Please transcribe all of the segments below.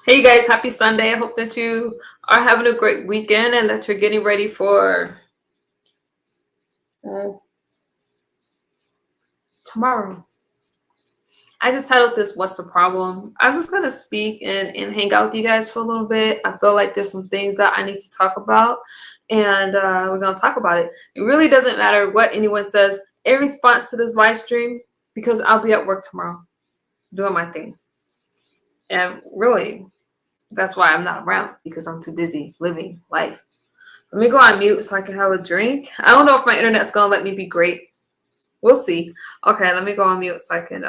Hey you guys, happy Sunday. I hope that you are having a great weekend and that you're getting ready for uh, tomorrow. I just titled this What's the Problem? I'm just going to speak and hang out with you guys for a little bit. I feel like there's some things that I need to talk about, and we're going to talk about it. It really doesn't matter what anyone says in response to this live stream because I'll be at work tomorrow doing my thing. And really, that's why I'm not around, because I'm too busy living life. Let me go on mute so I can have a drink. I don't know if my internet's gonna let me be great. We'll see. Okay, let me go on mute so I can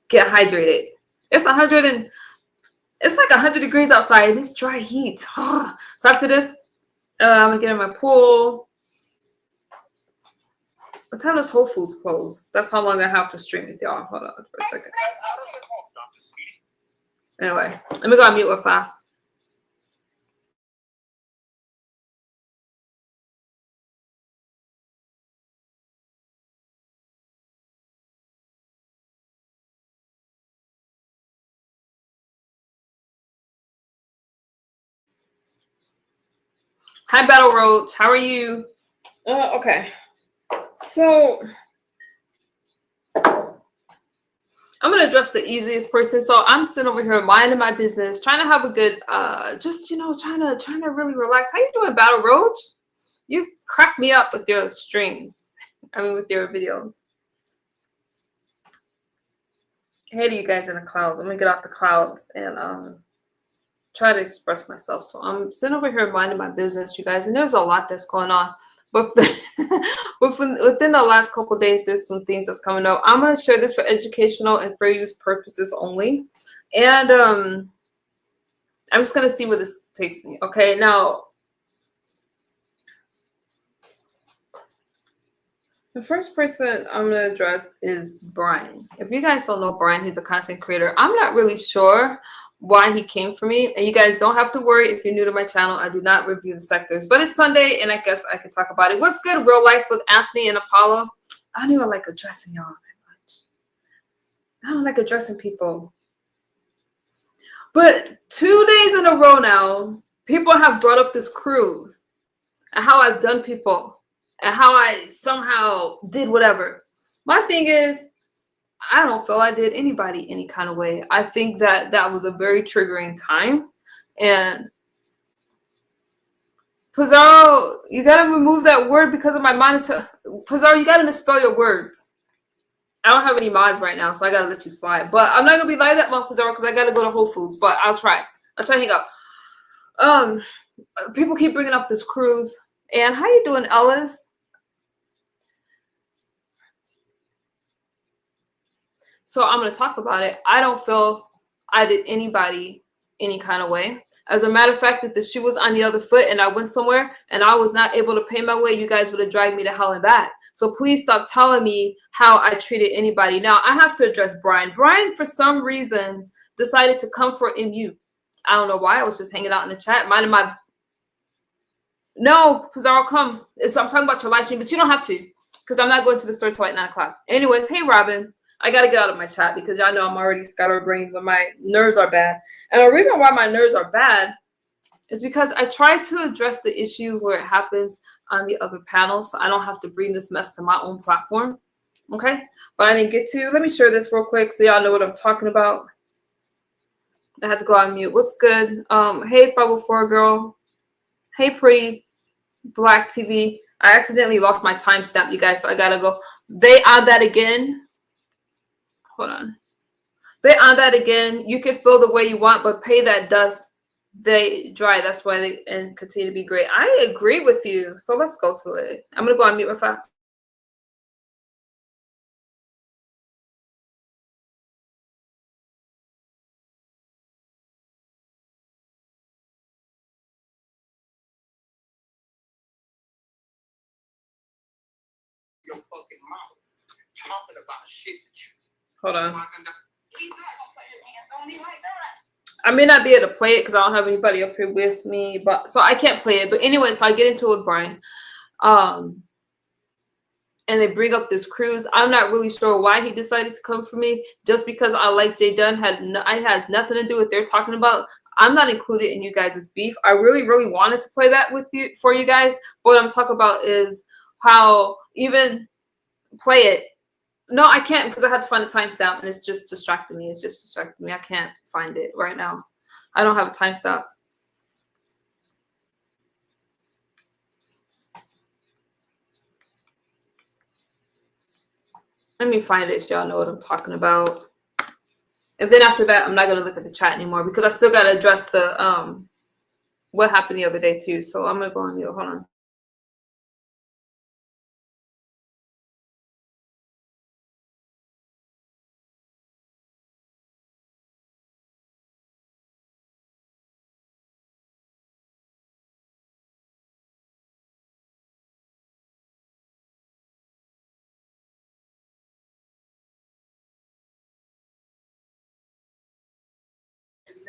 get hydrated. It's like 100 degrees outside and it's dry heat. So after this, I'm gonna get in my pool. What time does Whole Foods close? That's how long I have to stream with y'all. Hold on for a second. Anyway, let me go on mute real fast. Hi, Battle Roach. How are you? Okay. So I'm gonna address the easiest person. So I'm sitting over here minding my business, trying to have a good, just trying to really relax. How you doing, Battle Roach? You crack me up with your streams. I mean, with your videos. Hey to you guys in the clouds. I'm gonna get off the clouds and try to express myself. So I'm sitting over here minding my business, you guys, and there's a lot that's going on. But within the last couple of days, there's some things that's coming up. I'm going to share this for educational and fair use purposes only. And I'm just going to see where this takes me. Okay, now, the first person I'm going to address is Brian. If you guys don't know Brian, he's a content creator. I'm not really sure why he came for me, and you guys don't have to worry if you're new to my channel. I do not review the sectors, but it's Sunday and I guess I can talk about it. What's good, real life with Anthony and Apollo? I don't even like addressing y'all that much. I don't like addressing people, but 2 days in a row now people have brought up this cruise and how I've done people and how I somehow did whatever. My thing is, I don't feel I did anybody any kind of way. I think that that was a very triggering time. And Pizarro, you got to remove that word because of my monitor. Pizarro, you got to misspell your words. I don't have any mods right now, so I got to let you slide. But I'm not going to be like that long, Pizarro, because I got to go to Whole Foods. But I'll try. I'll try to hang up. People keep bringing up this cruise. And how you doing, Ellis? So I'm going to talk about it. I don't feel I did anybody any kind of way. As a matter of fact, if the shoe was on the other foot and I went somewhere and I was not able to pay my way, you guys would have dragged me to hell and back. So please stop telling me how I treated anybody. Now, I have to address Brian. Brian, for some reason, decided to come for MU. I don't know why. I was just hanging out in the chat, minding my... No, Pizarro, come. I'm talking about your live stream, but you don't have to, because I'm not going to the store till like 9 o'clock. Anyways, hey, Robin. I got to get out of my chat because y'all know I'm already scatterbrained, but my nerves are bad. And the reason why my nerves are bad is because I try to address the issue where it happens on the other panel, so I don't have to bring this mess to my own platform. Okay? But I didn't get to. Let me share this real quick so y'all know what I'm talking about. I had to go on mute. What's good? Hey, 504 girl. Hey, pretty black TV. I accidentally lost my timestamp, you guys, so I got to go. They add that again. Hold on. They on that again. You can feel the way you want, but pay that dust. They dry. That's why they and continue to be great. I agree with you. So let's go to it. I'm gonna go on mute real fast. Your fucking mouth talking about shit. Hold on. I may not be able to play it because I don't have anybody up here with me, but so I can't play it. But anyway, so I get into it with Brian. and they bring up this cruise. I'm not really sure why he decided to come for me. Just because I like Jay Dunn it has nothing to do with what they're talking about. I'm not included in you guys' beef. I really, really wanted to play that with you for you guys. What I'm talking about is how even play it. No, I can't because I had to find a timestamp and it's just distracting me. It's just distracting me. I can't find it right now. I don't have a timestamp. Let me find it so y'all know what I'm talking about. And then after that, I'm not gonna look at the chat anymore because I still gotta address the what happened the other day too. So I'm gonna go on mute. Hold on.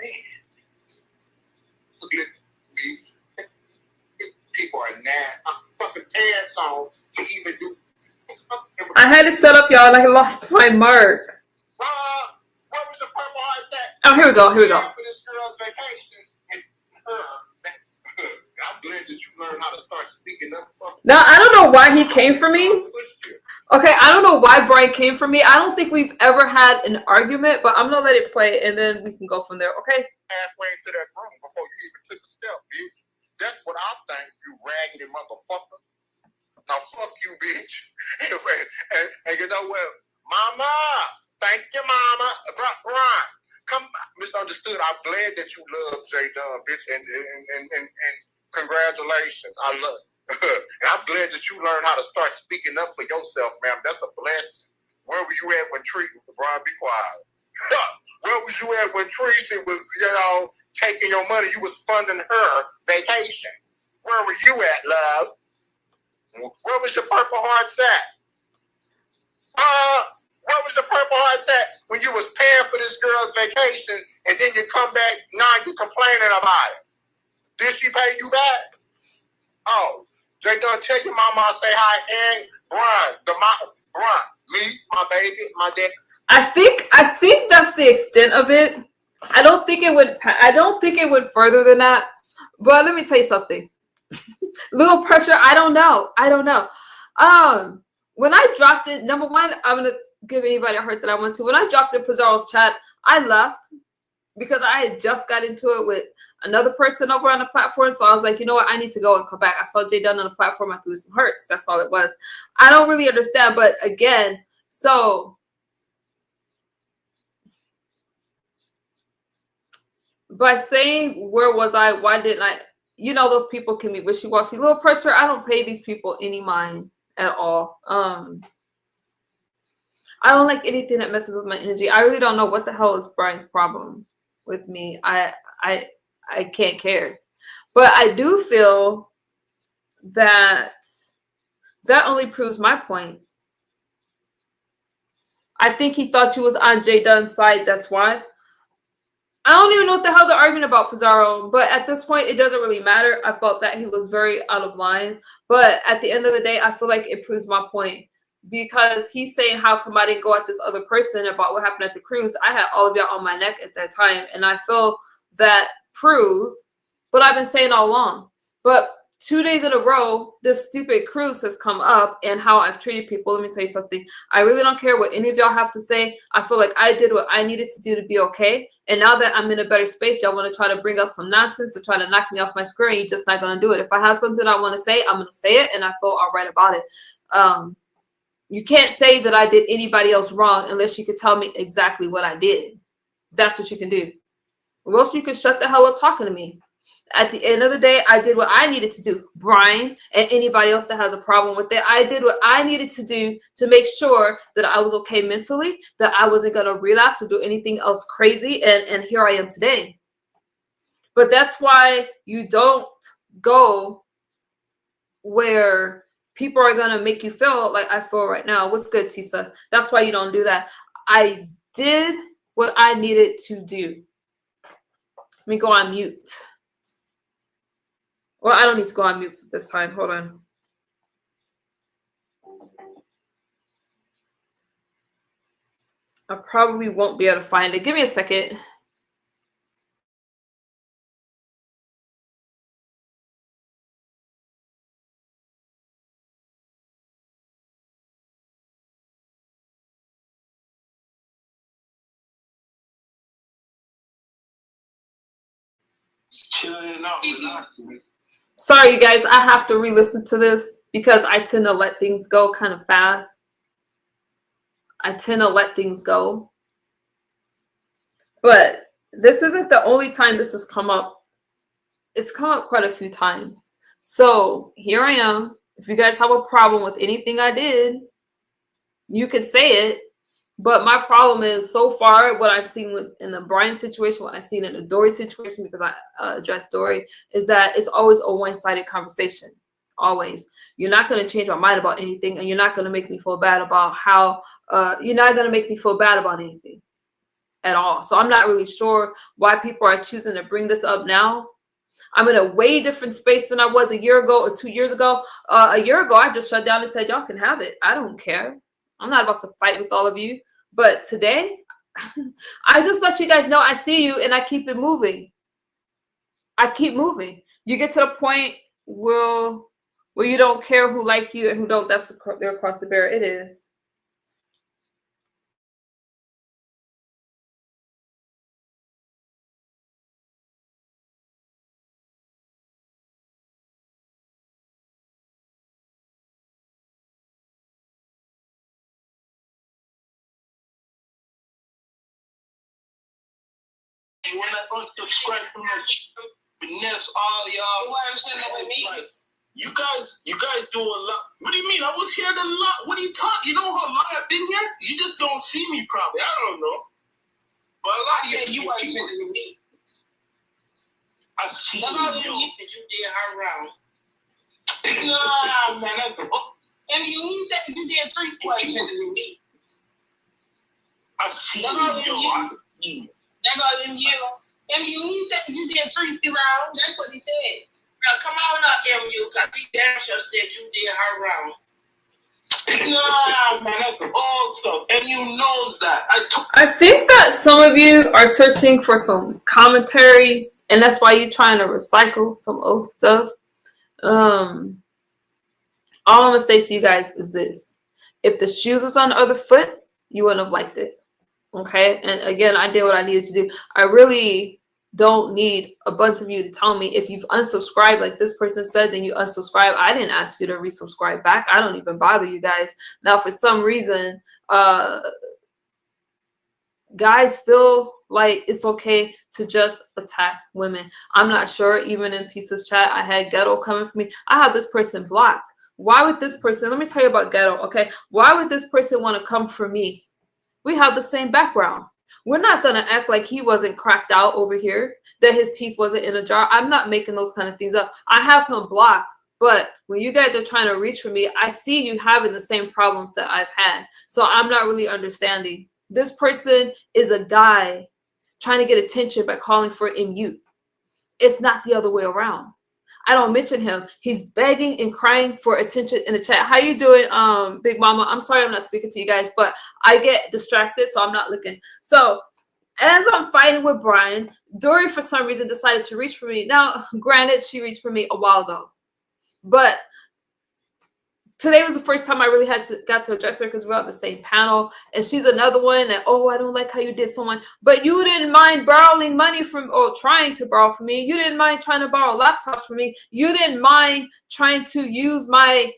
Man, look at me. People are nasty. I'm fucking pants on to even do. I had it set up, y'all, and I lost my mark. What was the purple heart attack? Oh, here we go. Here we go. For this girl's vacation, and I'm glad that you learned how to start speaking up. Now, I don't know why he came for me. Okay, I don't know why Brian came for me. I don't think we've ever had an argument, but I'm gonna let it play, and then we can go from there. Okay. Halfway into that room before you even took a step, bitch. That's what I think, you raggedy motherfucker. Now fuck you, bitch. and you know what, Mama? Thank you, Mama. Brian, come, misunderstood. I'm glad that you love Jay Dunn, bitch, and congratulations. I love. And I'm glad that you learned how to start speaking up for yourself, ma'am. That's a blessing. Where were you at when Brian, be quiet. Where was you at when Tracy was, taking your money? You was funding her vacation. Where were you at, love? Where was your purple heart at? Where was your purple heart at when you was paying for this girl's vacation and then you come back, now you're complaining about it? Did she pay you back? Oh, Jay Dunn, tell your mama I say hi, and Brian, me, my baby, my dad. I think that's the extent of it. I don't think it went further than that. But let me tell you something. Little pressure. I don't know. When I dropped it, number one, I'm gonna give anybody a hurt that I want to. When I dropped it, Pizarro's chat, I left because I had just got into it with another person over on the platform. So I was like, you know what? I need to go and come back. I saw Jay Dunn on the platform. I threw some hurts. That's all it was. I don't really understand. But again, so by saying where was I? Why didn't I? Those people can be wishy-washy. Little pressure. I don't pay these people any mind at all. I don't like anything that messes with my energy. I really don't know what the hell is Brian's problem with me. I can't care. But I do feel that only proves my point. I think he thought you was on Jay Dunn's side. That's why. I don't even know what the hell they're arguing about, Pizarro. But at this point, it doesn't really matter. I felt that he was very out of line. But at the end of the day, I feel like it proves my point. Because he's saying, how come I didn't go at this other person about what happened at the cruise? I had all of y'all on my neck at that time. And I feel that proves what I've been saying all along. But 2 days in a row, this stupid cruise has come up and how I've treated people. Let me tell you something. I really don't care what any of y'all have to say. I feel like I did what I needed to do to be okay. And now that I'm in a better space, y'all want to try to bring up some nonsense or try to knock me off my square, and you're just not going to do it. If I have something I want to say, I'm going to say it, and I feel all right about it. You can't say that I did anybody else wrong unless you could tell me exactly what I did. That's what you can do. Or else you can shut the hell up talking to me. At the end of the day, I did what I needed to do. Brian and anybody else that has a problem with it, I did what I needed to do to make sure that I was okay mentally, that I wasn't going to relapse or do anything else crazy. And here I am today. But that's why you don't go where people are going to make you feel like I feel right now. What's good, Tisa? That's why you don't do that. I did what I needed to do. Let me go on mute. Well, I don't need to go on mute for this time. Hold on. I probably won't be able to find it. Give me a second. Sorry, you guys. I have to re-listen to this because I tend to let things go kind of fast. I tend to let things go. But this isn't the only time this has come up. It's come up quite a few times. So here I am. If you guys have a problem with anything I did, you could say it. But my problem is, so far, what I've seen in the Brian situation, what I've seen in the Dory situation, because I addressed Dory, is that it's always a one-sided conversation. Always. You're not going to change my mind about anything, and you're not going to make me feel bad about how, you're not going to make me feel bad about anything at all. So I'm not really sure why people are choosing to bring this up now. I'm in a way different space than I was a year ago or 2 years ago. A year ago, I just shut down and said, y'all can have it. I don't care. I'm not about to fight with all of you. But today, I just let you guys know I see you and I keep it moving. I keep moving. You get to the point where you don't care who like you and who don't. That's they're across the bear. It is. You want to subscribe to my finesse all y'all. Why is that with me? You guys do a lot. What do you mean? I was here a lot. What are you talking? You know how long I've been here? You just don't see me probably. I don't know. But a lot of you are spending with me. I see you. That you did her round. Nah, man. And you did 3 twice with me. I see you. That got in you. MU, you did 3 rounds. That's what he did. Now come on up, MU, because he damn sure said you did her round. Nah, man, that's old stuff. MU knows that. I think that some of you are searching for some commentary, and that's why you're trying to recycle some old stuff. All I'm gonna say to you guys is this: if the shoes was on the other foot, you wouldn't have liked it. Okay, and again, I did what I needed to do. I really don't need a bunch of you to tell me if you've unsubscribed, like this person said, then you unsubscribe. I didn't ask you to resubscribe back. I don't even bother you guys. Now, for some reason, guys feel like it's okay to just attack women. I'm not sure. Even in Pieces chat, I had Ghetto coming for me. I have this person blocked. Why would this person, let me tell you about Ghetto, okay? Why would this person want to come for me? We have the same background. We're not going to act like he wasn't cracked out over here, that his teeth wasn't in a jar. I'm not making those kind of things up. I have him blocked. But when you guys are trying to reach for me, I see you having the same problems that I've had. So I'm not really understanding. This person is a guy trying to get attention by calling for MU. It's not the other way around. I don't mention him. He's begging and crying for attention in the chat. How you doing, Big Mama? I'm sorry I'm not speaking to you guys, but I get distracted, so I'm not looking. So as I'm fighting with Brian, Dory, for some reason, decided to reach for me. Now, granted, she reached for me a while ago, but today was the first time I really got to address her because we're on the same panel. And she's another one that, oh, I don't like how you did someone. But you didn't mind borrowing money from, or trying to borrow from me. You didn't mind trying to borrow laptops from me. You didn't mind trying to use my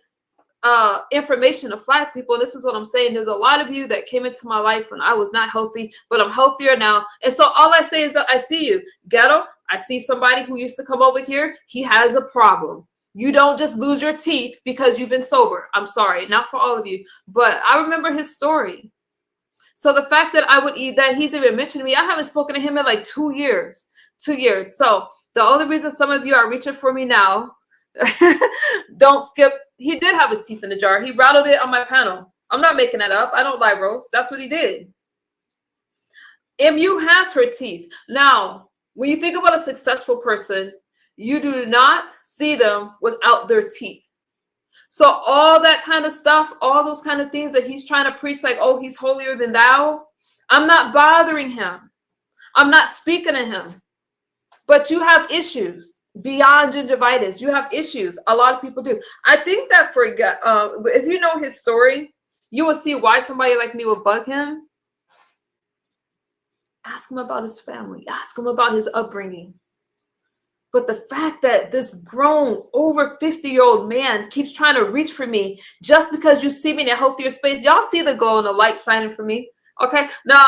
information to flag people. And this is what I'm saying. There's a lot of you that came into my life when I was not healthy, but I'm healthier now. And so all I say is that I see you. Ghetto, I see somebody who used to come over here. He has a problem. You don't just lose your teeth because you've been sober. I'm sorry, not for all of you, but I remember his story. So the fact that that he's even mentioned me, I haven't spoken to him in like 2 years. 2 years. So the only reason some of you are reaching for me now, don't skip. He did have his teeth in the jar. He rattled it on my panel. I'm not making that up. I don't lie, Rose. That's what he did. MU has her teeth. Now, when you think about a successful person, you do not see them without their teeth. So all that kind of stuff, all those kind of things that he's trying to preach, like, oh, he's holier than thou. I'm not bothering him. I'm not speaking to him. But you have issues beyond gingivitis. You have issues. A lot of people do. I think that if you know his story, you will see why somebody like me would bug him. Ask him about his family. Ask him about his upbringing. But the fact that this grown, over 50-year-old man keeps trying to reach for me just because you see me in a healthier space, y'all see the glow and the light shining for me. Okay, now,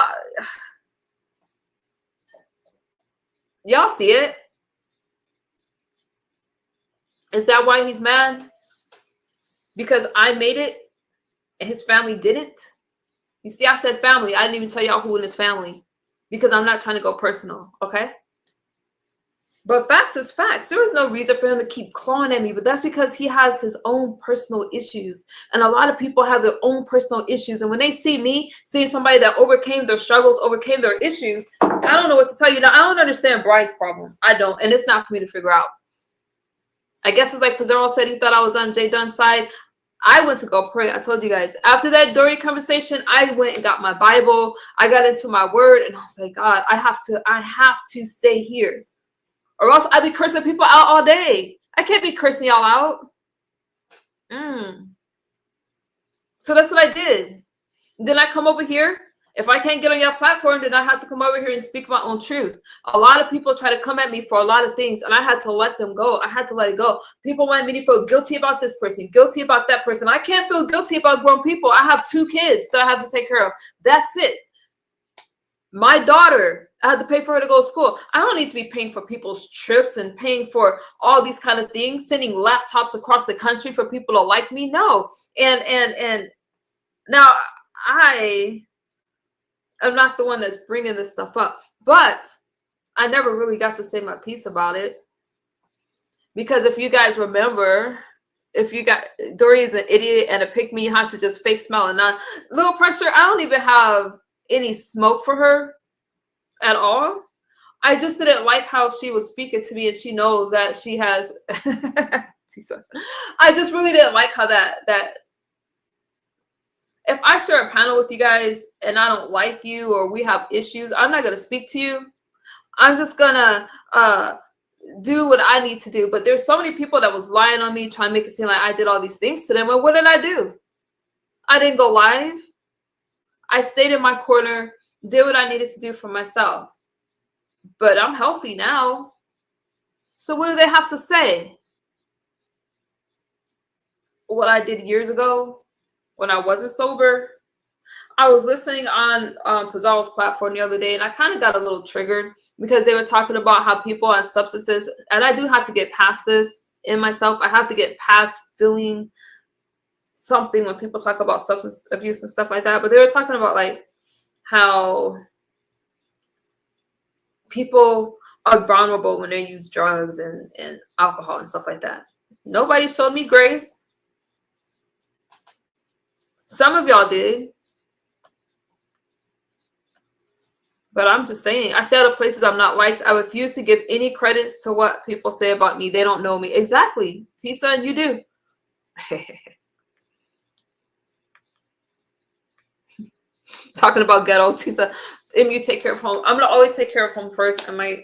y'all see it. Is that why he's mad? Because I made it and his family didn't? You see, I said family. I didn't even tell y'all who in his family because I'm not trying to go personal, okay? But facts is facts. There was no reason for him to keep clawing at me, but that's because he has his own personal issues. And a lot of people have their own personal issues. And when they see me, seeing somebody that overcame their struggles, overcame their issues, I don't know what to tell you. Now, I don't understand Bride's problem. I don't. And it's not for me to figure out. I guess it's like Pizarro said he thought I was on Jay Dunn's side. I went to go pray. I told you guys. After that Dory conversation, I went and got my Bible. I got into my word. And I was like, God, I have to stay here. Or else I'd be cursing people out all day. I can't be cursing y'all out. So that's what I did. Then I come over here. If I can't get on your platform, then I have to come over here and speak my own truth. A lot of people try to come at me for a lot of things, and I had to let them go. I had to let it go. People want me to feel guilty about this person, guilty about that person. I can't feel guilty about grown people. I have 2 kids that I have to take care of. That's it. My daughter, I had to pay for her to go to school. I don't need to be paying for people's trips and paying for all these kind of things, sending laptops across the country for people to like me. No. And now I'm not the one that's bringing this stuff up, but I never really got to say my piece about it. Because if you guys remember, Dory is an idiot and a pick-me, you have to just fake smile and not. Little pressure, I don't even have any smoke for her at all. I just didn't like how she was speaking to me, and she knows that she has. I just really didn't like how that. If I share a panel with you guys and I don't like you or we have issues, I'm not gonna speak to you. I'm just gonna do what I need to do. But there's so many people that was lying on me, trying to make it seem like I did all these things to them. Well, what did I do? I didn't go live. I stayed in my corner, did what I needed to do for myself. But I'm healthy now. So what do they have to say? What I did years ago when I wasn't sober? I was listening on Pizarro's platform the other day, and I kind of got a little triggered because they were talking about how people on substances, and I do have to get past this in myself. I have to get past feeling something when people talk about substance abuse and stuff like that. But they were talking about like how people are vulnerable when they use drugs and alcohol and stuff like that. Nobody showed me grace. Some of y'all did. But I'm just saying, I say other places I'm not liked. I refuse to give any credits to what people say about me. They don't know me. Exactly. T-Son, you do. Talking about ghetto, T-Son. And you take care of home. I'm gonna always take care of home first, and my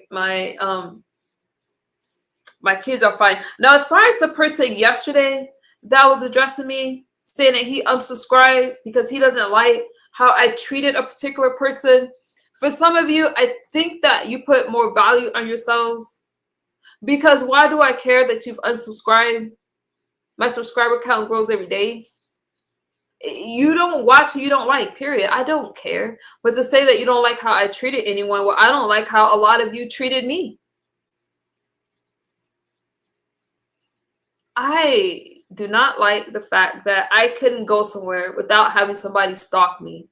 kids are fine. Now, as far as the person yesterday that was addressing me, saying that he unsubscribed because he doesn't like how I treated a particular person. For some of you, I think that you put more value on yourselves, because why do I care that you've unsubscribed? My subscriber count grows every day. You don't watch who you don't like, period. I don't care. But to say that you don't like how I treated anyone, well, I don't like how a lot of you treated me. I do not like the fact that I couldn't go somewhere without having somebody stalk me.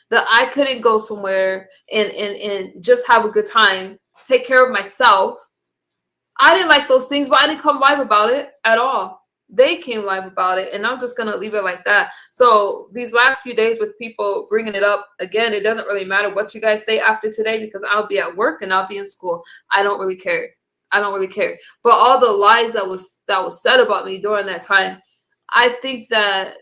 That I couldn't go somewhere and just have a good time, take care of myself. I didn't like those things, but I didn't come live about it at all. They came live about it, and I'm just going to leave it like that. So these last few days with people bringing it up, again, it doesn't really matter what you guys say after today, because I'll be at work and I'll be in school. I don't really care. I don't really care. But all the lies that was said about me during that time, I think the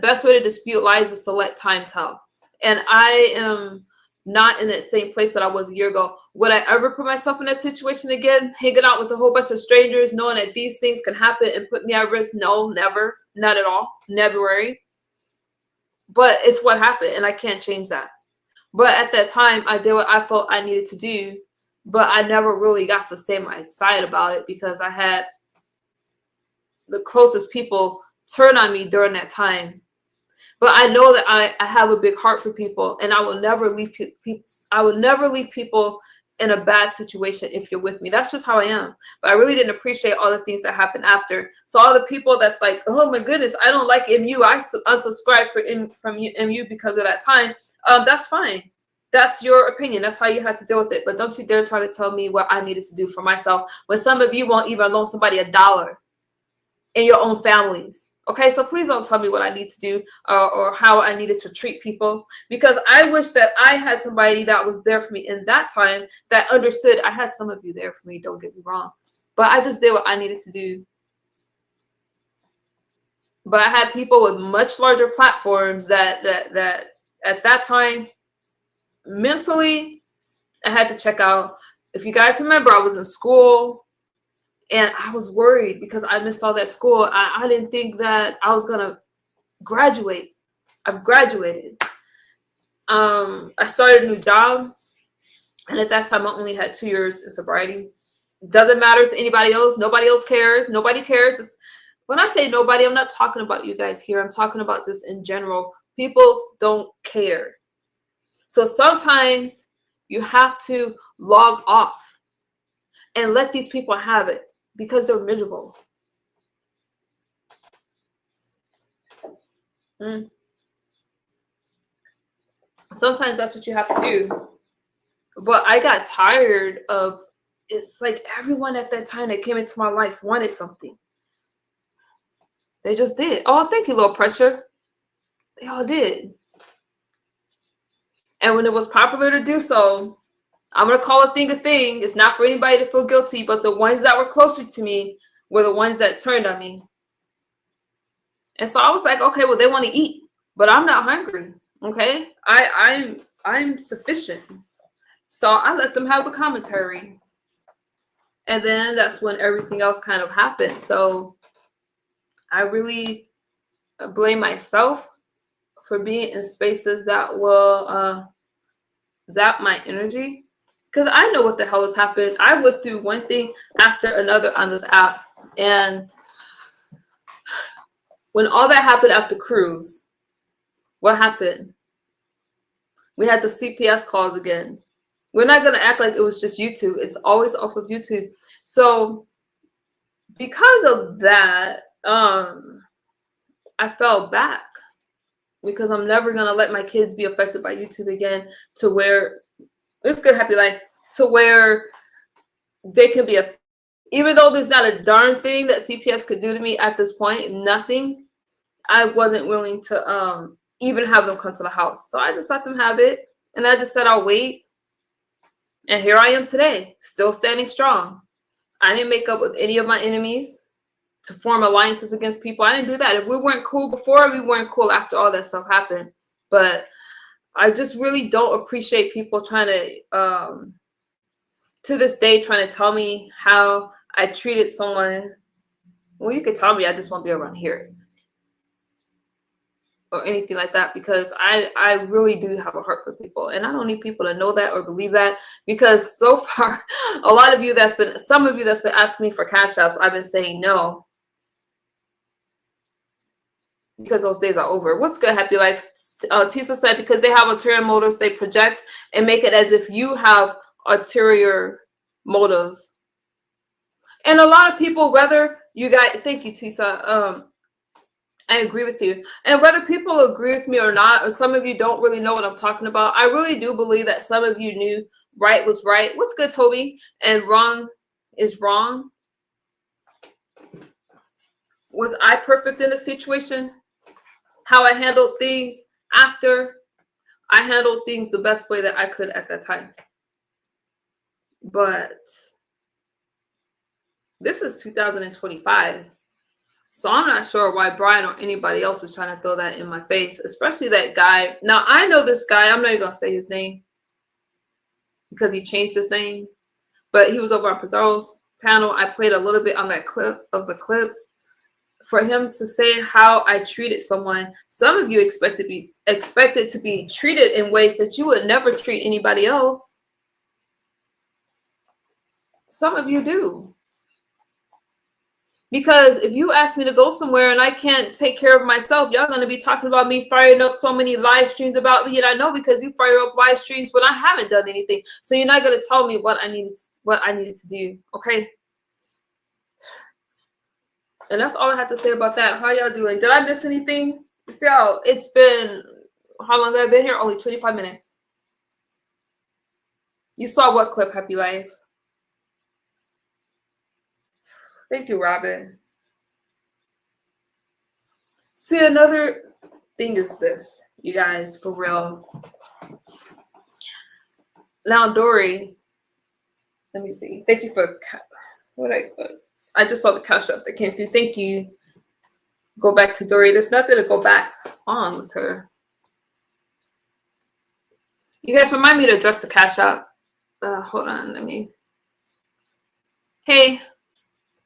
best way to dispute lies is to let time tell. And I am not in that same place that I was a year ago. Would I ever put myself in that situation again, hanging out with a whole bunch of strangers, knowing that these things can happen and put me at risk? No, never. Not at all. Never. But it's what happened, and I can't change that. But at that time, I did what I felt I needed to do, but I never really got to say my side about it because I had the closest people turn on me during that time. But I know that I have a big heart for people, and I will never leave people. I will never leave people in a bad situation if you're with me. That's just how I am. But I really didn't appreciate all the things that happened after. So all the people that's like, oh my goodness, I don't like MU. I unsubscribed from MU because of that time. That's fine. That's your opinion. That's how you have to deal with it. But don't you dare try to tell me what I needed to do for myself when some of you won't even loan somebody $1 in your own families. Okay, so please don't tell me what I need to do or how I needed to treat people, because I wish that I had somebody that was there for me in that time that understood. I had some of you there for me, don't get me wrong, but I just did what I needed to do. But I had people with much larger platforms that at that time, mentally, I had to check out. If you guys remember, I was in school. And I was worried because I missed all that school. I didn't think that I was going to graduate. I've graduated. I started a new job. And at that time, I only had 2 years in sobriety. Doesn't matter to anybody else. Nobody else cares. Nobody cares. When I say nobody, I'm not talking about you guys here. I'm talking about just in general. People don't care. So sometimes you have to log off and let these people have it, because they're miserable. Sometimes that's what you have to do. But I got tired of, it's like everyone at that time that came into my life wanted something. They just did. Oh, thank you, Low Pressure. They all did. And when it was popular to do so, I'm going to call a thing a thing. It's not for anybody to feel guilty, but the ones that were closer to me were the ones that turned on me. And so I was like, okay, well, they want to eat, but I'm not hungry. Okay, I'm sufficient. So I let them have the commentary. And then that's when everything else kind of happened. So I really blame myself for being in spaces that will zap my energy. Because I know what the hell has happened. I went through one thing after another on this app. And when all that happened after Cruise, what happened? We had the CPS calls again. We're not going to act like it was just YouTube. It's always off of YouTube. So because of that, I fell back, because I'm never going to let my kids be affected by YouTube again, to where it's good, happy life, to where they can be even though there's not a darn thing that CPS could do to me at this point, nothing, I wasn't willing to even have them come to the house. So I just let them have it. And I just said, I'll wait. And here I am today, still standing strong. I didn't make up with any of my enemies to form alliances against people. I didn't do that. If we weren't cool before, we weren't cool after all that stuff happened. But I just really don't appreciate people trying to this day, trying to tell me how I treated someone. Well, you could tell me, I just won't be around here or anything like that, because I really do have a heart for people, and I don't need people to know that or believe that, because so far, some of you that's been asking me for cash apps, I've been saying no, because those days are over. What's good, happy life? Tisa said, because they have ulterior motives, they project and make it as if you have ulterior motives. And a lot of people, whether you guys, thank you, Tisa, I agree with you. And whether people agree with me or not, or some of you don't really know what I'm talking about, I really do believe that some of you knew right was right. What's good, Toby? And wrong is wrong. Was I perfect in the situation? How I handled things after? I handled things the best way that I could at that time. But this is 2025. So I'm not sure why Brian or anybody else is trying to throw that in my face, especially that guy. Now I know this guy. I'm not even gonna say his name because he changed his name, but he was over on Pizarro's panel. I played a little bit on that clip of the clip for him to say how I treated someone. Some of you expected to be treated in ways that you would never treat anybody else. Some of you do. Because if you ask me to go somewhere and I can't take care of myself, y'all going to be talking about me firing up so many live streams about me. And I know because you fire up live streams when I haven't done anything. So you're not going to tell me what I needed to do. Okay. And that's all I have to say about that. How y'all doing? Did I miss anything? See how it's been, how long have I been here? Only 25 minutes. You saw what clip, Happy Life? Thank you, Robin. See, another thing is this, you guys, for real. Now, Dory, let me see. Thank you for I just saw the cash up that came through. Thank you. Go back to Dory. There's nothing to go back on with her. You guys remind me to address the cash up. Hold on, let me. Hey.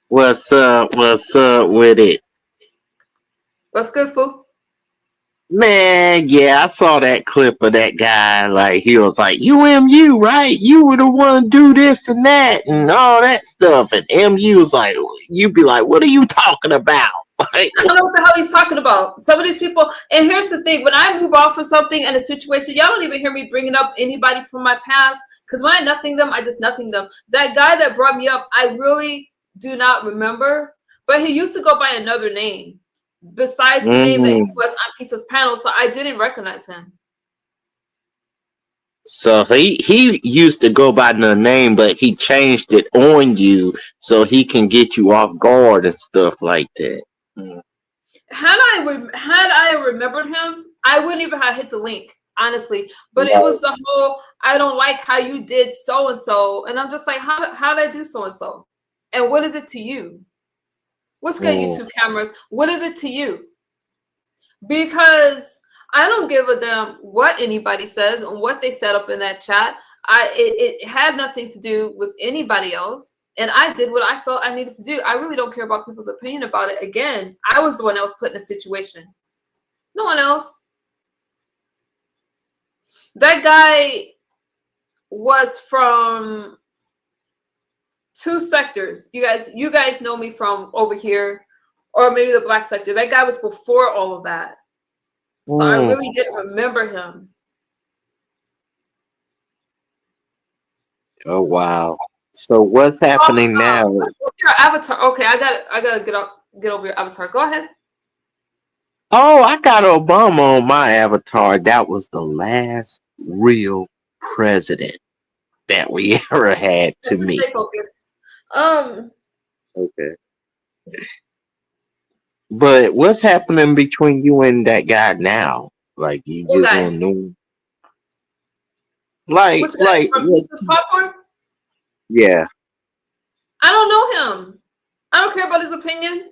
What's up? What's up with it? What's good, fool? Man, yeah, I saw that clip of that guy. Like, he was like, "You MU, right? You were the one do this and that and all that stuff." And MU was like, "You be like, what are you talking about?" Like, I don't know what the hell he's talking about. Some of these people, and here's the thing: when I move off of something and a situation, y'all don't even hear me bringing up anybody from my past. Because when I nothing them, I just nothing them. That guy that brought me up, I really do not remember, but he used to go by another name besides the name that he was on Pizza's panel, so I didn't recognize him. So he used to go by the name, but he changed it on you so he can get you off guard and stuff like that. Had I remembered him, I wouldn't even have hit the link, honestly. But it was the whole, I don't like how you did so and so, and I'm just like, how did I do so and so? And what is it to you? What's good, YouTube cameras? What is it to you? Because I don't give a damn what anybody says and what they set up in that chat. It had nothing to do with anybody else. And I did what I felt I needed to do. I really don't care about people's opinion about it. Again, I was the one that was put in a situation. No one else. That guy was from two sectors. You guys know me from over here, or maybe the black sector. That guy was before all of that. So I really didn't remember him. Oh wow! So what's happening now? Let's look at your avatar. Okay, I gotta get over your avatar. Go ahead. Oh, I got Obama on my avatar. That was the last real president that we ever had to meet. Stay focused. Okay. But what's happening between you and that guy now? Like, you just don't know. Like from Pizza's Popcorn? Yeah. I don't know him. I don't care about his opinion.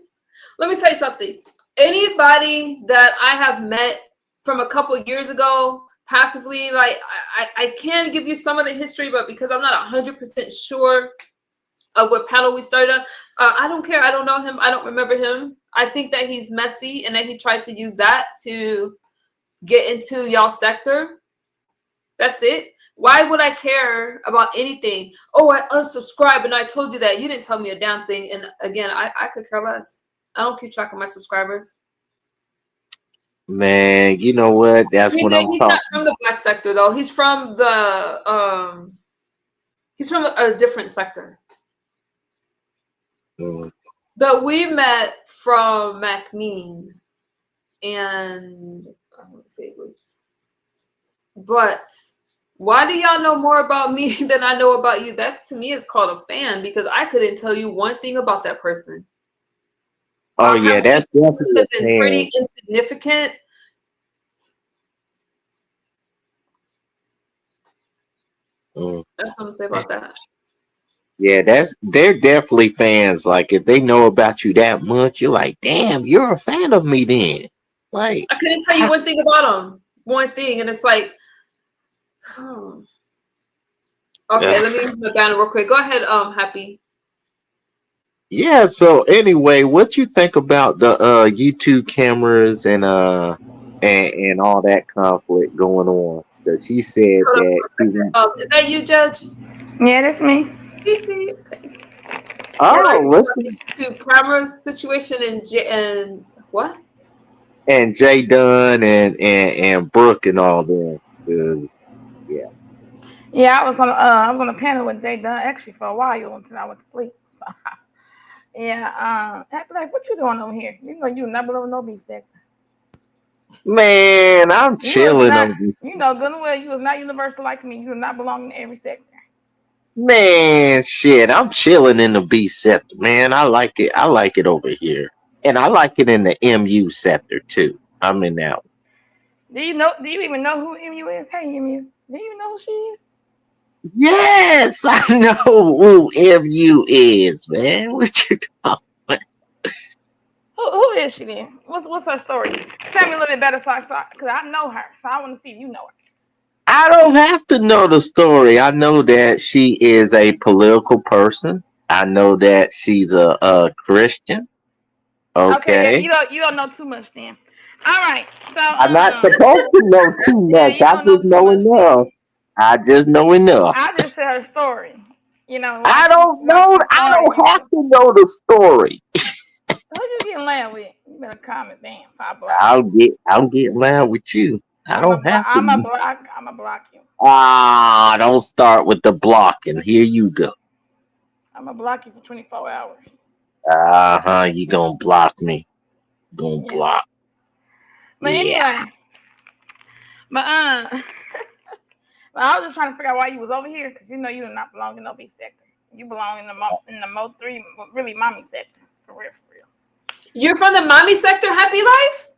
Let me tell you something. Anybody that I have met from a couple of years ago, passively, like I can give you some of the history, but because I'm not 100% sure of what panel we started on, I don't care. I don't know him. I don't remember him. I think that he's messy and that he tried to use that to get into y'all sector. That's it. Why would I care about anything? Oh, I unsubscribed and I told you that. You didn't tell me a damn thing. And again, I could care less. I don't keep track of my subscribers. Man, you know what? That's what I'm talking. He's not from the black sector though. He's from a different sector. But we met from MacMean and but why do y'all know more about me than I know about you? That to me is called a fan because I couldn't tell you one thing about that person. Oh yeah, that's definitely been pretty insignificant. That's what I'm saying about that. Yeah, they're definitely fans. Like if they know about you that much, you're like, damn, you're a fan of me then. Like, I couldn't tell you one thing about them. One thing, and it's like, hmm. Okay, let me use my banner real quick. Go ahead, Happy. yeah. So anyway, what you think about the YouTube cameras and all that conflict going on? Because she said Hold on that for a she. second. Is that you, Judge? Yeah, that's me. Fifi? Okay. Yeah, like Oh, about listen, the YouTube camera situation and what? and Jay Dunn and Brooke and all them. 'Cause, yeah. Yeah, I was on a panel with Jay Dunn actually for a while until I went to sleep. Yeah, like, what you doing over here? You know you not below no beef sector. Man, I'm You was chilling not. on this. You know good and well you was not universal like me. You do not belong in every sector. Man, shit, I'm chilling in the B sector, man. I like it. I like it over here, and I like it in the MU sector too. I'm in that. Do you know? Do you even know who MU is? Hey MU, do you even know who she is? Yes, I know who MU is, man. What you talking? Who is she then? What's her story? Tell me a little bit better, because I know her, so I want to see if you know her. I don't have to know the story. I know that she is a political person. I know that she's a Christian. Okay, yeah, Okay. you don't know too much then. All right, so I'm not supposed to know too yeah, much. you I don't know just too know much then. enough. I just know enough. I just said her story. You know I don't why know. she I started don't have MU. to know the story. Who you getting loud with? You better comment, damn, if I block you. I'll get loud with you. I don't have to. I'm a block you. Ah, don't start with the blocking. Here you go. I'm gonna block you for 24 hours. Uh-huh. You gonna block me. Gonna Yeah. block. But Yeah. anyway, but but I was just trying to figure out why you was over here because you know you do not belong in no B sector. You belong in the Mo 3, really mommy sector, for real, for real. You're from the mommy sector, Happy Life?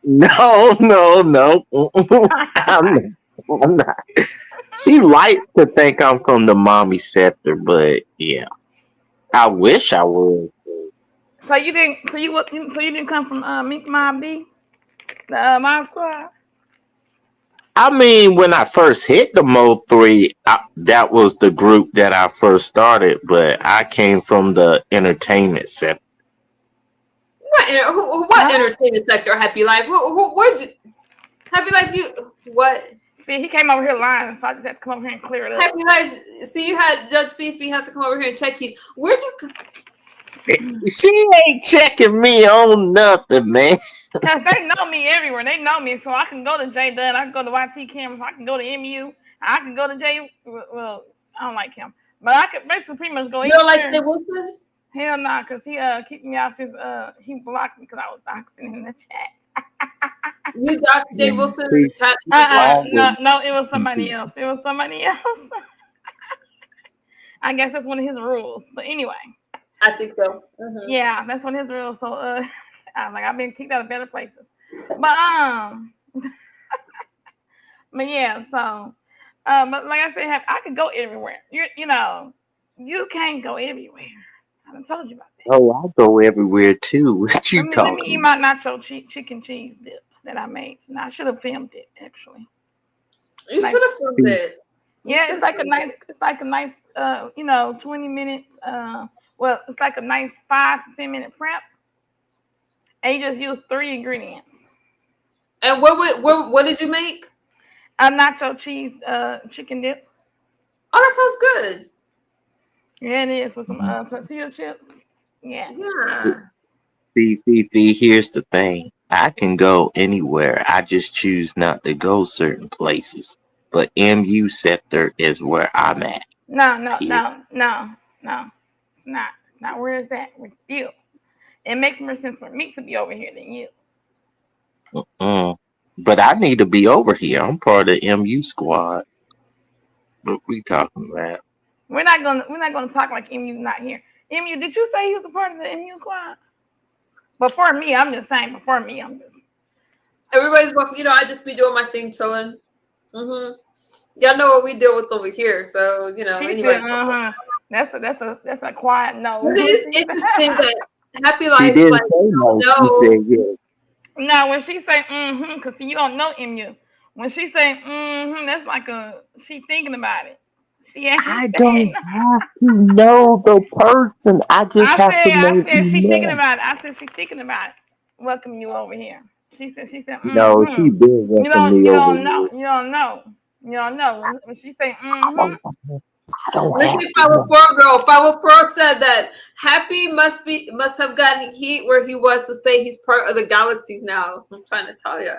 No, no, no. I'm not. She likes to think I'm from the mommy sector, but yeah. I wish I was. So you didn't. So you didn't come from Meek Mob D, the Mob Squad. I mean, when I first hit the Mo 3, that was the group that I first started, but I came from the entertainment sector. What Huh? entertainment sector, Happy Life? Where Happy Life? You what? See, he came over here lying, so I just had to come over here and clear it up. Happy Life. See, you had Judge Fifi have to come over here and check you. Where'd you? She ain't checking me on nothing, man. Cause they know me everywhere. They know me, so I can go to J Dunn, I can go to YT Cameras, I can go to MU, I can go to J. Well, I don't like him, but I could basically pretty much go You don't like anywhere. Jay Wilson? Hell nah, cause he kicked me off his he blocked me because I was boxing in the chat. You got Jay Wilson in the chat. No, it was somebody else. It was somebody else. I guess that's one of his rules. But anyway, I think so. Mm-hmm. yeah, that's one of his rules. So I'm like I've been kicked out of better places. But but yeah, so but like I said, I could go everywhere. You know, you can't go everywhere. I done told you about that. Oh, I'll go everywhere too. What you Let me eat talking my nacho chicken cheese dip that I made. No, I should have filmed it actually. You Like, should have filmed it. yeah, it's like a nice 20 minutes well, it's like a nice 5 to 10 minute prep. And you just use 3 ingredients. And what did you make? A nacho cheese chicken dip. Oh, that sounds good. Yeah, it is with some about? tortilla chips. Yeah. Yeah. See, here's the thing. I can go anywhere. I just choose not to go certain places. But MU sector is where I'm at. No, no, Here. no, no, no. It's not where it's at with you. It makes more sense for me to be over here than you. Mm. But I need to be over here. I'm part of the MU squad. What we talking about? We're not gonna talk like MU's not here. MU, did you say he was a part of the MU squad? Before me, I'm just saying. Before me, I'm just. Everybody's welcome. I just be doing my thing, chilling. Mm-hmm. Y'all know what we deal with over here, so She anybody. said, That's a quiet no. It is interesting that Happy She Life didn't like say no. She no. said yes. No, when she say because you don't know MU. When she say that's like she thinking about it. She ain't I saying. don't have to know the person. I just have to I know the said she thinking name. about it. I said she thinking about it. Welcome you over here. She said No, she been You welcome don't me you over don't know. here. You don't know. You don't know. When she say I don't, I don't Look have at to know. 504 girl. 504 said that Happy must have gotten heat where he was to say he's part of the galaxies now. I'm trying to tell you.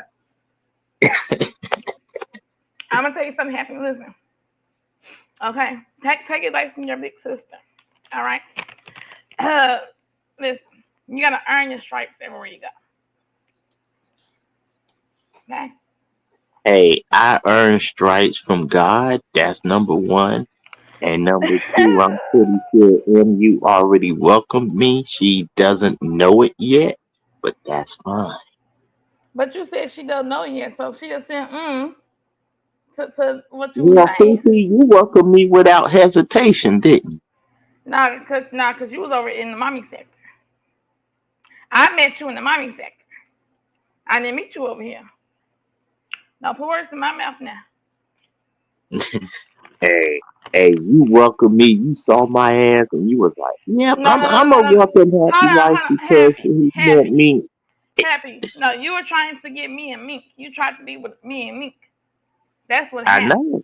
I'm gonna tell you something, Happy. Listen. Okay. Take advice from your big sister. All right. Listen, you gotta earn your stripes everywhere you go. Okay. Hey, I earned stripes from God. That's number one. And number two, I'm pretty sure MU already welcomed me. She doesn't know it yet, but that's fine. But you said she doesn't know yet, so she just said to what you were Yeah, saying. Fifi, you welcomed me without hesitation, didn't you? Cause you was over in the mommy sector. I met you in the mommy sector. I didn't meet you over here. Now put words in my mouth now. Hey, hey, you welcomed me. You saw my ass, and you was like, "Yep, No, no, no, I'm no, a no, no. welcome Happy Life Hold on. because he meant me." Happy. No, you were trying to get me and Mink. You tried to be with me and Mink. That's what I happened. know,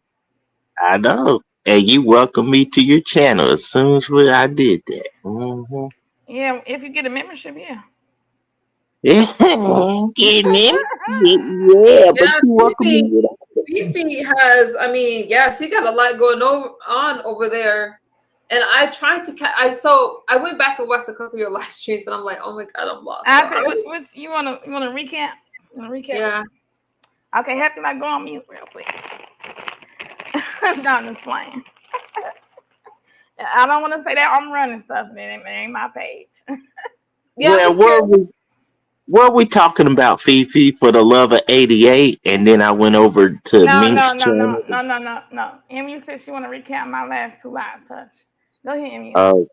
I know. And you welcomed me to your channel as soon as I did that. Yeah, if you get a membership, yeah. Yeah, getting him. Yeah, but Yeah, you welcome me without. Fifi has, I mean, yeah, she got a lot going on over there. And I tried to so I went back and watched a couple of your live streams and I'm like, oh my god, I'm lost. So What you wanna recap? You wanna recap? yeah. Okay, Happy, like go on mute real quick. No, I'm just playing. I don't want to say that I'm running stuff. It ain't my page. Yeah, I'm Well, just curious. what we talking about, Fifi, for the love of 88, and then I went over to No, no, Mink's no, no, channel. no, no, no, no. MU said she want to recap my last two lives. Hush. Go ahead, MU. Oh,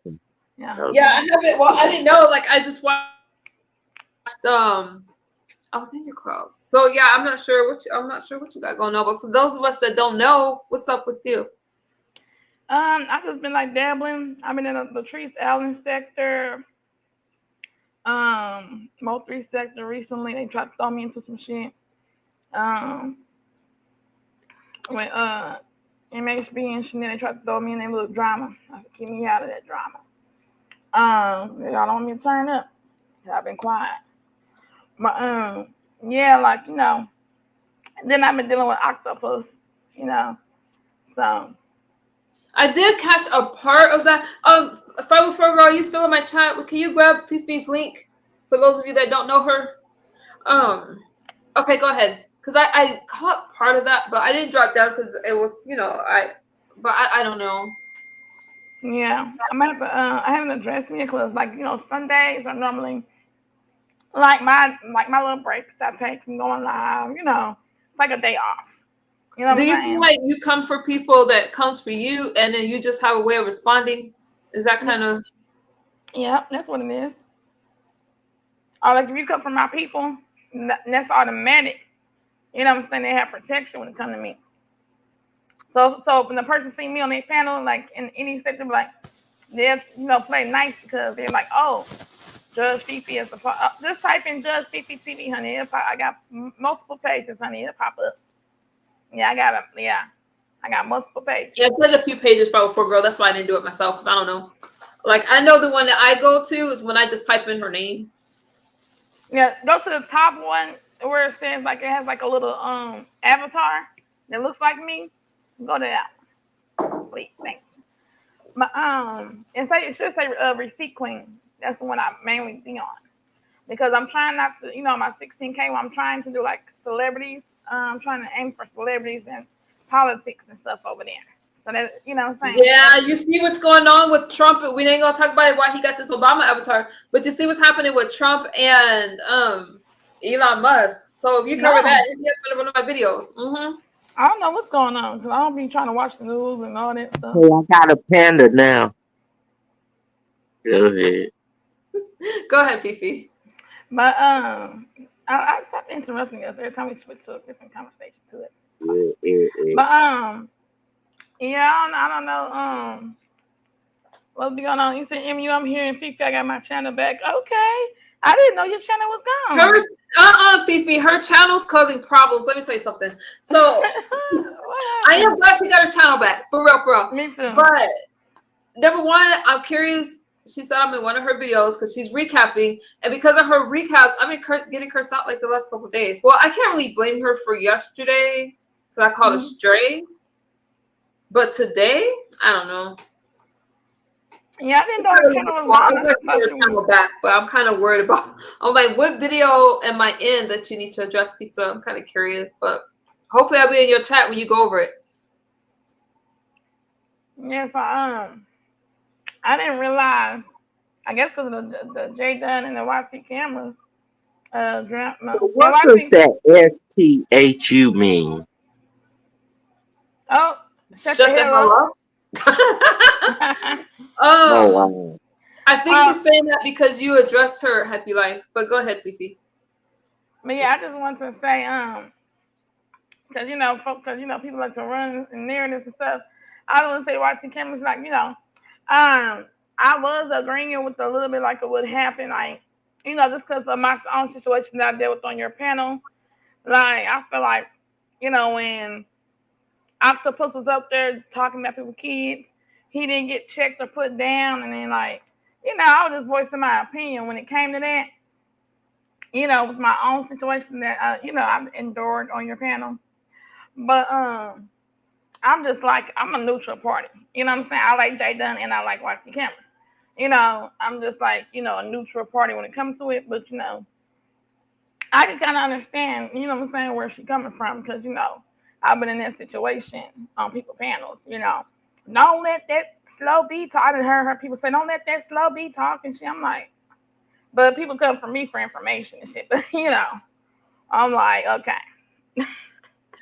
Yeah. Yeah, I haven't. Well, I didn't know. Like, I just watched. I was in your crowd. So yeah, I'm not sure what you got going on. But for those of us that don't know, what's up with you? I've just been like dabbling. I've been in the Latrice Allen sector, Mo 3 sector recently. They tried to throw me into some shit. When MHB and Chanel, they tried to throw me in that little drama. I said, keep me out of that drama. Y'all don't want me to turn up. I've been quiet. But yeah, like then I've been dealing with octopus, so. I did catch a part of that. 504 girl, you still in my chat? Can you grab Fifi's link for those of you that don't know her? Okay, go ahead. Because I caught part of that, but I didn't drop down because it was, I don't know. Yeah, I haven't addressed me because Sundays are normally like my little breaks I take from going live. It's like a day off. You know what Do I'm you saying? feel like you come for people that comes for you and then you just have a way of responding? Is that kind of... Yeah, that's what it is. Or like if you come from my people, that's automatic. You know what I'm saying? They have protection when it comes to me. So when the person see me on their panel, like in any sector, like they'll play nice because they're like, oh, Judge Fifi is just type in Judge Fifi TV, honey. I got multiple pages, honey. It'll pop up. Yeah, I got multiple pages. Yeah, there's a few pages probably for girl. That's why I didn't do it myself because I don't know. Like I know the one that I go to is when I just type in her name. Yeah, go to the top one where it says like it has like a little avatar that looks like me. Go to that one. Please, thanks. But it should say receipt queen. That's the one I mainly see on because I'm trying not to, my 16K. I'm trying to do like celebrities. I'm trying to aim for celebrities and politics and stuff over there. So that what I'm saying. Yeah, you see what's going on with Trump. We ain't gonna talk about it, why he got this Obama avatar, but you see what's happening with Trump and Elon Musk. So if you cover that, hit me up in one of my videos. I don't know what's going on because I don't be trying to watch the news and all that stuff. Hey, I got a panda now. Go ahead. Go ahead, Fifi. But I stopped interrupting us every time we switch to a different conversation to it. But yeah, I don't know. What's going on? You said MU, I'm here in Fifi. I got my channel back. Okay, I didn't know your channel was gone. Fifi, her channel's causing problems. Let me tell you something. So I am glad she got her channel back. For real, for real. Me too. But number one, I'm curious. She said I'm in one of her videos because she's recapping, and because of her recaps, I've been getting cursed out like the last couple of days. Well, I can't really blame her for yesterday because I called her stray, but today, I don't know. Yeah, I didn't know her channel was channel back, but I'm kind of worried about. I'm like, what video am I in that you need to address pizza? I'm kind of curious, but hopefully I'll be in your chat when you go over it. Yes, I didn't realize. I guess because of the J Dunn and the YT cameras. What does that STHU mean? Oh, shut the hell up. Wow. I think she's saying that because you addressed her happy life. But go ahead, Fifi. But yeah, I just want to say, because people like to run and narratives and stuff. I don't want to say watching cameras like I was agreeing with a little bit like it would happen, like just because of my own situation that I dealt with on your panel. Like I feel like when Octopus was up there talking about people's kids, he didn't get checked or put down, and then I was just voicing my opinion when it came to that. With my own situation that I've endured on your panel. But I'm just like I'm a neutral party. You know what I'm saying? I like J Dunn and I like YT Cameras. I'm just like, a neutral party when it comes to it, but I can kind of understand, what I'm saying, where she's coming from, because I've been in that situation on people panels. Don't let that slow B talk. I done heard people say, don't let that slow B talk and shit. I'm like, but people come from me for information and shit. But I'm like, okay.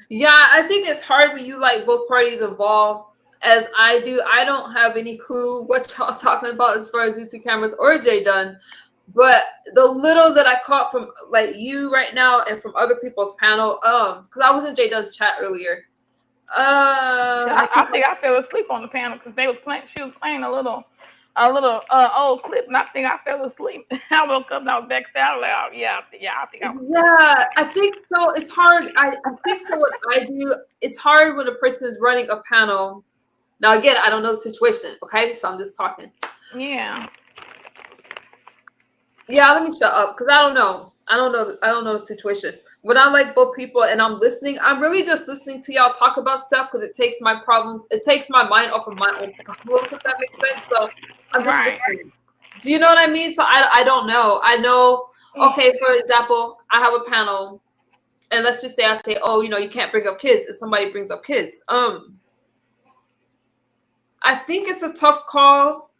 Yeah, I think it's hard when you like both parties involved, as I do. I don't have any clue what y'all talking about as far as YouTube cameras or J Dunn. But the little that I caught from like you right now and from other people's panel, because I was in J Dunn's chat earlier. I think I fell asleep on the panel because she was playing a little old clip, and I think I fell asleep. I woke up and I was back out loud. I think so. It's hard. I think so. What I do, it's hard when a person is running a panel. Now again, I don't know the situation. Okay, so I'm just talking. Yeah. Let me shut up because I don't know. I don't know the situation. When I like both people and I'm listening, I'm really just listening to y'all talk about stuff because it takes my problems. It takes my mind off of my own problems, if that makes sense. So I'm just listening. Do you know what I mean? So I don't know. I know. Okay, for example, I have a panel, and let's just say I say, oh, you can't bring up kids, and somebody brings up kids. I think it's a tough call,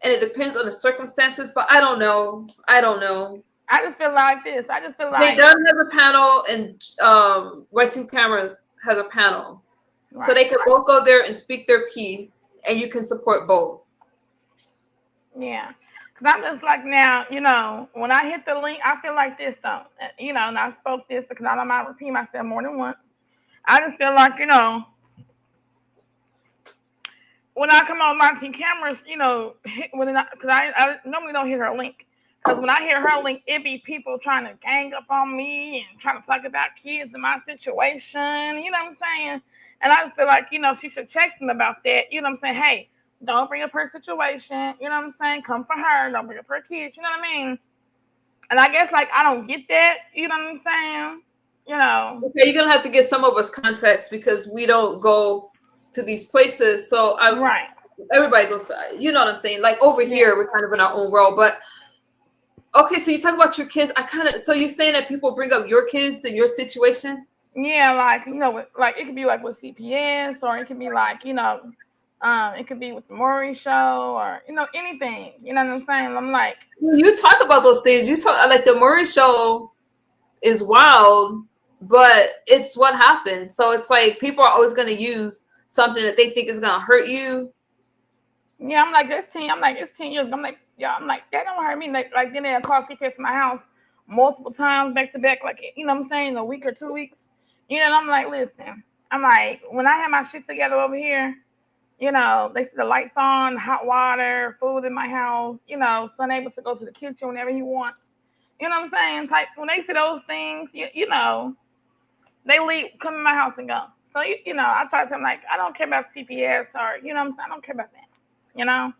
and it depends on the circumstances. But I don't know. I just feel like this. J Dunn has a panel, and YT Cameras has a panel, so they can both go there and speak their piece, and you can support both. Yeah, because I'm just like now, when I hit the link, I feel like this though, and I spoke this because I don't mind repeating myself more than once. I just feel like when I come on YT Cameras, because I normally don't hear her link. Because when I hear her link, it be people trying to gang up on me and trying to talk about kids in my situation. You know what I'm saying? And I just feel like, she should check them about that. You know what I'm saying? Hey, don't bring up her situation. You know what I'm saying? Come for her. Don't bring up her kids. You know what I mean? And I guess, I don't get that. You know what I'm saying? Okay, you're going to have to give some of us context because we don't go to these places. So everybody goes, you know what I'm saying? Like over here, we're kind of in our own world. But okay, so you talk about your kids. So you're saying that people bring up your kids and your situation? Yeah, it could be like with CPS, or it could be it could be with the Maury show, or anything. You know what I'm saying? I'm like, you talk about those things. You talk like the Maury show is wild, but it's what happened. So it's like people are always going to use something that they think is going to hurt you Yeah, I'm like, it's 10. I'm like, it's 10 years. I'm like, yeah, I'm like, that don't hurt me. Like then they'll call CPS to my house multiple times back to back, like, you know what I'm saying, a week or 2 weeks. You know, and I'm like, listen, I'm like, when I have my shit together over here, you know, they see the lights on, hot water, food in my house, you know, son able to go to the kitchen whenever he wants. You know what I'm saying? Type when they see those things, you know, they leave, come in my house and go. So you know, I try to tell them like, I don't care about CPS or you know what I'm saying, I don't care about that. You know?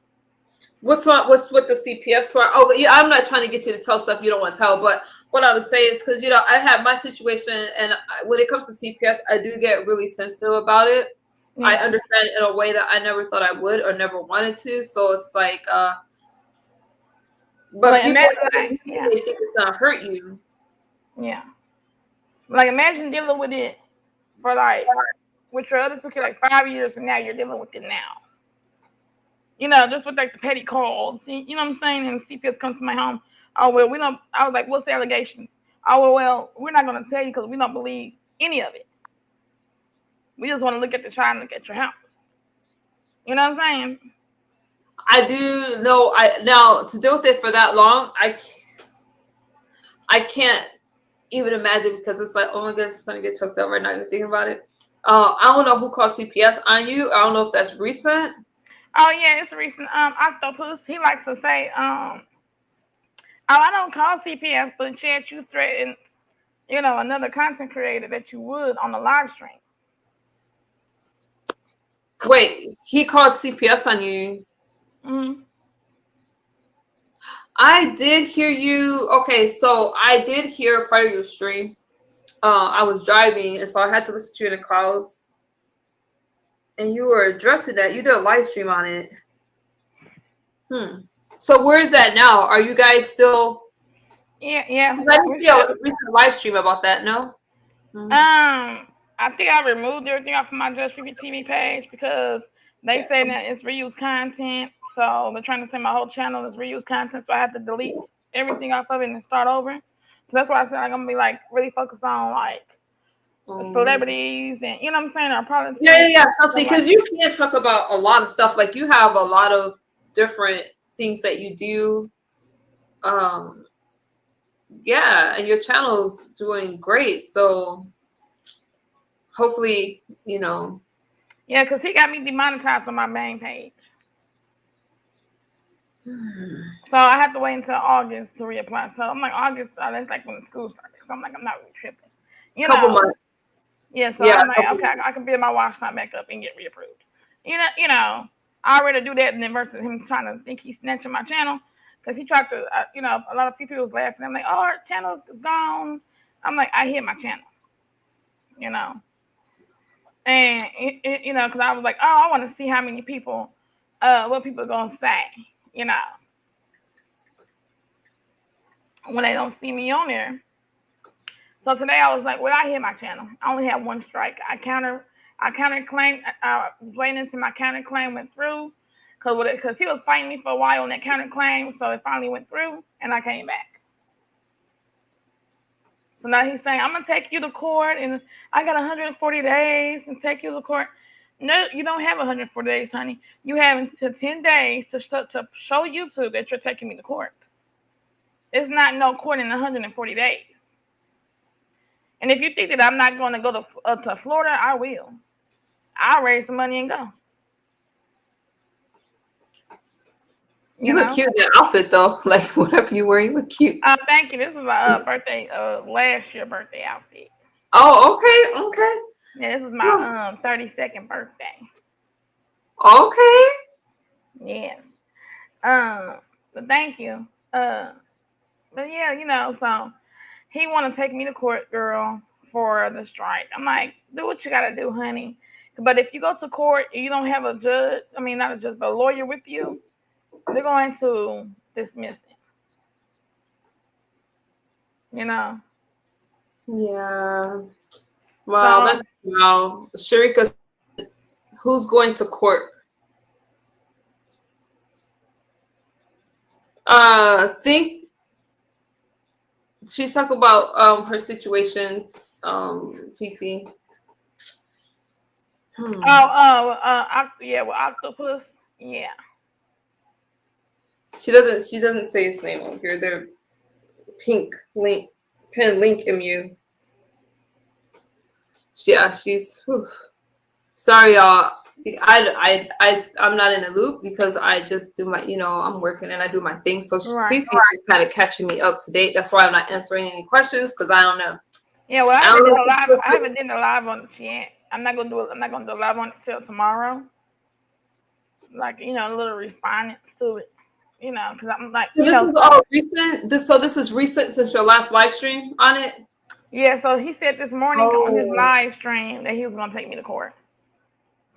What's with the CPS part? Oh, yeah, I'm not trying to get you to tell stuff you don't want to tell, but what I would say is because you know I have my situation, and when it comes to CPS, I do get really sensitive about it. Yeah. I understand in a way that I never thought I would or never wanted to. So it's like, but people like, they think it's gonna hurt you. Yeah. Like imagine dealing with it for like with your other two kids like 5 years, and now you're dealing with it now. You know, just with like the petty calls. You know what I'm saying? And CPS comes to my home. Oh well, we don't. I was like, what's the allegation? Oh well, we're not gonna tell you because we don't believe any of it. We just want to look at the child and look at your house. You know what I'm saying? I do know. I now to deal with it for that long, I can't even imagine because it's like, oh my goodness, it's gonna get choked up right now. Even thinking about it. I don't know who called CPS on you. I don't know if that's recent. Oh yeah, it's recent. Octopus, he likes to say, oh, I don't call CPS, but yet you threatened, you know, another content creator that you would on the live stream. Wait, he called CPS on you. Mm-hmm. I did hear you. Okay, so I did hear part of your stream. I was driving, and so I had to listen to you in the calls. And you were addressing that. You did a live stream on it. So where is that now? Are you guys still? Yeah. I didn't see a recent live stream about that. No. I think I removed everything off of my Just Freaky TV page because they say that it's reused content. So they're trying to say my whole channel is reused content. So I had to delete everything off of it and start over. So that's why I said I'm gonna be like really focused on like celebrities and you know what I'm saying, or politics. Yeah, something because you can't talk about a lot of stuff. Like you have a lot of different things that you do. Yeah, and your channel's doing great. So hopefully, you know. Yeah, because he got me demonetized on my main page. So I have to wait until August to reapply. So I'm like, August, that's like when school started. So I'm like, I'm not really tripping. You Couple know? months. Yeah, so I'm like, okay, I can build my watch time back up and get reapproved. You know, I already do that, and then versus him trying to think he's snatching my channel. Because he tried to, you know, a lot of people was laughing. I'm like, oh, our channel is gone. I'm like, I hit my channel. You know? And, you know, because I was like, oh, I want to see how many people, what people are going to say, you know, when they don't see me on there. So today I was like, well, I hit my channel. I only had one strike. I counterclaimed, waiting until my counterclaim went through because he was fighting me for a while on that counterclaim. So it finally went through and I came back. So now he's saying, I'm going to take you to court and I got 140 days and take you to court. No, you don't have 140 days, honey. You have until 10 days to show YouTube that you're taking me to court. It's not no court in 140 days. And if you think that I'm not going to go to Florida, I will. I'll raise the money and go. You look cute in that outfit, though. Like, whatever you wear, you look cute. Thank you. This was my last year birthday outfit. Oh, okay. Yeah, this is my 32nd birthday. Okay. Yes. But thank you. But yeah, you know, so he want to take me to court, girl, for the strike. I'm like, do what you got to do, honey. But if you go to court and you don't have a judge, I mean, not a judge, but a lawyer with you, they're going to dismiss it. You know? Yeah. Wow, wow. Sharika, who's going to court? Think she's talking about her situation, Fifi. Yeah, with Octopus. Yeah. She doesn't say his name over here. They're pink link pen link mu. Yeah, she's whew. Sorry y'all. I'm not in the loop because I just do my, I'm working and I do my thing. So Right. Fifi's just kind of catching me up to date. That's why I'm not answering any questions because I don't know. Yeah, well, I don't know. I haven't done a live on it yet. I'm not gonna do it. I'm not gonna do a live on it till tomorrow. Like, a little responding to it. Because I'm like, So this is all recent. This is recent since your last live stream on it. Yeah, so he said this morning on his live stream that he was gonna take me to court.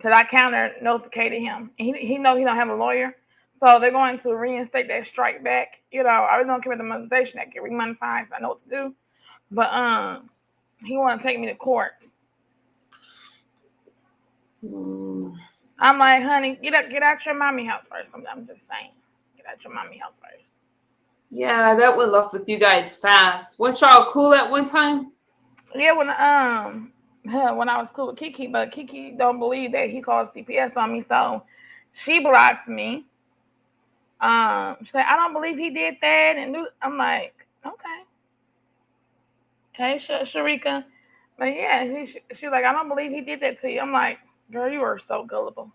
Cause I counter notified him. And he knows he don't have a lawyer. So they're going to reinstate that strike back. I really don't care about the monetization that get remonetized. I know what to do. But he wanna take me to court. I'm like, honey, get out your mommy house first. I'm just saying. Get out your mommy house first. Yeah, that went left with you guys fast. Weren't y'all cool at one time? Yeah, when I was cool with Kiki, but Kiki don't believe that he called CPS on me, so she blocked me. She said, I don't believe he did that, and I'm like, okay, Sharika, but yeah, she was like, I don't believe he did that to you. I'm like, girl, you are so gullible.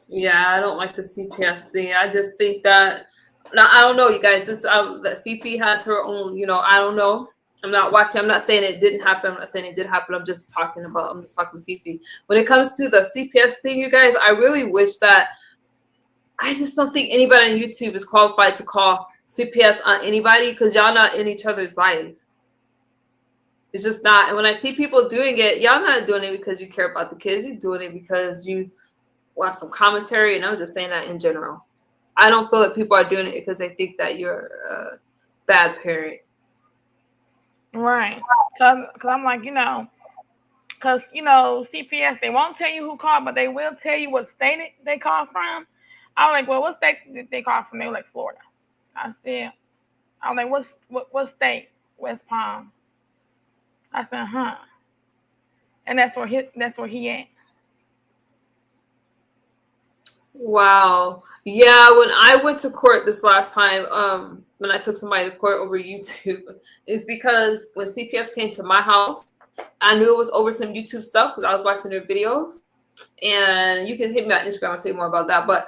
Yeah, I don't like the CPS thing. I just think that now I don't know, you guys. That Fifi has her own. I don't know. I'm not watching. I'm not saying it didn't happen. I'm not saying it did happen. I'm just talking to Fifi. When it comes to the CPS thing, you guys, I really wish that. I just don't think anybody on YouTube is qualified to call CPS on anybody because y'all not in each other's life. It's just not. And when I see people doing it, y'all not doing it because you care about the kids. You're doing it because you want some commentary. And I'm just saying that in general. I don't feel that people are doing it because they think that you're a bad parent. Right. Because I'm like, because, CPS, they won't tell you who called, but they will tell you what state they called from. I was like, well, what state did they call from? They were like, Florida. I said, I was like, what state? West Palm. I said, huh. And that's where he at. Wow. Yeah, when I went to court this last time, when I took somebody to court over YouTube, is because when CPS came to my house, I knew it was over some YouTube stuff because I was watching their videos. And you can hit me on Instagram, I'll tell you more about that. But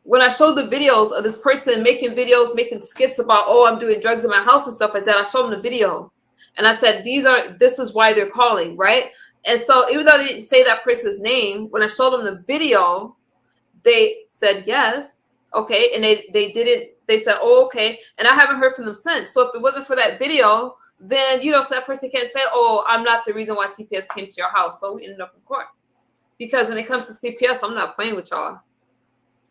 when I showed the videos of this person making videos, making skits about, I'm doing drugs in my house and stuff like that, I showed them the video. And I said, this is why they're calling, right? And so even though they didn't say that person's name, when I showed them the video, they said yes, okay. And they said, oh, okay. And I haven't heard from them since. So if it wasn't for that video, then, so that person can't say, oh, I'm not the reason why CPS came to your house. So we ended up in court. Because when it comes to CPS, I'm not playing with y'all.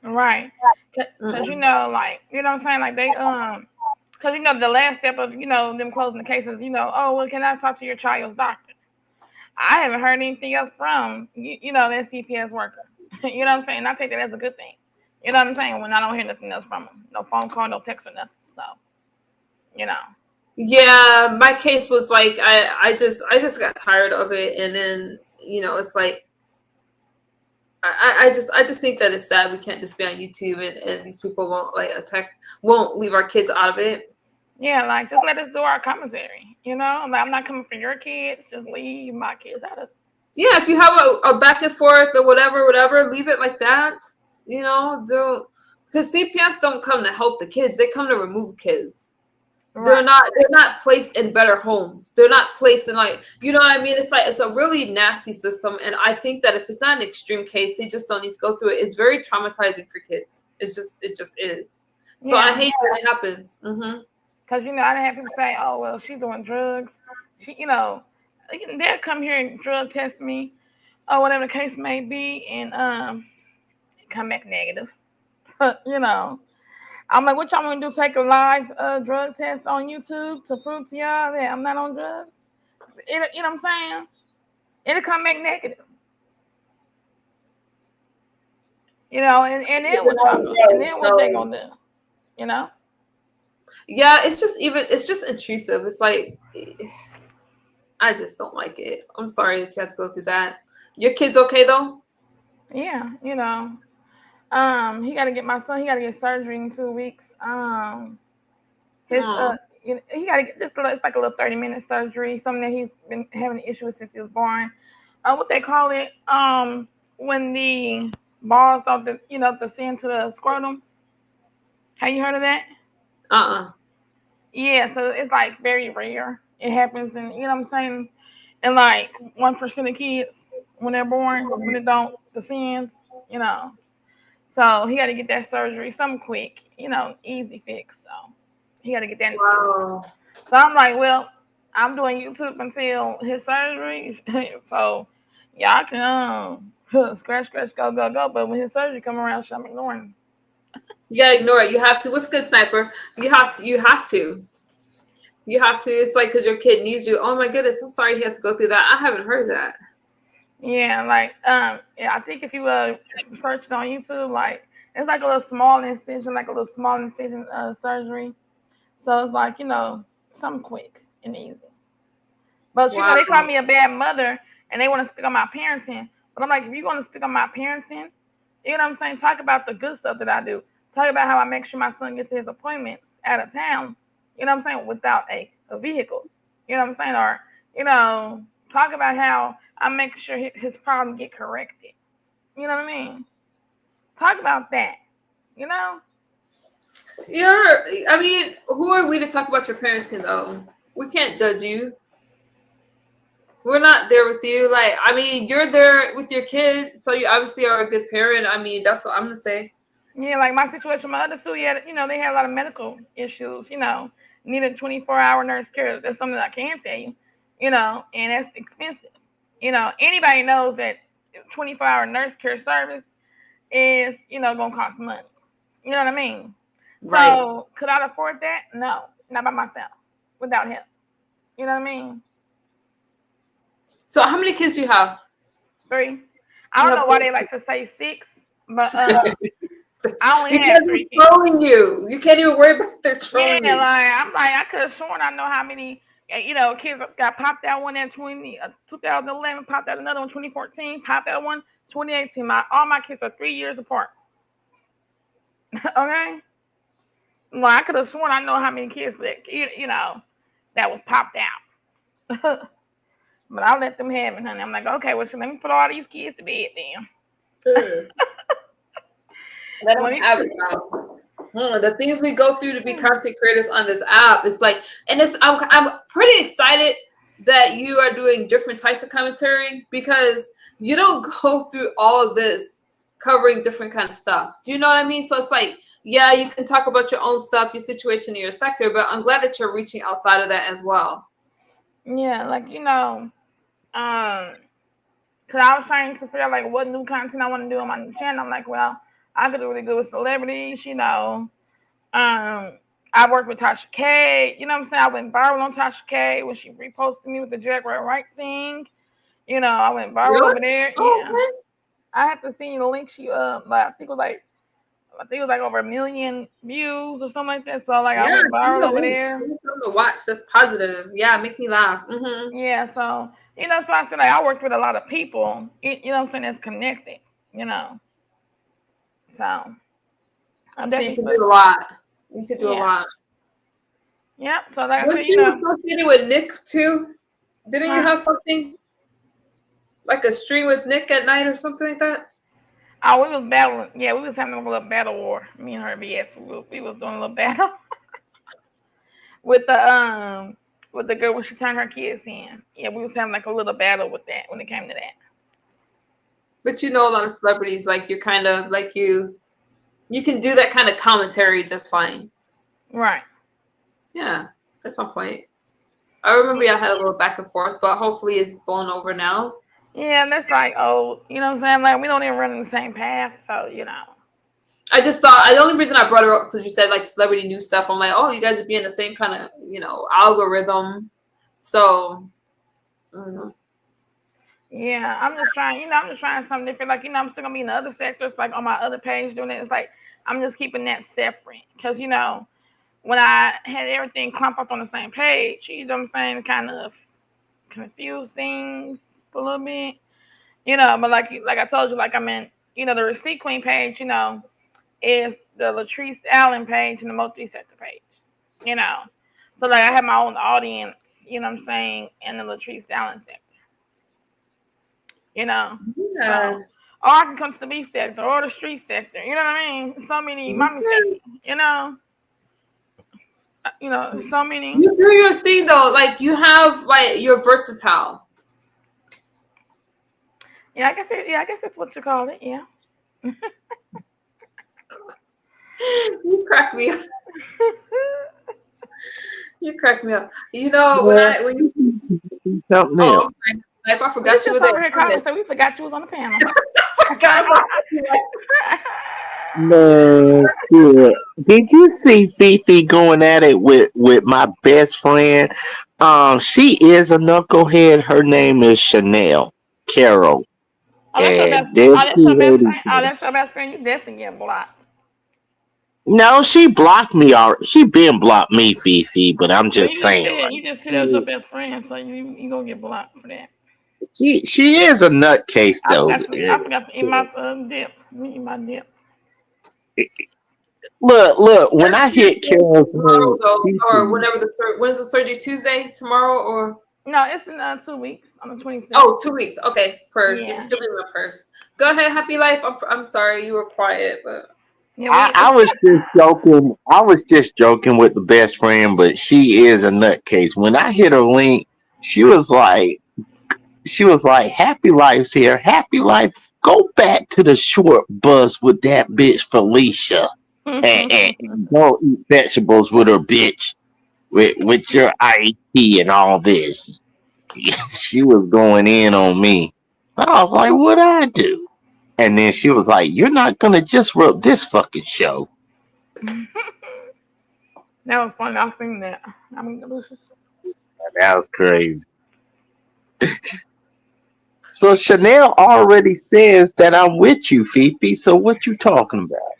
Right. Because, like, you know what I'm saying? Like, they, because, the last step of, them closing the cases, oh, well, can I talk to your child's doctor? I haven't heard anything else from, that CPS worker. You know what I'm saying? I take that as a good thing. You know what I'm saying? When I don't hear nothing else from them. No phone call, no text or nothing. So, Yeah, my case was like, I just got tired of it. And then, it's like, I just think that it's sad we can't just be on YouTube and these people won't leave our kids out of it. Yeah, like, just let us do our commentary. Like, I'm not coming for your kids. Just leave my kids out of it. Yeah, if you have a back and forth or whatever, leave it like that. Because CPS don't come to help the kids; they come to remove kids. Right. They're not placed in better homes. They're not placed in you know what I mean? It's a really nasty system, and I think that if it's not an extreme case, they just don't need to go through it. It's very traumatizing for kids. It just is. So I hate that it happens. Mm-hmm. Because, I didn't have people say, oh, well, she's doing drugs. They'll come here and drug test me or whatever the case may be and come back negative. I'm like, what y'all want to do, take a live drug test on YouTube to prove to y'all that I'm not on drugs? You know what I'm saying? It'll come back negative. And then what y'all do? And then what they going to do? Yeah, it's just intrusive. It's like, I just don't like it. I'm sorry that you have to go through that. Your kids okay though? Yeah, he got to get my son. He got to get surgery in 2 weeks. His Oh, he got to get just it's like a little 30-minute surgery. Something that he's been having an issue with since he was born. What they call it? When the balls of the send to the scrotum. Have you heard of that? uh-uh. Yeah, so it's like very rare. It happens in what I'm saying, in like 1% of kids when they're born when it don't descends. You know. So he got to get that surgery, something quick, easy fix. So he got to get that in 2 weeks. Wow. So I'm like, well, I'm doing YouTube until his surgery. So y'all can scratch, scratch, go, go, go. But when his surgery come around, I'm ignoring him. You gotta ignore it. You have to. What's good, Sniper? You have to. You have to. You have to. It's like because your kid needs you. Oh my goodness, I'm sorry he has to go through that. I haven't heard that. Yeah, like yeah, I think if you search it on YouTube, like it's like a little small incision, surgery. So it's like something quick and easy. But Wow. they call me a bad mother and they want to speak on my parenting. But I'm like, if you're going to speak on my parenting, you know what I'm saying? Talk about the good stuff that I do. Talk about how I make sure my son gets to his appointments out of town. You know what I'm saying? Without a vehicle. You know what I'm saying? Or, talk about how I make sure his problems get corrected. You know what I mean? Talk about that. You know? I mean, who are we to talk about your parenting though? We can't judge you. We're not there with you. Like, I mean, you're there with your kid, so you obviously are a good parent. I mean, that's what I'm gonna say. Yeah, like my situation, my other two, yeah, they had a lot of medical issues, needed 24-hour nurse care. That's something I can tell you, and that's expensive. Anybody knows that 24-hour nurse care service is, going to cost money. You know what I mean? Right. So, could I afford that? No, not by myself, without help. You know what I mean? So, how many kids do you have? 3. I You don't have know why they like to say 6, but I only because had 3 they're kids. trolling you. You can't even worry about their trolling Yeah, you. like I'm like I could have sworn I know how many kids got popped out one in 2011, popped out another one 2014, popped out one 2018. All my kids are 3 years apart. Okay, well I could have sworn I know how many kids that was popped out. But I'll let them have it, honey. I'm like, okay, well, so let me put all these kids to bed then. Let Let them me. have it now. The things we go through to be content creators on this app, it's like, and I'm pretty excited that you are doing different types of commentary because you don't go through all of this covering different kind of stuff. Do you know what I mean? So it's like, yeah, you can talk about your own stuff, your situation in your sector, but I'm glad that you're reaching outside of that as well. Yeah, like cause I was trying to figure out like what new content I want to do on my new channel. I'm like, well, I could do really good with celebrities, I worked with Tasha K. You know what I'm saying? I went viral on Tasha K when she reposted me with the Jack Right thing. I went viral Really? over there. Oh, Yeah. okay. I have to send you the link. I think it was like over 1 million views or something like that. So like I Yeah, went give me viral a over link. there. Give me something to watch. That's positive. Yeah, make me laugh. Yeah, so so I said like I worked with a lot of people, you know what I'm saying, that's connected, you know. So I'm So you definitely can do a lot. You could do a yeah. lot. Yep. So like I Weren't said, you associated with Nick too? Didn't you huh? have something like a stream with Nick at night or something like that? Oh, we was battling. Yeah, we was having a little battle war. Me and her, BS. We was doing a little battle with the girl when she turned her kids in. Yeah, we was having like a little battle with that when it came to that. But you know a lot of celebrities, like you're kind of like you can do that kind of commentary just fine. Right. Yeah, that's my point. I remember y'all had a little back and forth, but hopefully it's blown over now. Yeah, and that's like, oh, you know what I'm saying? Like we don't even run in the same path, so I just thought the only reason I brought her up because you said like celebrity news stuff. I'm like, oh, you guys would be in the same kind of algorithm. So I don't know. Yeah, I'm just trying something different. Like, I'm still gonna be in the other sectors, like on my other page doing it. It's like I'm just keeping that separate. Cause when I had everything clumped up on the same page, you know what I'm saying, kind of confused things a little bit. But like I told you, like I'm in the Receipt Queen page, is the Latrice Allen page and the Mo3 Sector page. So like I have my own audience, what I'm saying, in the Latrice Allen sector. Yeah. So, or I can come to the beef sector or the street sector. You know what I mean? So many mommy sectors. So many. You do your thing though. Like you have like you're versatile. Yeah, I guess that's what you call it. Yeah. You crack me up. You crack me up. When you Something oh, else. I'm sorry. If I forgot you were there. Over here crying, so we forgot you was on the panel. Forgot about Man, yeah. Did you see Fifi going at it with my best friend? She is a knucklehead. Her name is Chanel Carol, Oh, that's your best. and there's Oh, that's two your best ladies. friend. Oh, that's your best friend. You definitely get blocked. No, she blocked me already. She been blocked me, Fifi. But I'm Well, just saying, you just said that was your best friend, so you gonna get blocked for that. she is a nutcase though. I forgot to eat my dip. Let me eat my dip. Look. When I hit Carol's tomorrow name, though, Fifi, or whenever when is the surgery? Tuesday, tomorrow, or No, it's in 2 weeks on the 26th. oh, 2 weeks. Okay, purse. Yeah. You can be my purse. Go ahead, happy life. I'm sorry you were quiet, but Yeah, I was just joking. I was just joking with the best friend, but she is a nutcase. When I hit her link, she was like, "Happy Life's here. Happy Life. Go back to the short bus with that bitch Felicia, and go eat vegetables with her bitch with your IT and all this." She was going in on me. I was like, "What I do?" And then she was like, "You're not gonna disrupt this fucking show." that was funny. I've seen that. I mean, delicious. That was crazy. So Chanel already says that I'm with you, Fifi. So what you talking about?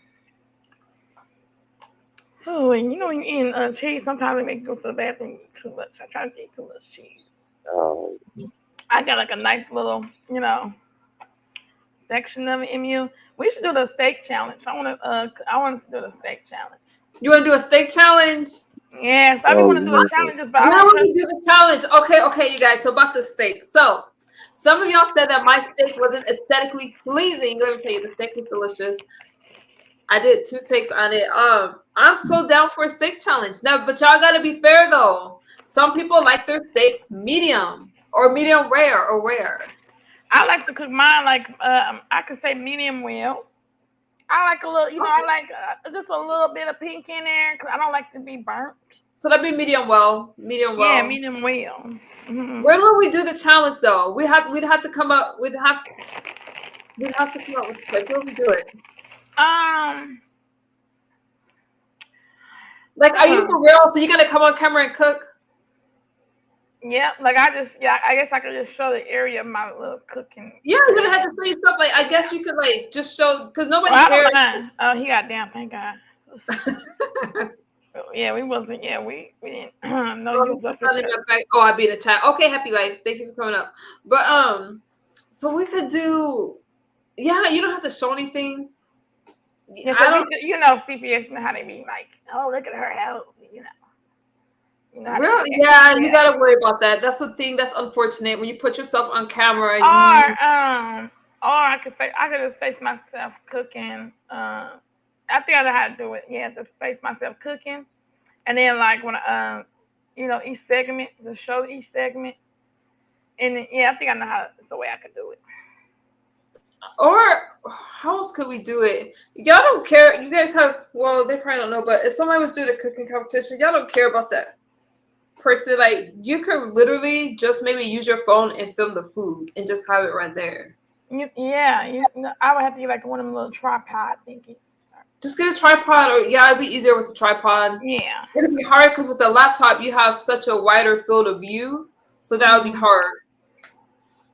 Oh, and when you eat cheese, sometimes it makes you go to the bathroom too much. I try to eat too much cheese. Oh, I got like a nice little, section of it in you. We should do the steak challenge. I want to do the steak challenge. you want to do a steak challenge? Yes, I want to do the challenges, but Yeah, I I don't want to do the challenge. Okay, you guys. So about the steak. So some of y'all said that my steak wasn't aesthetically pleasing. Let me tell you, the steak was delicious. I did 2 takes on it. I'm so down for a steak challenge. Now, but y'all gotta be fair though. Some people like their steaks medium or medium rare or rare. I like to cook mine like I could say medium well. I like a little, I like just a little bit of pink in there because I don't like to be burnt. So that'd be medium well. Medium well. Yeah, medium well. Mm-hmm. When will we do the challenge though? We'd have to come up. We'd have to come up with like where we do it. Like, are you for real? So you're gonna come on camera and cook? Yeah, like I guess I could just show the area of my little cooking. Yeah, you're gonna have to show yourself. Like, I guess you could like just show because nobody cares. Oh, he got down. Thank God. Yeah, we wasn't. Yeah, we didn't. No, you was oh, I be in the chat. Okay, happy life. Thank you for coming up. But so we could do. Yeah, you don't have to show anything. Yeah, I don't. CPS know how they be like. Oh, look at her house. Really? Yeah, you gotta worry about that. That's the thing that's unfortunate when you put yourself on camera. Or I could just face myself cooking. I think I know how to do it. Yeah, just face myself cooking, and then like when each segment, just show each segment, and then, I think I know how. It's the way I could do it. Or how else could we do it? Y'all don't care. You guys have they probably don't know, but if somebody was doing a cooking competition, y'all don't care about that person. Like you could literally just maybe use your phone and film the food and just have it right there. I would have to get like one of them little tripod thingies. Just get a tripod, or it'd be easier with the tripod. Yeah, it'd be hard because with the laptop you have such a wider field of view, so that would be hard.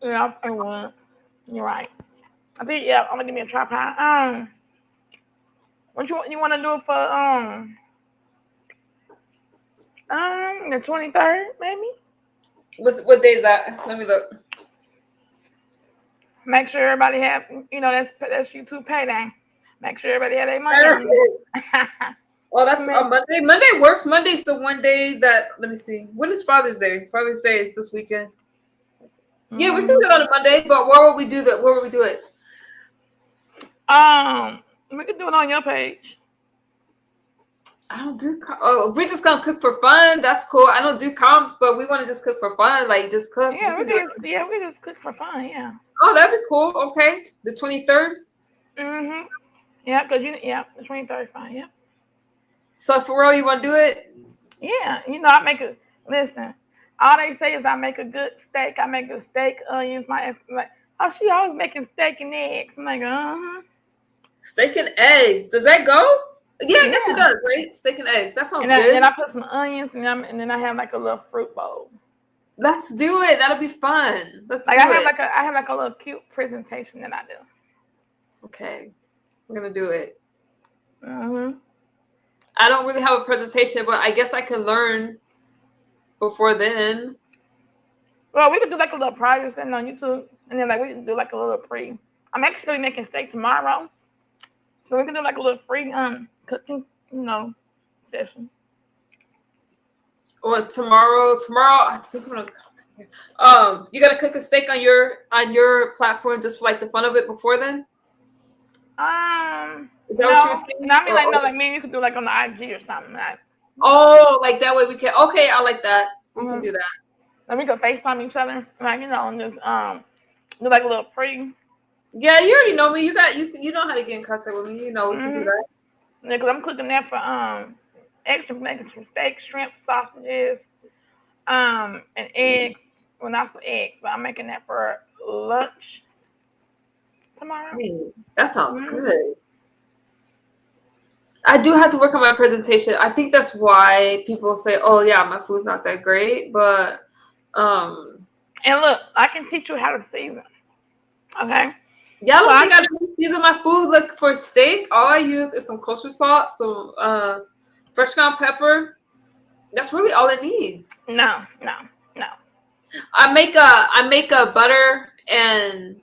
Yeah, I would. You're right. I think I'm gonna give me a tripod. What you want to do it for? The 23rd, maybe. What day is that? Let me look. Make sure everybody have, that's YouTube payday. Make sure everybody have their money on it. Oh, that's on Monday. Monday works. Monday's the one day that, let me see. When is Father's Day? Father's Day is this weekend. Yeah, we can do it on a Monday, but where would we do that? Where would we do it? We could do it on your page. I don't do. We're just gonna cook for fun. That's cool. I don't do comps, but we want to just cook for fun. Like just cook. Yeah, we just cook for fun. Yeah. Oh, that'd be cool. Okay, the 23rd. Yeah, the 23rd, fine. Yeah. So for real, you want to do it? Yeah, I make a listen. All they say is I make a good steak. I make a steak, onions. Oh, she always making steak and eggs. I'm like, Steak and eggs. Does that go? Yeah, I guess it does, right? Steak and eggs. That sounds good. And then I put some onions, and then I have like a little fruit bowl. Let's do it. That'll be fun. I have like a little cute presentation that I do. Okay, we're gonna do it. I don't really have a presentation, but I guess I can learn before then. Well, we could do like a little project thing on YouTube, and then like we can do like a little pre. I'm actually making steak tomorrow, so we can do like a little free cooking, session. Or tomorrow, I think I'm gonna. You gotta cook a steak on your platform just for like the fun of it before then. Is that what you were saying? No, I mean like maybe you could do like on the IG or something. Oh, like that way we can. Okay, I like that. We can do that. And we could FaceTime each other, like and just do like a little pre. Yeah, you already know me. You know how to get in contact with me. You know we can do that. Yeah, because I'm cooking that for making some steak, shrimp, sausages, and eggs. Well, not for eggs, but I'm making that for lunch tomorrow. Dang, that sounds good. I do have to work on my presentation. I think that's why people say, "Oh, yeah, my food's not that great," but And look, I can teach you how to season. Okay. Yeah, I don't think I do season my food. Like for steak, all I use is some kosher salt, some fresh ground pepper. That's really all it needs. No. I make a butter, and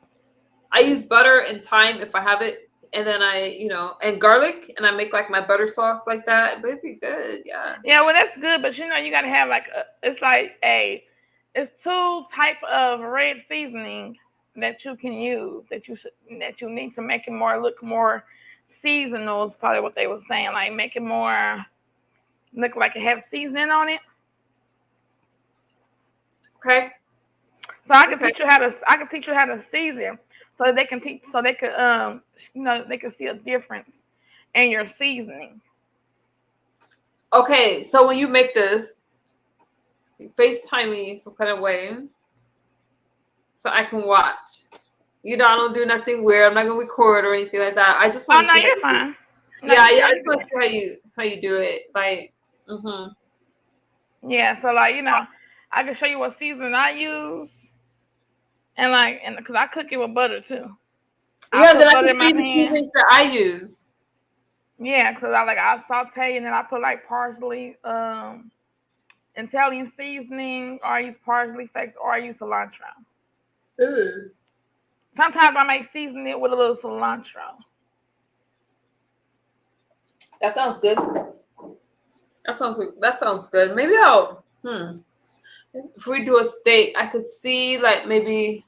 I use butter and thyme if I have it, and then and garlic, and I make like my butter sauce like that. But it'd be good, yeah. Yeah, well that's good, but you gotta have like it's two type of red seasoning that you can use that you need to make it look more seasonal is probably what they were saying, like make it more look like it has seasoning on it. Okay. So I can teach you how to season, so they can they can see a difference in your seasoning. Okay, so when you make this, FaceTime me some kind of way so I can watch. I don't do nothing weird. I'm not gonna record or anything like that. I just want to see. You're fine. I just want to see how you do it. Like, Yeah, so I can show you what seasoning I use, and because I cook it with butter too. Yeah, then I can show you the seasonings that I use. Yeah, because I saute and then I put like parsley, Italian seasoning, or I use parsley flakes, or I use cilantro. Sometimes I may season it with a little cilantro. That sounds good. That sounds good. Maybe I'll if we do a steak, I could see like maybe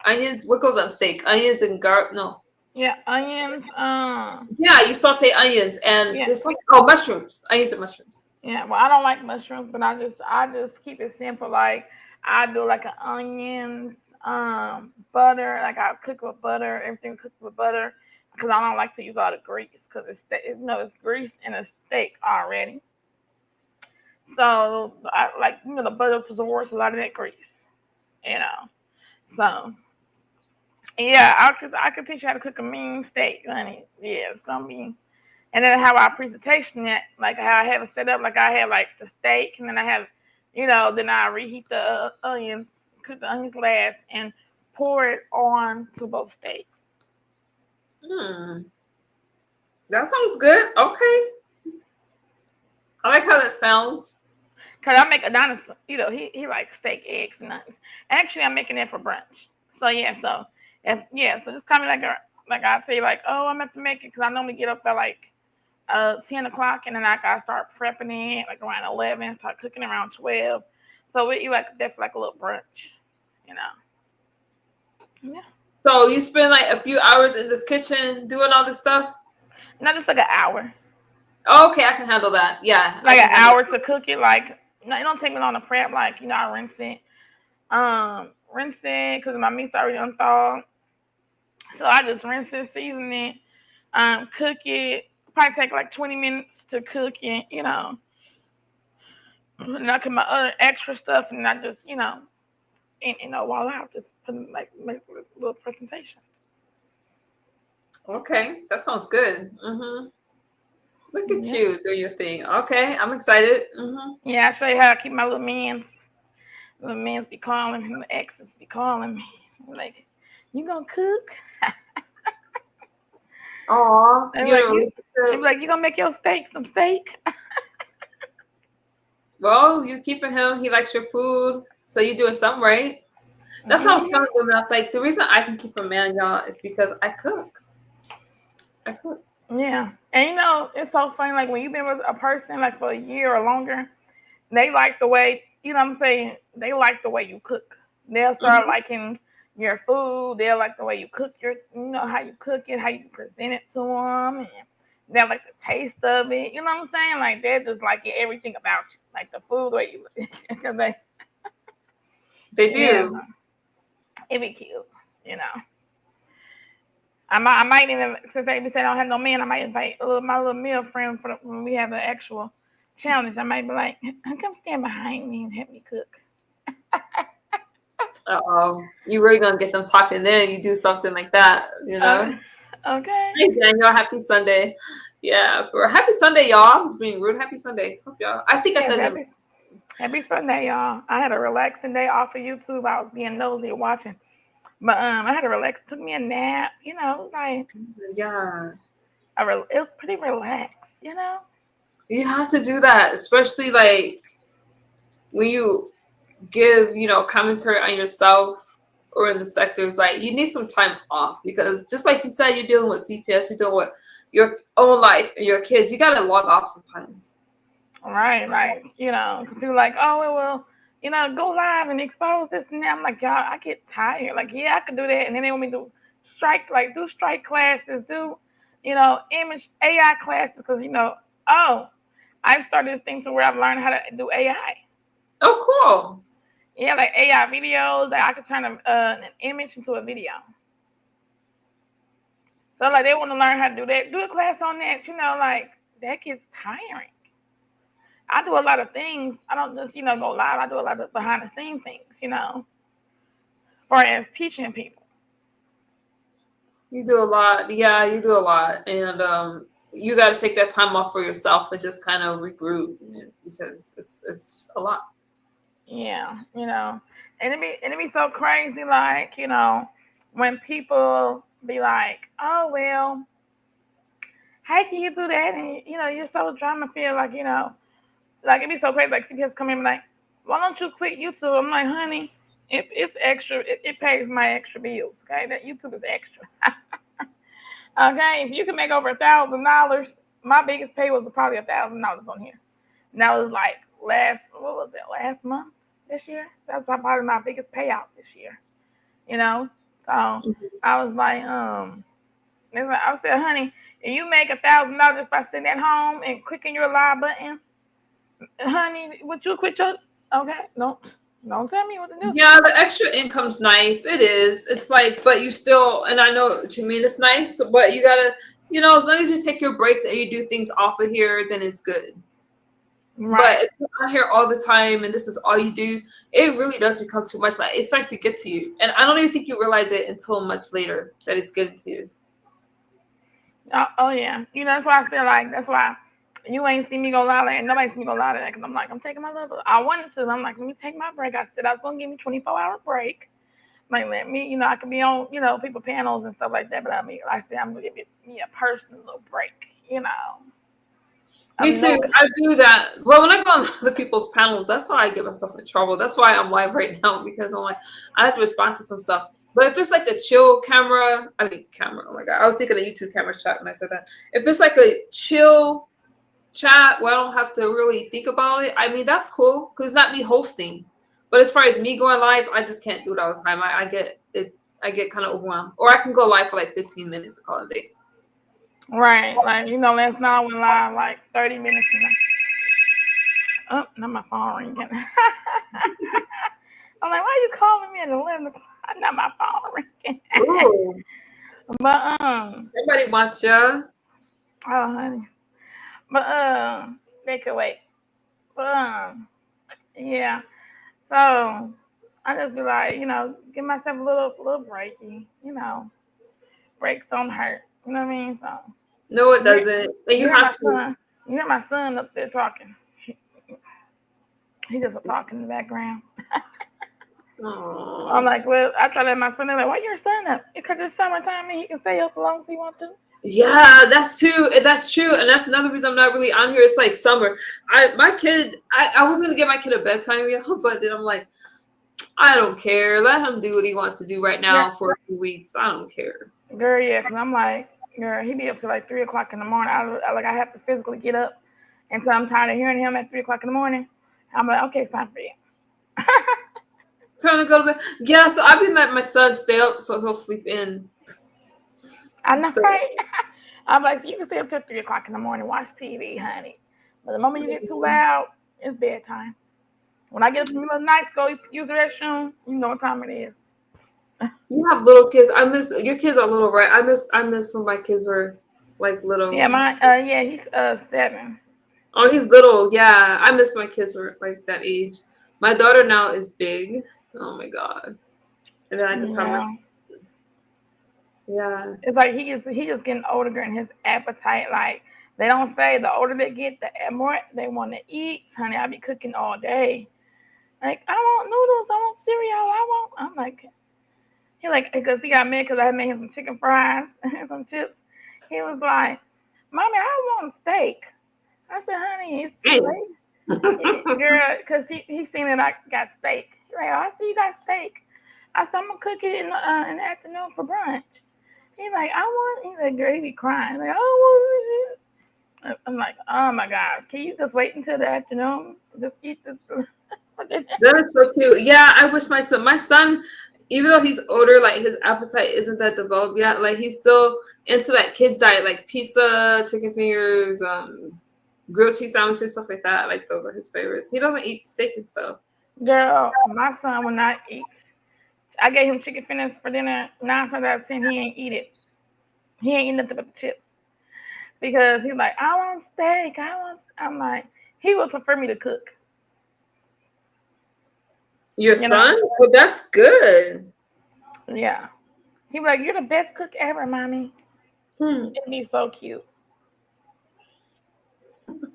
onions. What goes on steak? Onions and garlic. No. Yeah, onions. Yeah, you saute onions and there's like mushrooms. Onions and mushrooms. Yeah, well, I don't like mushrooms, but I just keep it simple. Like I do like an onions, butter. Like I cook with butter. Everything cooked with butter because I don't like to use all the grease because it's grease in a steak already. So I the butter absorbs a lot of that grease. So yeah, I could teach you how to cook a mean steak, honey. Yeah, it's gonna be. And then how our presentation that, like how I have it set up, like I have like the steak, and then I have, then I reheat the onions, cook the onions last, and pour it on to both steaks. That sounds good. Okay. I like how that sounds. Cause I make Adonis, he likes steak, eggs, and onions. Actually, I'm making that for brunch. So yeah, so So just call me like I'll tell you like, oh, I'm have to make it because I normally get up at like 10 o'clock and then I gotta start prepping it like around 11, start cooking around 12. So we eat like definitely like a little brunch, you know. Yeah. So you spend like a few hours in this kitchen doing all this stuff? Not just like an hour. Oh, okay, I can handle that. Yeah. Like an hour to cook it. Like no, it don't take me long to prep. Like I rinse it. Rinse it because my meat's already unthawed. So I just rinse it, season it, cook it. Probably take like 20 minutes to cook it, And I cook my other extra stuff, and I just, while I just put like make a little presentation. Okay, that sounds good. Look at you do your thing. Okay, I'm excited. Yeah, I'll show you how I keep my little mans. Little mans be calling me, the exes be calling me. I'm like, you gonna cook? Aw, They be like, you gonna make your some steak? Well, you're keeping him. He likes your food, so you're doing something right. That's what I was telling them. I was like, the reason I can keep a man, y'all, is because I cook. Yeah, and it's so funny. Like when you've been with a person like for a year or longer, they like the way what I'm saying. They like the way you cook. They'll start liking your food. They'll like the way you cook how you cook it, how you present it to them, and they'll like the taste of it. You know what I'm saying? Like they just like everything about you, like the food, the way you look, because they do. Yeah, it be cute, I might even, since they said I don't have no man, I might invite my little male friend when we have an actual challenge. I might be like, come stand behind me and help me cook. You really gonna get them talking then? You do something like that, Okay. Hey Daniel, happy Sunday. Yeah, for happy Sunday, y'all. I was being rude. Happy Sunday. Hope y'all. I think I said happy Sunday, y'all. I had a relaxing day off of YouTube. I was being nosy watching. But I had it took me a nap, like yeah. It was pretty relaxed, You have to do that, especially like when you give, commentary on yourself or in the sectors, like you need some time off because just like you said, you're dealing with CPS, you're dealing with your own life and your kids. You gotta log off sometimes. Right, like, people like, oh, it will. Go live and expose this and that. I'm like, y'all, I get tired. Like, yeah, I could do that. And then they want me to do strike classes, do, image AI classes. Because, I've started this thing to where I've learned how to do AI. Oh, cool. Yeah, like AI videos. Like I could turn an image into a video. So, like, they want to learn how to do that. Do a class on that. Like, that gets tiring. I do a lot of things. I don't just, go live. I do a lot of behind the scenes things, for as teaching people. You do a lot. Yeah, you do a lot. And you got to take that time off for yourself and just kind of regroup because it's a lot. Yeah, and it be so crazy, like, when people be like, oh, well, how can you do that? And, you're so drama-filled, like, like it'd be so crazy. Like CPS come in and like, why don't you quit YouTube? I'm like, honey, it's extra. It pays my extra bills. Okay, that YouTube is extra. Okay, if you can make over $1,000, my biggest pay was probably $1,000 on here. And that was like last month this year. That was probably my biggest payout this year. So I was like, I said, honey, if you make $1,000 just by sitting at home and clicking your live button. Honey, would you quit your... Okay, don't tell me what to do. Yeah, the extra income's nice. It is. It's like, but you still, and I know what you mean, it's nice, but you gotta, as long as you take your breaks and you do things off of here, then it's good. Right. But if you're out here all the time and this is all you do, it really does become too much. Like, it starts to get to you. And I don't even think you realize it until much later that it's getting to you. Oh yeah. That's why I feel like, that's why you ain't see me go live, and nobody see me go live that because I'm like, I'm taking my level. I wanted to. I'm like, let me take my break. I said I was going to give me 24-hour break. Like, let me, I could be on, people panels and stuff like that. But I said, I'm going to give me a personal little break, Me too. I do that. Well, when I go on other people's panels, that's how I get myself in trouble. That's why I'm live right now because I'm like, I have to respond to some stuff. But if it's like a chill camera, camera. Oh my god, I was thinking of YouTube camera chat when I said that. If it's like a chill chat where I don't have to really think about it, I mean that's cool because it's not me hosting. But as far as me going live, I just can't do it all the time. I get it. I get kind of overwhelmed. Or I can go live for like 15 minutes and call it a day. Right. Like, last night I went live like 30 minutes. Oh, not my phone ringing. I'm like, why are you calling me at 11 o'clock? Not my phone ringing. Ooh. But, Somebody wants ya. oh, honey. But, they could wait. But, yeah. So, I just be like, give myself a little breaky, breaks don't hurt. You know what I mean? So No, it doesn't. And you have to. You hear my son up there talking. He just talking in the background. Aww. I'm like, well, I try to let my son know, like, why your son up? Because it's summertime and he can stay up as long as he wants to. Yeah, that's true. That's true. And that's another reason I'm not really on here. It's like summer. I was gonna get my kid a bedtime, but then I'm like, I don't care. Let him do what he wants to do right now for a few weeks. I don't care. Girl, yeah, because I'm like, girl, he be up to like 3 o'clock in the morning. I have to physically get up. And so I'm tired of hearing him at 3 o'clock in the morning. I'm like, okay, it's time for you. Time to go to bed. Yeah, so I've been letting my son stay up so he'll sleep in. I'm not right. I'm like, so you can stay up till 3 o'clock in the morning, watch TV, honey. But the moment you get too loud, it's bedtime. When I get up in the middle of the night to go use the restroom, you know what time it is. You have little kids. I miss your kids are little, right? I miss when my kids were like little. Yeah, he's 7. Oh, he's little. Yeah, I miss my kids were like that age. My daughter now is big. Oh my god. And then I just have my. Yeah. It's like he just getting older and his appetite, like they don't say the older they get, the more they want to eat. Honey, I be cooking all day. Like, I want noodles, I want cereal, I'm like, he like, because he got mad because I had made him some chicken fries and some chips. He was like, Mommy, I want steak. I said, honey, it's too late. Girl, because he seen that I got steak. He's like, oh, I see you got steak. I said, I'm going to cook it in the afternoon for brunch. He's like, girl, he be crying. Like, oh, I'm like, oh my gosh, can you just wait until the afternoon? Just eat this. That is so cute. Yeah, I wish my son, even though he's older, like his appetite isn't that developed yet. Like he's still into that kids diet, like pizza, chicken fingers, grilled cheese sandwiches, stuff like that. Like those are his favorites. He doesn't eat steak and stuff. Girl, my son will not eat. I gave him chicken fingers for dinner. 9 times out of 10, he ain't eat it. He ain't eat nothing but the chips because he's like, I want steak. I'm like, he would prefer me to cook. Your son? Well, that's good. Yeah. He was like, you're the best cook ever, Mommy. It'd be so cute.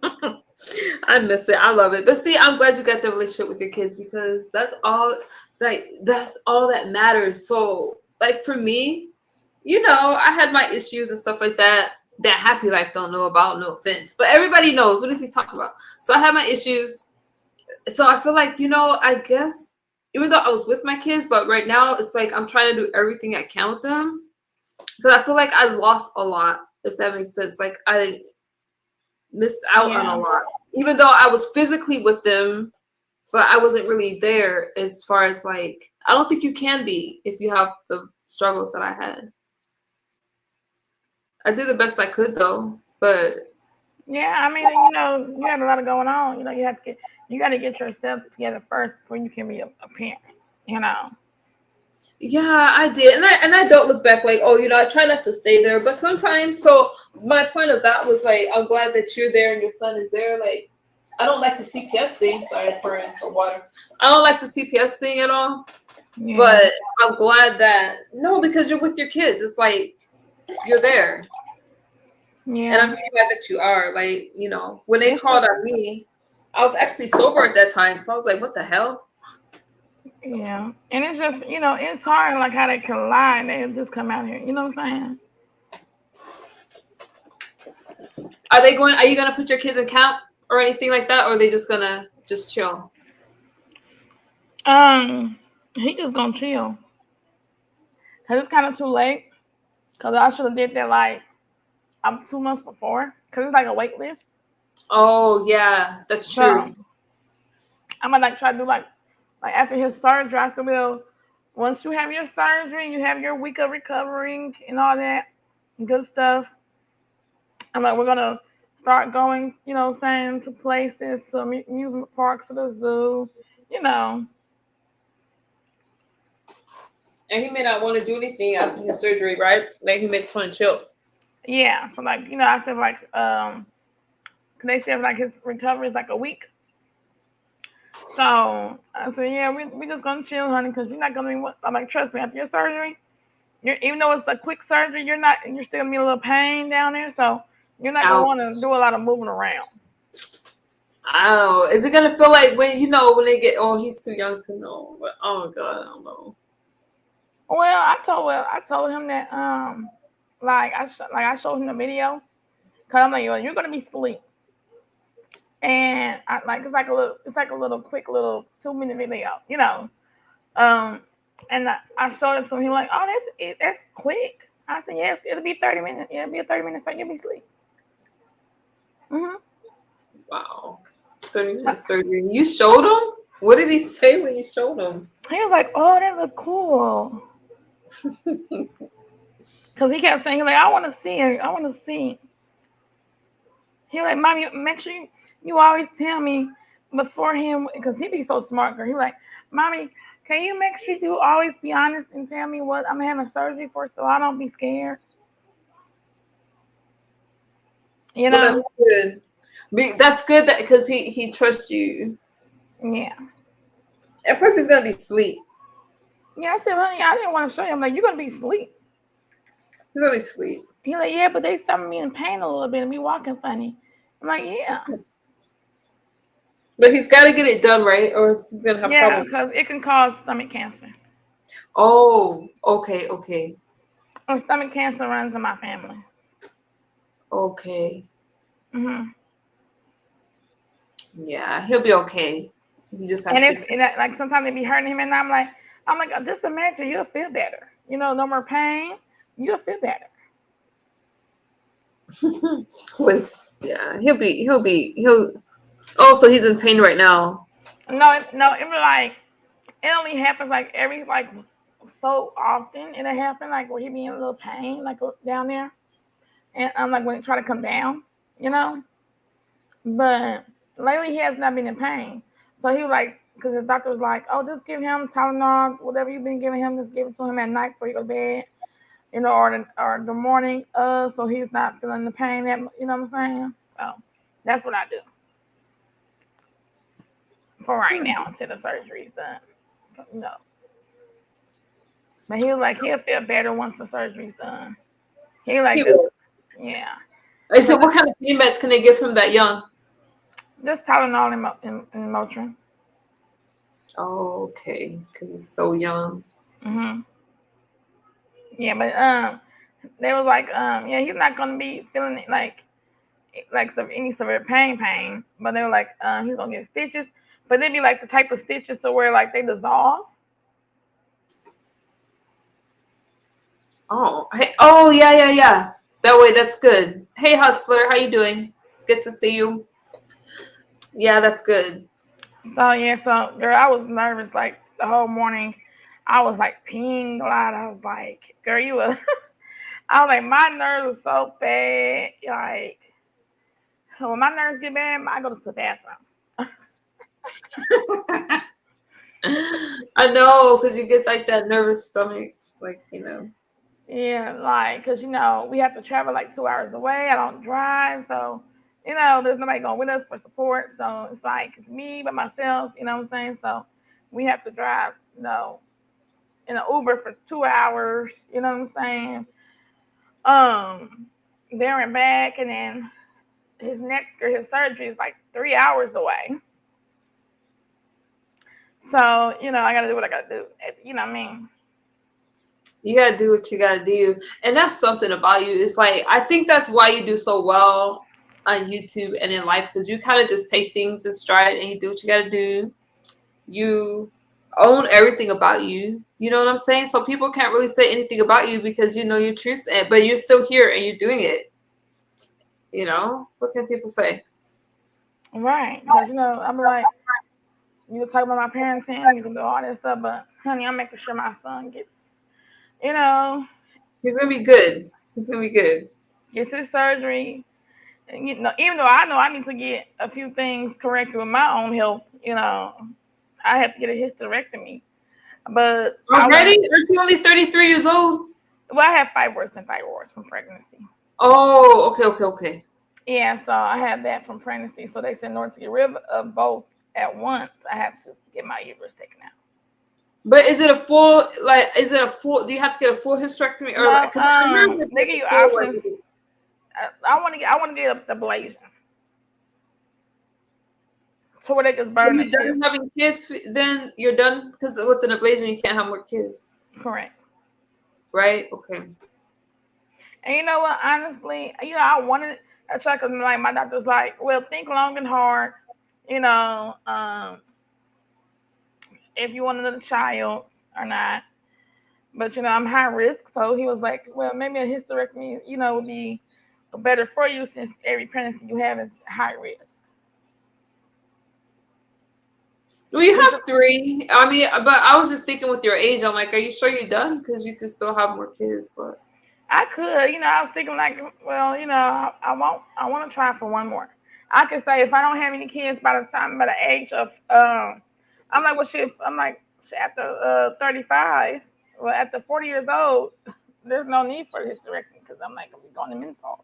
I miss it. I love it. But see, I'm glad you got the relationship with your kids because that's all that matters. So, like for me, I had my issues and stuff like that. That Happy Life don't know about, no offense. But everybody knows. What is he talking about? So I had my issues. So I feel like, I guess, even though I was with my kids, but right now it's like I'm trying to do everything I can with them. Because I feel like I lost a lot, if that makes sense. Like I missed out on a lot. Even though I was physically with them, but I wasn't really there as far as like, I don't think you can be if you have the struggles that I had. I did the best I could though, but. Yeah, I mean, you had a lot going on. You got to get yourself together first before you can be a parent. Yeah, I did, and I don't look back like, I try not to stay there, but sometimes. So my point of that was like, I'm glad that you're there and your son is there. Like, I don't like the CPS thing. Sorry, I'm pouring some water. I don't like the CPS thing at all. Yeah. But I'm glad because you're with your kids. It's like you're there. Yeah. And I'm just glad that you are. Like, when they called on me, I was actually sober at that time. So I was like, what the hell? Yeah. And it's just, it's hard like how they can lie and they just come out here. You know what I'm saying? Are you going to put your kids in camp or anything like that? Or are they just going to just chill? He just going to chill. Cause it's kind of too late. Cause I should have did that like 2 months before. Cause it's like a wait list. Oh yeah, that's So true. I'm gonna like try to do like after his surgery. I said, well, once you have your surgery, you have your week of recovering and all that good stuff. I'm like, we're gonna start going, saying to places, to amusement parks, to the zoo, you know. And he may not want to do anything after his surgery, right? Like he may just want to chill. Yeah. So like, I said like, they said like his recovery is like a week. So I said, yeah, we just gonna chill, honey, because you're not gonna be. I'm like, trust me, after your surgery, even though it's a quick surgery, you're still gonna be a little pain down there, so you're not gonna Ow. want to do a lot of moving around. Oh, is it gonna feel like when they get? Oh, he's too young to know. But oh god, I don't know. Well, I told him that like I showed him the video, cause I'm like, yo, you're gonna be asleep, and it's like a little quick little 2-minute video, um, and I showed it to him. He was like, oh, that's quick. I said, yes, it'll be 30 minutes. Yeah, it'll be a 30 minute, so you'll be asleep. Mhm. Wow, 30 minute surgery. You showed him? What did he say when you showed him? He was like, oh, that look cool. Cause he kept saying, like, I want to see it. I want to see. He was like, Mom, make sure you always tell me before him, because he be so smart, girl. He was like, Mommy, can you make sure you always be honest and tell me what I'm having surgery for, so I don't be scared? You Well, know? that's good. That's good that because he trusts you. Yeah. At first, he's gonna be asleep. Yeah, I said, honey, I didn't want to show you. I'm like, you're gonna be asleep. He's gonna be asleep. He's like, yeah, but they stopped me in pain a little bit and me walking funny. I'm like, yeah. But he's got to get it done, right? Or he's gonna have Yeah, problems. because it can cause stomach cancer. Oh, okay. And stomach cancer runs in my family. Okay. Mhm. Yeah, he'll be okay. He just has And to. like sometimes it be hurting him, and I'm like, just imagine you'll feel better. No more pain. You'll feel better. Yeah, he'll. Oh, so he's in pain right now. No, it be like it only happens like every like so often. It'll happen like where he be in a little pain like down there, and I'm like when it try to come down, you know. But lately he has not been in pain. So he was like, because the doctor was like, oh, just give him Tylenol, whatever you've been giving him, just give it to him at night before you go to bed, or the morning, so he's not feeling the pain. That you know what I'm saying? So that's what I do for right now until the surgery's done. No, but he was like, he'll feel better once the surgery's done. He like He this, will. yeah. I said, what kind of pain meds can they give him that young? Just Tylenol and Motrin. Oh, okay, because he's so young. Mhm. Yeah, but they was like, yeah, he's not gonna be feeling like any severe pain, but they were like, he's gonna get stitches, but they'd be like the type of stitches to where like they dissolve. Oh, yeah. That way, that's good. Hey, hustler, how you doing? Good to see you. Yeah, that's good. So yeah, so girl, I was nervous like the whole morning. I was like peeing a lot. I was like, girl, you was. I was like, my nerves are so bad. Like, when my nerves get bad, I go to the bathroom. I know, because you get like that nervous stomach, like. Yeah, like, cause we have to travel like 2 hours away. I don't drive, so there's nobody going with us for support. So it's like it's me by myself. You know what I'm saying? So we have to drive, in an Uber for 2 hours. You know what I'm saying? There and back, and then his surgery is like 3 hours away. So I gotta do what I gotta do. You know what I mean? You gotta do what you gotta do, and that's something about you. It's like I think that's why you do so well on YouTube and in life, because you kind of just take things in stride and you do what you gotta do. You own everything about you. You know what I'm saying? So people can't really say anything about you because you know your truth, but you're still here and you're doing it. You know, what can people say? Right. Because, you know, I'm like, you talk about my parents and you can do all that stuff, but honey, I'm making sure my son gets, you know, He's gonna be good. He's gonna be good. gets his surgery. And, you know, even though I know I need to get a few things corrected with my own health, you know, I have to get a hysterectomy. But Already? Aren't you only 33 years old? Well, I have fibroids and thyroids from pregnancy. Oh, okay. Yeah, so I have that from pregnancy. So they said in order to get rid of both at once, I have to get my uterus taken out. But is it a full, do you have to get a full hysterectomy? Or No, because I remember they give you options. I want to get the ablation. So where they just burn the you're done tip. having kids, then you're done? Because with an ablation, you can't have more kids. Correct. Right? Okay. And you know what? Honestly, you know, I wanted a child because like my doctor's like, well, think long and hard. You know, if you want another child or not. But you know, I'm high risk, so he was like, well, maybe a hysterectomy, you know, would be better for you since every pregnancy you have is high risk. Well, you have 3. I mean, but I was just thinking with your age, I'm like, are you sure you're done? Because you could still have more kids, but I could, you know, I was thinking like, well, you know, I want to try for one more. I could say if I don't have any kids by the age of, I'm like, well, shit, after 35, well, after 40 years old, there's no need for hysterectomy because I'm like, I'm going to menopause.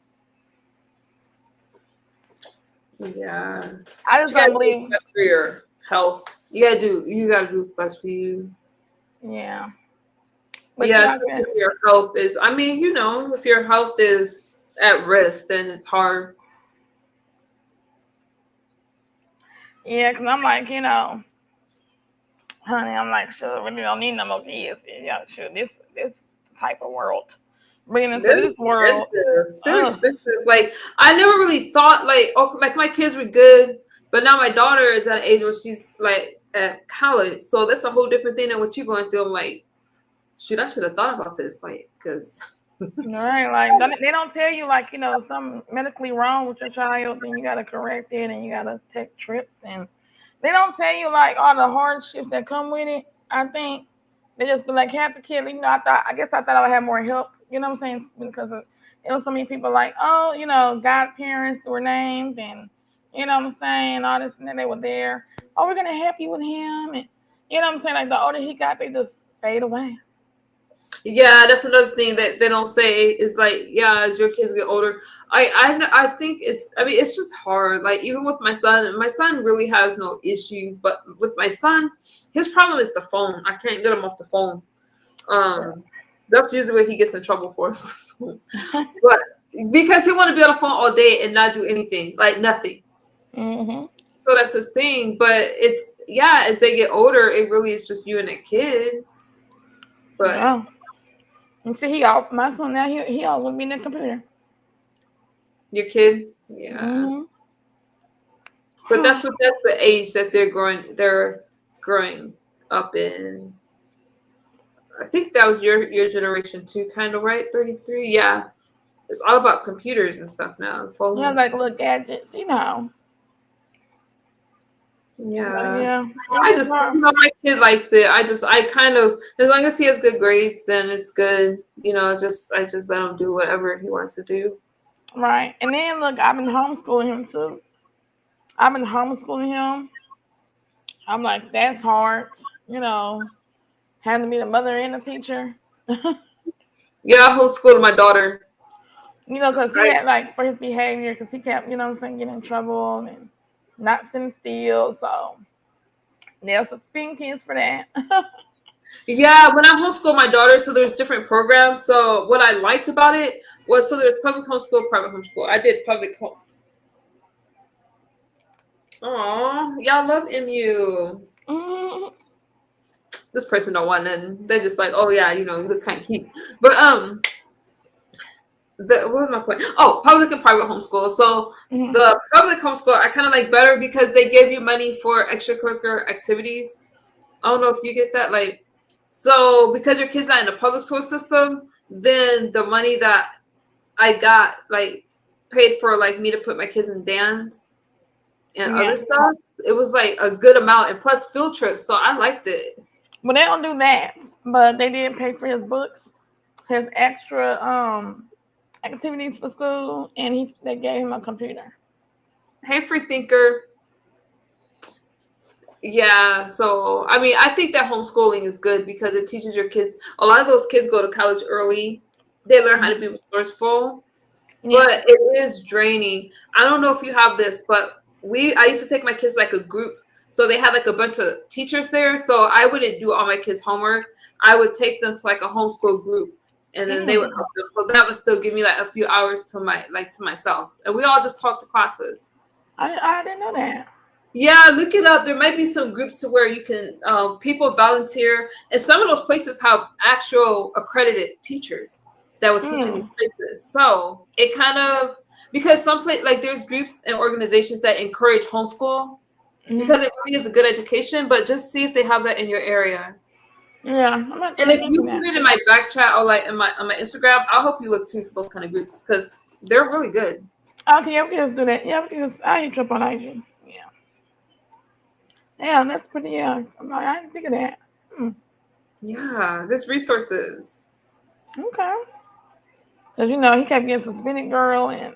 yeah. I just don't believe that's for your health. You gotta do what's best for you. Yeah. But yeah, especially if your health is, I mean, you know, if your health is at risk, then it's hard. Yeah, because I'm like, you know, honey, I'm like, sure, really don't need no more kids. Yeah, sure, this type of world. Bringing into this world. They're expensive. Like, I never really thought, like, oh, like my kids were good, but now my daughter is at an age where she's, like, at college. So that's a whole different thing than what you're going through. I'm like, shoot, I should have thought about this, like, because right, like they don't tell you like, you know, something medically wrong with your child, then you gotta correct it and you gotta take trips, and they don't tell you like all the hardships that come with it. I think they just be like half the kid, you know, I guess I thought I would have more help, you know what I'm saying? Because it was so many people like, oh, you know, godparents were named and you know what I'm saying, all this, and then they were there. Oh, we're gonna help you with him, and you know what I'm saying, like the older he got, they just fade away. Yeah, that's another thing that they don't say is like, yeah, as your kids get older, I think it's just hard. Like even with my son really has no issues, but with my son, his problem is the phone. I can't get him off the phone. That's usually what he gets in trouble for. But because he want to be on the phone all day and not do anything, like nothing. Mm-hmm. So that's his thing. But it's as they get older, it really is just you and a kid. But. Yeah. You see, my son now, he always be in the computer. Your kid? Yeah. Mm-hmm. But that's the age that they're growing up in. I think that was your generation too, kind of, right? 33? Yeah. It's all about computers and stuff now. Phones. Yeah, like little gadgets, you know. Yeah. Yeah. I just, my kid likes it. I kind of, as long as he has good grades, then it's good. You know, I just let him do whatever he wants to do. Right. And then, look, I've been homeschooling him, too. I'm like, that's hard, you know, having to be the mother and the teacher. Yeah, I homeschooled my daughter. You know, because he had, like, for his behavior, because he kept, you know what I'm saying, getting in trouble and not sitting still. So there's some spin kids for that. Yeah, when I homeschooled my daughter, so there's different programs. So what I liked about it was, so there's public homeschool, private homeschool. I did public home. Aw, y'all love MU. Mm-hmm. This person don't want nothing. They're just like, oh yeah, you know, you look kind of cute. But what was my point? Oh, public and private homeschool. So the public homeschool I kind of like better because they give you money for extracurricular activities. I don't know if you get that, like. So because your kid's not in the public school system, then the money that I got like paid for like me to put my kids in dance and other stuff. It was like a good amount, and plus field trips, so I liked it. Well, they don't do that, but they did pay for his books, his extra activities for school, and they gave him a computer. Hey, free thinker. Yeah, so I mean, I think that homeschooling is good because it teaches your kids. A lot of those kids go to college early. They learn how to be resourceful, but it is draining. I don't know if you have this, but I used to take my kids like a group. So they had like a bunch of teachers there. So I wouldn't do all my kids' homework. I would take them to like a homeschool group, and then they would help them. So that would still give me like a few hours to myself, and we all just talk to classes. I didn't know that. Yeah, look it up. There might be some groups to where you can people volunteer, and some of those places have actual accredited teachers that will teach in these places. So it kind of because some place like there's groups and organizations that encourage homeschool because it really is a good education. But just see if they have that in your area. Yeah, and if you put it in my back chat or like on my Instagram, I'll help you look too for those kind of groups because they're really good. Okay, yeah, we can just do that. Yeah, because I hit you up on IG. Yeah, that's pretty. Yeah, I didn't think of that. Yeah, there's resources. Okay. Because, he kept getting suspended, girl, and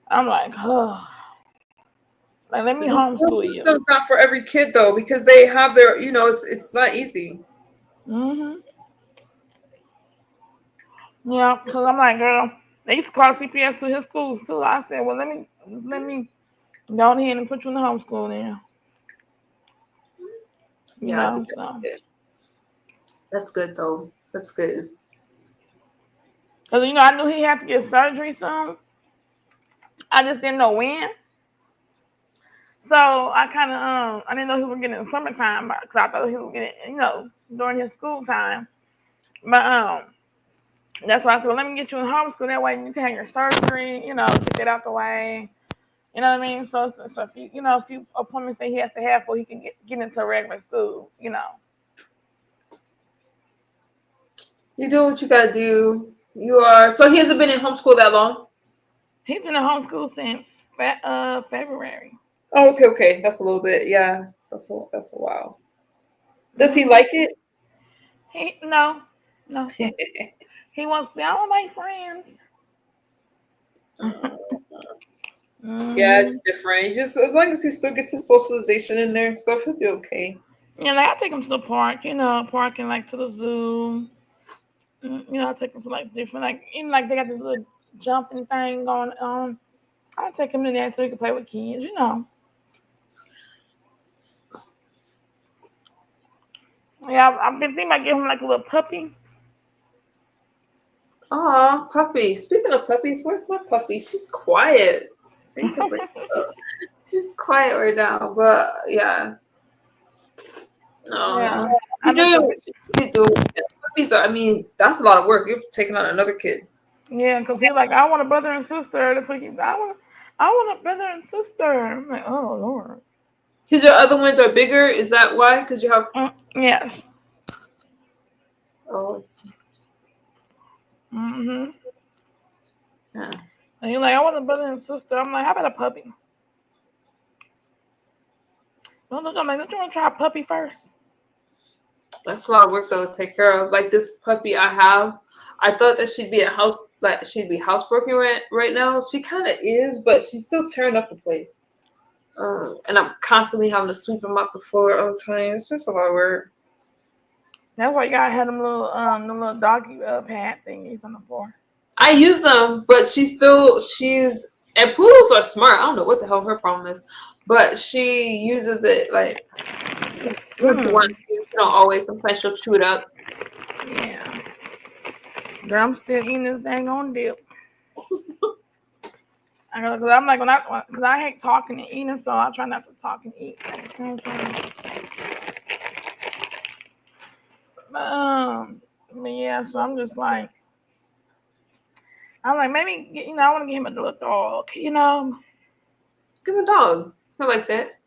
I'm like, oh. Like, let me homeschool you. The system's not for every kid, though, because they have their, it's not easy. Mm-hmm. Yeah, because I'm like, girl, they used to call CPS to his schools, too. I said, well, let me go ahead and put you in the homeschool then. Yeah, that's good, though. That's good. Because, I knew he had to get surgery soon. I just didn't know when. So I kind of, I didn't know he was getting in summertime because I thought he was getting, during his school time. But that's why I said, well, let me get you in homeschool. That way you can have your surgery, get that out the way. You know what I mean? So a few appointments that he has to have before he can get into a regular school, You do what you gotta do. So he hasn't been in homeschool that long? He's been in homeschool since February. Oh, okay. That's a little bit. Yeah, that's a while. Does he like it? No. He wants to be all my friends. Yeah, it's different. Just as long as he still gets his socialization in there and stuff, he'll be okay. Yeah, like I take him to the park, park and like to the zoo. I take him to like different, like even like they got this little jumping thing going on. I take him in there so he can play with kids, Yeah, I've been thinking about getting him like a little puppy. Aw, puppy. Speaking of puppies, where's my puppy? She's quiet. She's quiet right now, but yeah. Yeah. You do. Puppies are, that's a lot of work. You're taking on another kid. Yeah, because he's like, I want a brother and sister. That's what I want a brother and sister. I'm like, oh, Lord. Because your other ones are bigger? Is that why? Because you have... Yes. Oh, I see. Mm-hmm. Yeah. And you're like, I want a brother and sister. I'm like, how about a puppy? I'm like, don't you want to try a puppy first? That's a lot of work though to take care of. Like this puppy I have, I thought that she'd be housebroken right now. She kind of is, but she's still tearing up the place. And I'm constantly having to sweep them off the floor all the time. It's just a lot of work. That's why you gotta have them little doggy pad thingies on the floor. I use them, but and poodles are smart. I don't know what the hell her problem is, but she uses it like one. Sometimes she'll chew it up. Yeah. Girl, I'm still eating this dang on dip. Cause I'm like, because I hate talking and eating, so I try not to talk and eat. But yeah, so I'm just like, maybe, I want to give him a little dog, Give him a dog. I like that.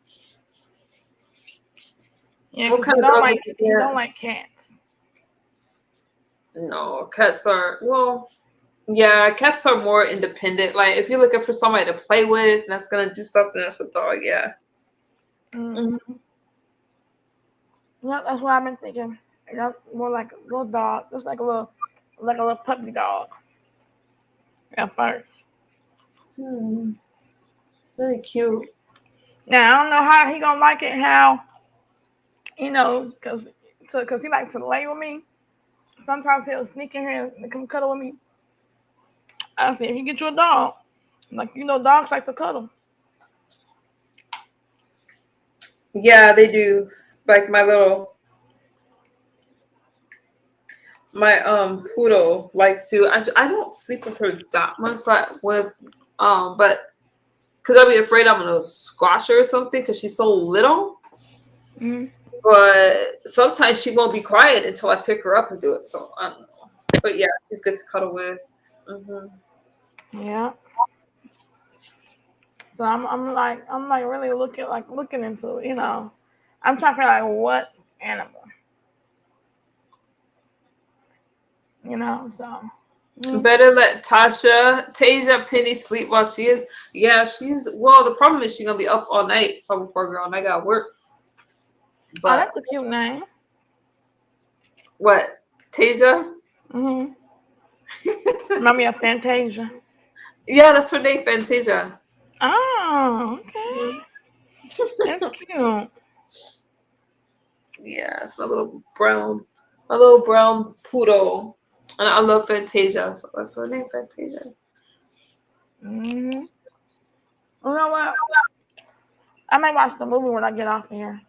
Yeah, what kind of dog? He don't like cats. No, cats are well. Yeah, cats are more independent. Like if you're looking for somebody to play with and that's gonna do stuff, then that's a dog. Yeah. Mm-hmm. Yeah, that's what I've been thinking. That's more like a little dog, just like a little puppy dog at first. Hmm. Very cute. Now I don't know how he gonna like it. How cause he likes to lay with me. Sometimes he'll sneak in here and come cuddle with me. I said, if you get you a dog, like dogs like to cuddle. Yeah, they do. Like my poodle likes to. I don't sleep with her that much. Like with but because I'll be afraid I'm gonna squash her or something because she's so little. Mm-hmm. But sometimes she won't be quiet until I pick her up and do it. So I don't know. But yeah, he's good to cuddle with. Hmm. Yeah. So I'm like really looking into it. I'm trying to figure out like what animal. So. Mm. Better let Tasia Penny sleep while she is. Yeah, she's well. The problem is she's gonna be up all night, probably poor girl, and I got work. Oh, But that's a cute name. what, Tasia? Mhm. Remind me of Fantasia. Yeah, that's her name, Fantasia. Oh, okay. Mhm. That's cute. Yeah, it's my little brown poodle, and I love Fantasia, so that's her name, Fantasia. Mhm. You know what? I might watch the movie when I get off here.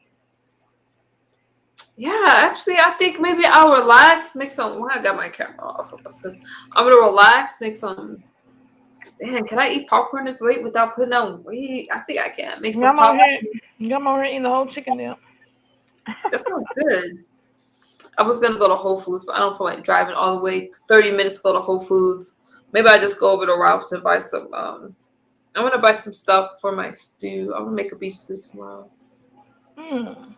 Yeah, actually, I think maybe I'll relax, make some. Well, I got my camera off. I'm gonna relax, make some. Man, can I eat popcorn this late without putting on weight? I think I can. Make some I'm over pop. here. I'm over here eating the whole chicken dip. That sounds good. I was gonna go to Whole Foods, but I don't feel like driving all the way 30 minutes to go to Whole Foods. Maybe I just go over to Ralph's and buy some. I'm gonna buy some stuff for my stew. I'm gonna make a beef stew tomorrow. Hmm.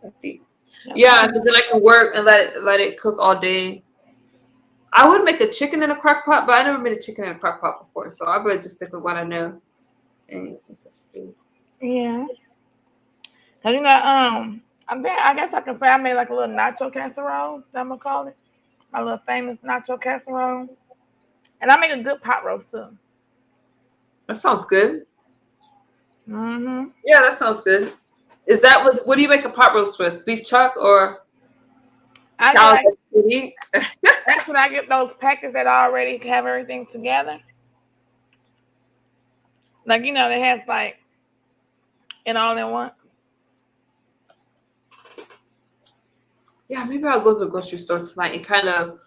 I think. That Yeah, sounds because then I can work and let it cook all day. I would make a chicken in a crock pot, but I never made a chicken in a crock pot before, so I better just stick with what I know and make a stew. yeah. Cause I guess I can say I made like a little nacho casserole. That I'm gonna call it. My little famous nacho casserole. And I make a good pot roast too. That sounds good. Mhm. Yeah, that sounds good. Is that what do you make a pot roast with? Beef chuck or I get cow like meat? that's when I get those packets that already have everything together. Like they have like it all in one. Yeah, maybe I'll go to the grocery store tonight and kind of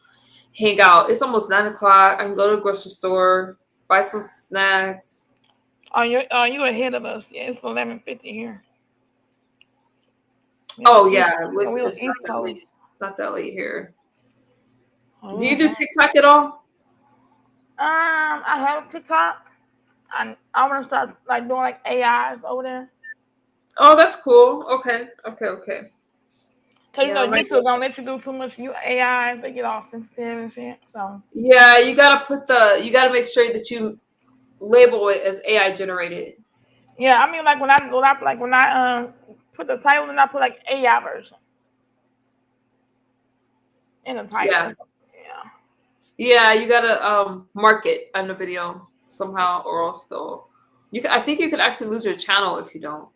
hang out. It's almost 9 o'clock. I can go to the grocery store, buy some snacks. You ahead of us? Yeah, it's 11:50 here. Oh yeah, We on it's not East that Coast. late. Not that late here. Do you do Mhm. TikTok at all? I have a TikTok. I want to start like doing like AIs over there. Oh, that's cool. Okay, okay, okay. Cause Yeah, I might YouTube don't let you do too much. AIs, they get all sensitive and shit. So yeah, you gotta make sure that you label it as AI generated. yeah, I mean like when I put the title and I put like AI version in the title. Yeah. Yeah. Yeah, you gotta mark it on the video somehow or else I think you could actually lose your channel if you don't.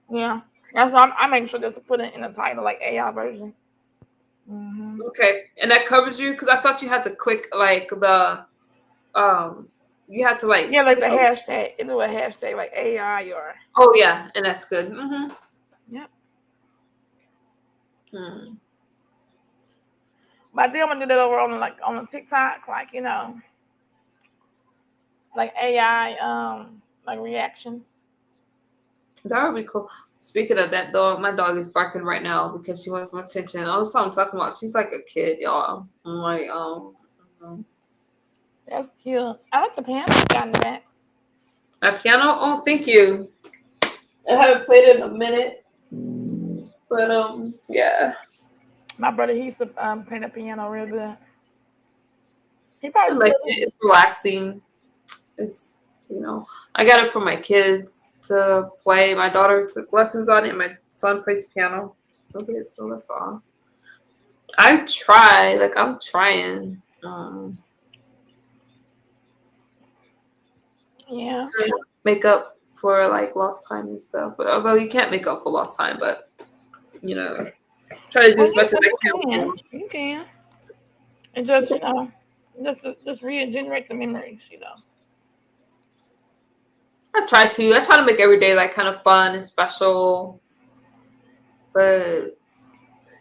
Yeah. That's why I make sure just to put it in the title like AI version. Mhm. Okay. And that covers you? Because I thought you had to click like um you had to like Yeah, like click the hashtag. It do a hashtag like AI or oh yeah, and that's good. Mm-hmm. yep. Hmm. But I think I'm gonna do that over on the TikTok, like like AI like reactions. That would be cool. Speaking of that dog, my dog is barking right now because she wants some attention. All the time I'm talking about, she's like a kid, y'all. I'm like, That's cute. I like the piano you got in the back. my piano. Oh, thank you. I haven't played it in a minute, but yeah. My brother, he used to play the piano real good. He I probably like still it. do. It's relaxing. It's I got it for my kids to play. My daughter took lessons on it. My son plays piano. Okay, so that's all. I try, like I'm trying Yeah. to make up for like lost time and stuff. But although you can't make up for lost time, but try to do Well, as much as but I you can. can. You can. And just just regenerate the memories. I try to. I try to make every day like kind of fun and special. But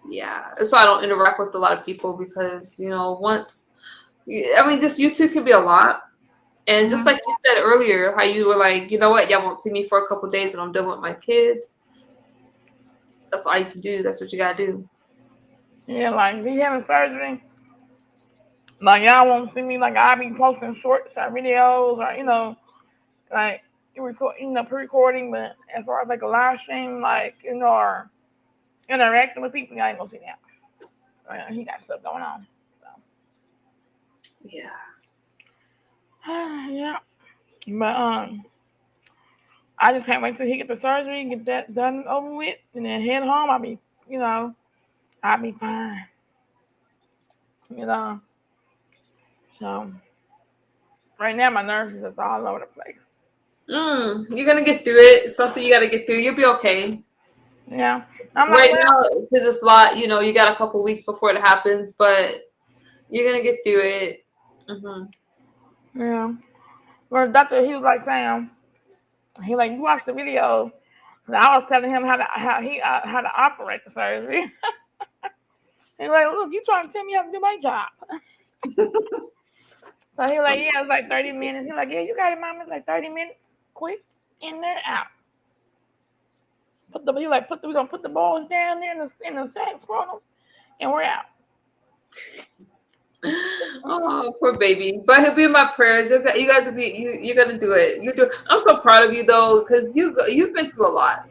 yeah, that's why I don't interact with a lot of people because just YouTube can be a lot. And just like you said earlier, how you were like, you know what, y'all won't see me for a couple days and I'm dealing with my kids. That's all you can do. That's what you gotta do. Yeah, like if he having surgery, like y'all won't see me. Like I be posting short videos, or like you record, pre-recording. But as far as like a live stream, like or interacting with people, y'all ain't gonna see that. He got stuff going on. Yeah. So yeah, but I just can't wait till he get the surgery, get that done over with, and then head home. I'll be fine. You know. So right now my nerves is just all over the place. You're gonna get through it. It's something you gotta get through. You'll be okay. Yeah. I'm like, Right well, now, because it's a lot, you got a couple weeks before it happens, but you're gonna get through it. yeah. Well, the doctor, he was like saying, you watched the video. And I was telling him how to operate the surgery. He's like, look, you trying to tell me how to do my job. So he like, yeah, it's like 30 minutes. He's like, yeah, you got it, mama. It's like 30 minutes, quick, in there, out. We're gonna put the balls down there in the sack scrotum, and we're out. Oh, poor baby. But he'll be in my prayers. You guys will be. You're gonna do it. I'm so proud of you though, because you've been through a lot,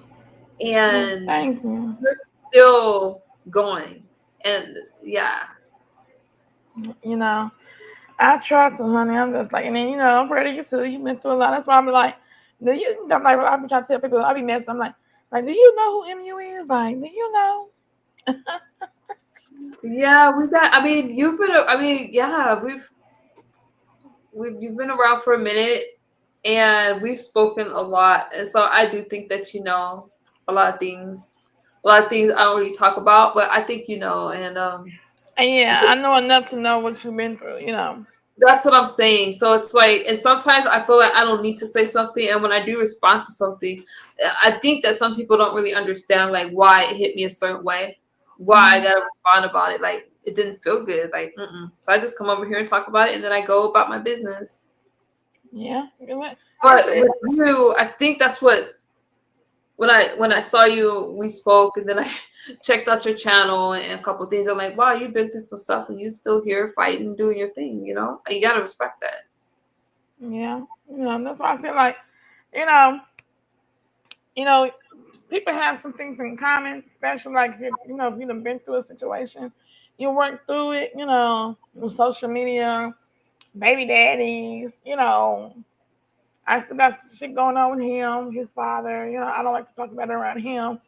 and Thank you. you're still going. And yeah. I try to, honey. I'm just like, and then I'm proud of you too. You've been through a lot. That's why I'm like, I be trying to tell people, I be messing. I'm like, do you know who MU is? Like, do you know? Yeah, we got. I mean, you've been. I mean, yeah, you've been around for a minute, and we've spoken a lot, and so I do think that you know a lot of things. A lot of things I don't really talk about, but I think you know, and And yeah, I know enough to know what you've been through. that's what I'm saying. So it's like, and sometimes I feel like I don't need to say something, and when I do respond to something, I think that some people don't really understand like why it hit me a certain way, why I gotta respond about it. Like it didn't feel good. Like, so I just come over here and talk about it, and then I go about my business. Yeah. But with you, I think that's what when I saw you, we spoke, and then I checked out your channel and a couple of things. I'm like, wow, you've been through some stuff, and you still here fighting, doing your thing. You gotta respect that. Yeah. That's why I feel like, you know, you know, people have some things in common, especially like if you've been through a situation, you work through it. With social media, baby daddies. I still got shit going on with him, his father. I don't like to talk about it around him.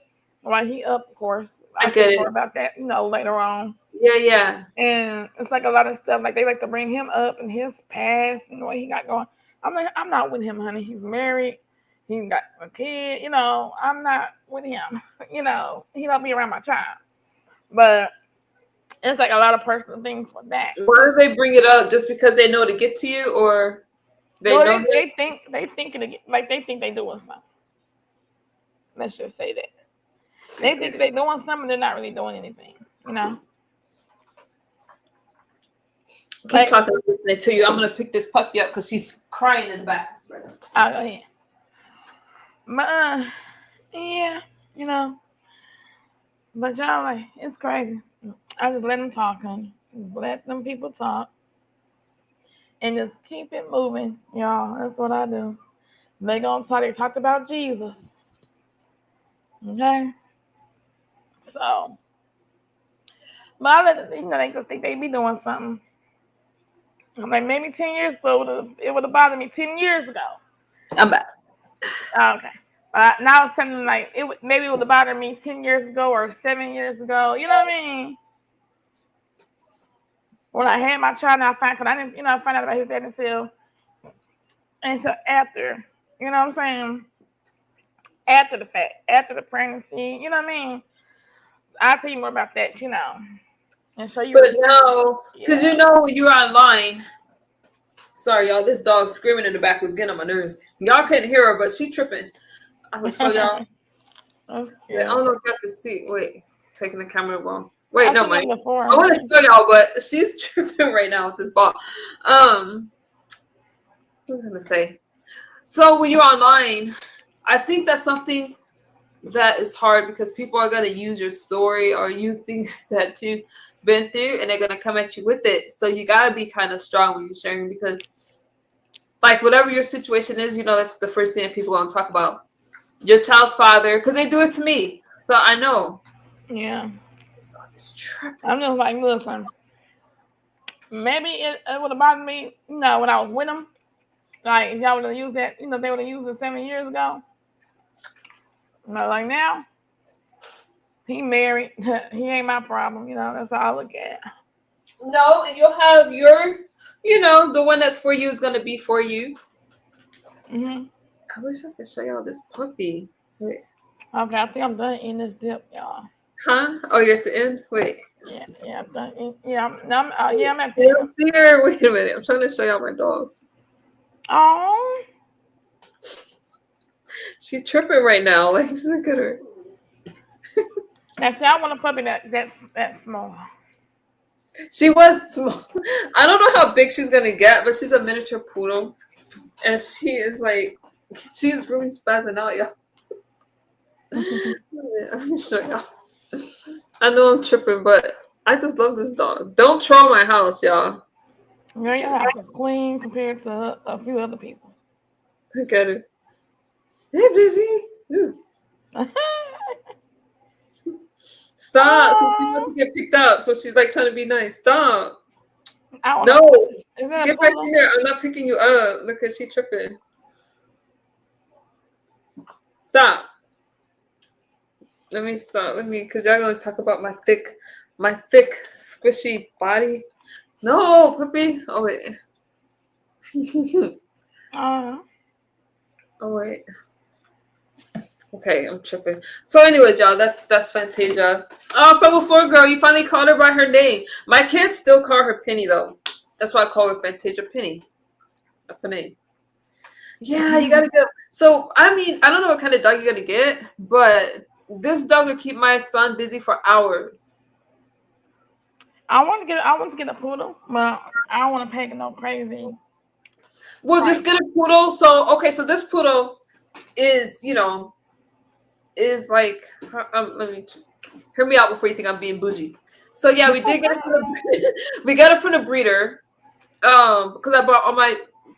While he up, of course. I I'll get talk it. more about that, later on. Yeah. And it's like a lot of stuff. Like they like to bring him up and his past and what he got going. I'm like, I'm not with him, honey. He's married. He's got a kid. I'm not with him. He don't be around my child. But it's like a lot of personal things for that. Why do they bring it up? Just because they know to get to you, or they Well, know him? they think like they think they doing something. Let's just say that. They think they're doing something, they're not really doing anything, Keep talking, listening to you. I'm gonna pick this puppy up because she's crying in the back. I'll go ahead. But yeah, but y'all like it's crazy. I just let them talk, honey. Just let them people talk, and just keep it moving, y'all. That's what I do. They gonna talk. They talked about Jesus, okay? So But I let they just think they be doing something. I'm like, maybe 10 years ago, it would have bothered me 10 years ago. I'm back. Oh, okay. Now it's something like, maybe it would have bothered me 10 years ago or 7 years ago. You know what I mean? When I had my child, I find out about his dad until after, you know what I'm saying? After the fact, after the pregnancy, you know what I mean? I'll tell you more about that, and show you. But no, because when you're online. Sorry, y'all. This dog screaming in the back was getting on my nerves. Y'all couldn't hear her, but she tripping. I will show y'all. Yeah, I don't know if y'all can see. Wait, taking the camera wrong. Wait, no, Mike. I before. want to show y'all, but she's tripping right now with this ball. What was I gonna say? So when you're online, I think that's something that is hard because people are gonna use your story or use things that you've been through, and they're gonna come at you with it. So you gotta be kind of strong when you're sharing because, like, whatever your situation is, that's the first thing that people are gonna talk about. Your child's father, because they do it to me, so I know. Yeah. This dog is tripping. I'm just like, listen. Maybe it would have bothered me, when I was with him. Like, if y'all would have used that, they would have used it 7 years ago. But like now, he married. He ain't my problem. That's all I look at. No, and you'll have your, the one that's for you is gonna be for you. Mm-hmm. I wish I could show y'all this puppy. Wait. Okay, I think I'm done in this dip, y'all. Huh? Oh, you're at the end? Wait. Yeah, I'm done. I'm at the end. Don't see her. Wait a minute. I'm trying to show y'all my dog. Oh. She's tripping right now. Like, look at her. Now, see, I want a puppy that's small. She was small. I don't know how big she's gonna get, but she's a miniature poodle, and she's really spazzing out, y'all. Let me show y'all. I know I'm tripping, but I just love this dog. Don't troll my house, y'all. Your house is clean compared to a few other people. Look at her. Hey, baby. Stop. So she wants to get picked up. So she's like trying to be nice. Stop. No. Get back here. I'm not picking you up. Look at she tripping. Stop. Let me stop. Because y'all going to talk about my thick, squishy body. No, puppy. Oh, wait. Oh, wait. Okay, I'm tripping. So anyways, y'all, that's Fantasia. Oh, Fellow 4 girl, you finally called her by her name. My kids still call her Penny, though. That's why I call her Fantasia Penny. That's her name. Yeah, you gotta get. So, I don't know what kind of dog you're gonna get, but this dog will keep my son busy for hours. I want to get a poodle, but I don't want to pay no crazy. Well, just get a poodle. So, okay, so this poodle is, is like, let me hear me out before you think I'm being bougie. So yeah, we did get it we got it from the breeder, because I bought all my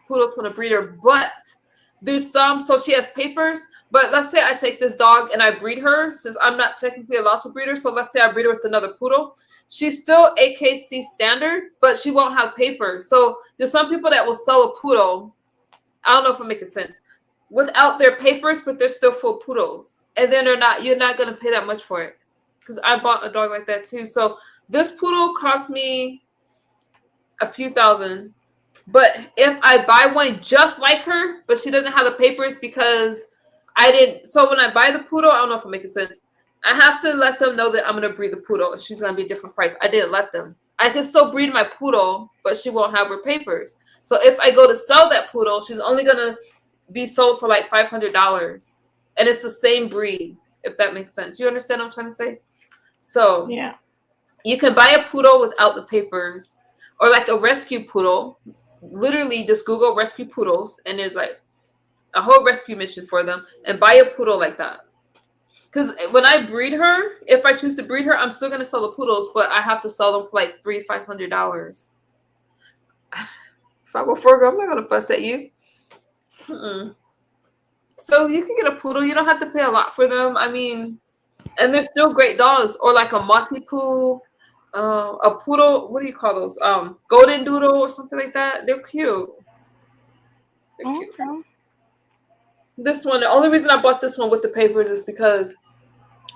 poodles from the breeder. But there's some, so she has papers. But let's say I take this dog and I breed her, since I'm not technically allowed to breed her. So let's say I breed her with another poodle. She's still AKC standard, but she won't have papers. So there's some people that will sell a poodle. I don't know if I'm making sense, without their papers, but they're still full poodles. And then you're not going to pay that much for it. Because I bought a dog like that too. So this poodle cost me a few thousand. But if I buy one just like her, but she doesn't have the papers because I didn't. So when I buy the poodle, I don't know if I'm making sense. I have to let them know that I'm going to breed the poodle. She's going to be a different price. I didn't let them. I can still breed my poodle, but she won't have her papers. So if I go to sell that poodle, she's only going to be sold for like $500. And it's the same breed, if that makes sense. You understand what I'm trying to say? So yeah, you can buy a poodle without the papers, or like a rescue poodle. Literally just Google rescue poodles, and there's like a whole rescue mission for them, and buy a poodle like that. Because when I breed her, if I choose to breed her, I'm still going to sell the poodles, but I have to sell them for like $300-$500. If I were 4 girl, I'm not going to fuss at you. So you can get a poodle. You don't have to pay a lot for them. And they're still great dogs. Or like a Maltipoo. a poodle. What do you call those? Golden doodle or something like that. They're cute. They're cute. Okay. This one, the only reason I bought this one with the papers is because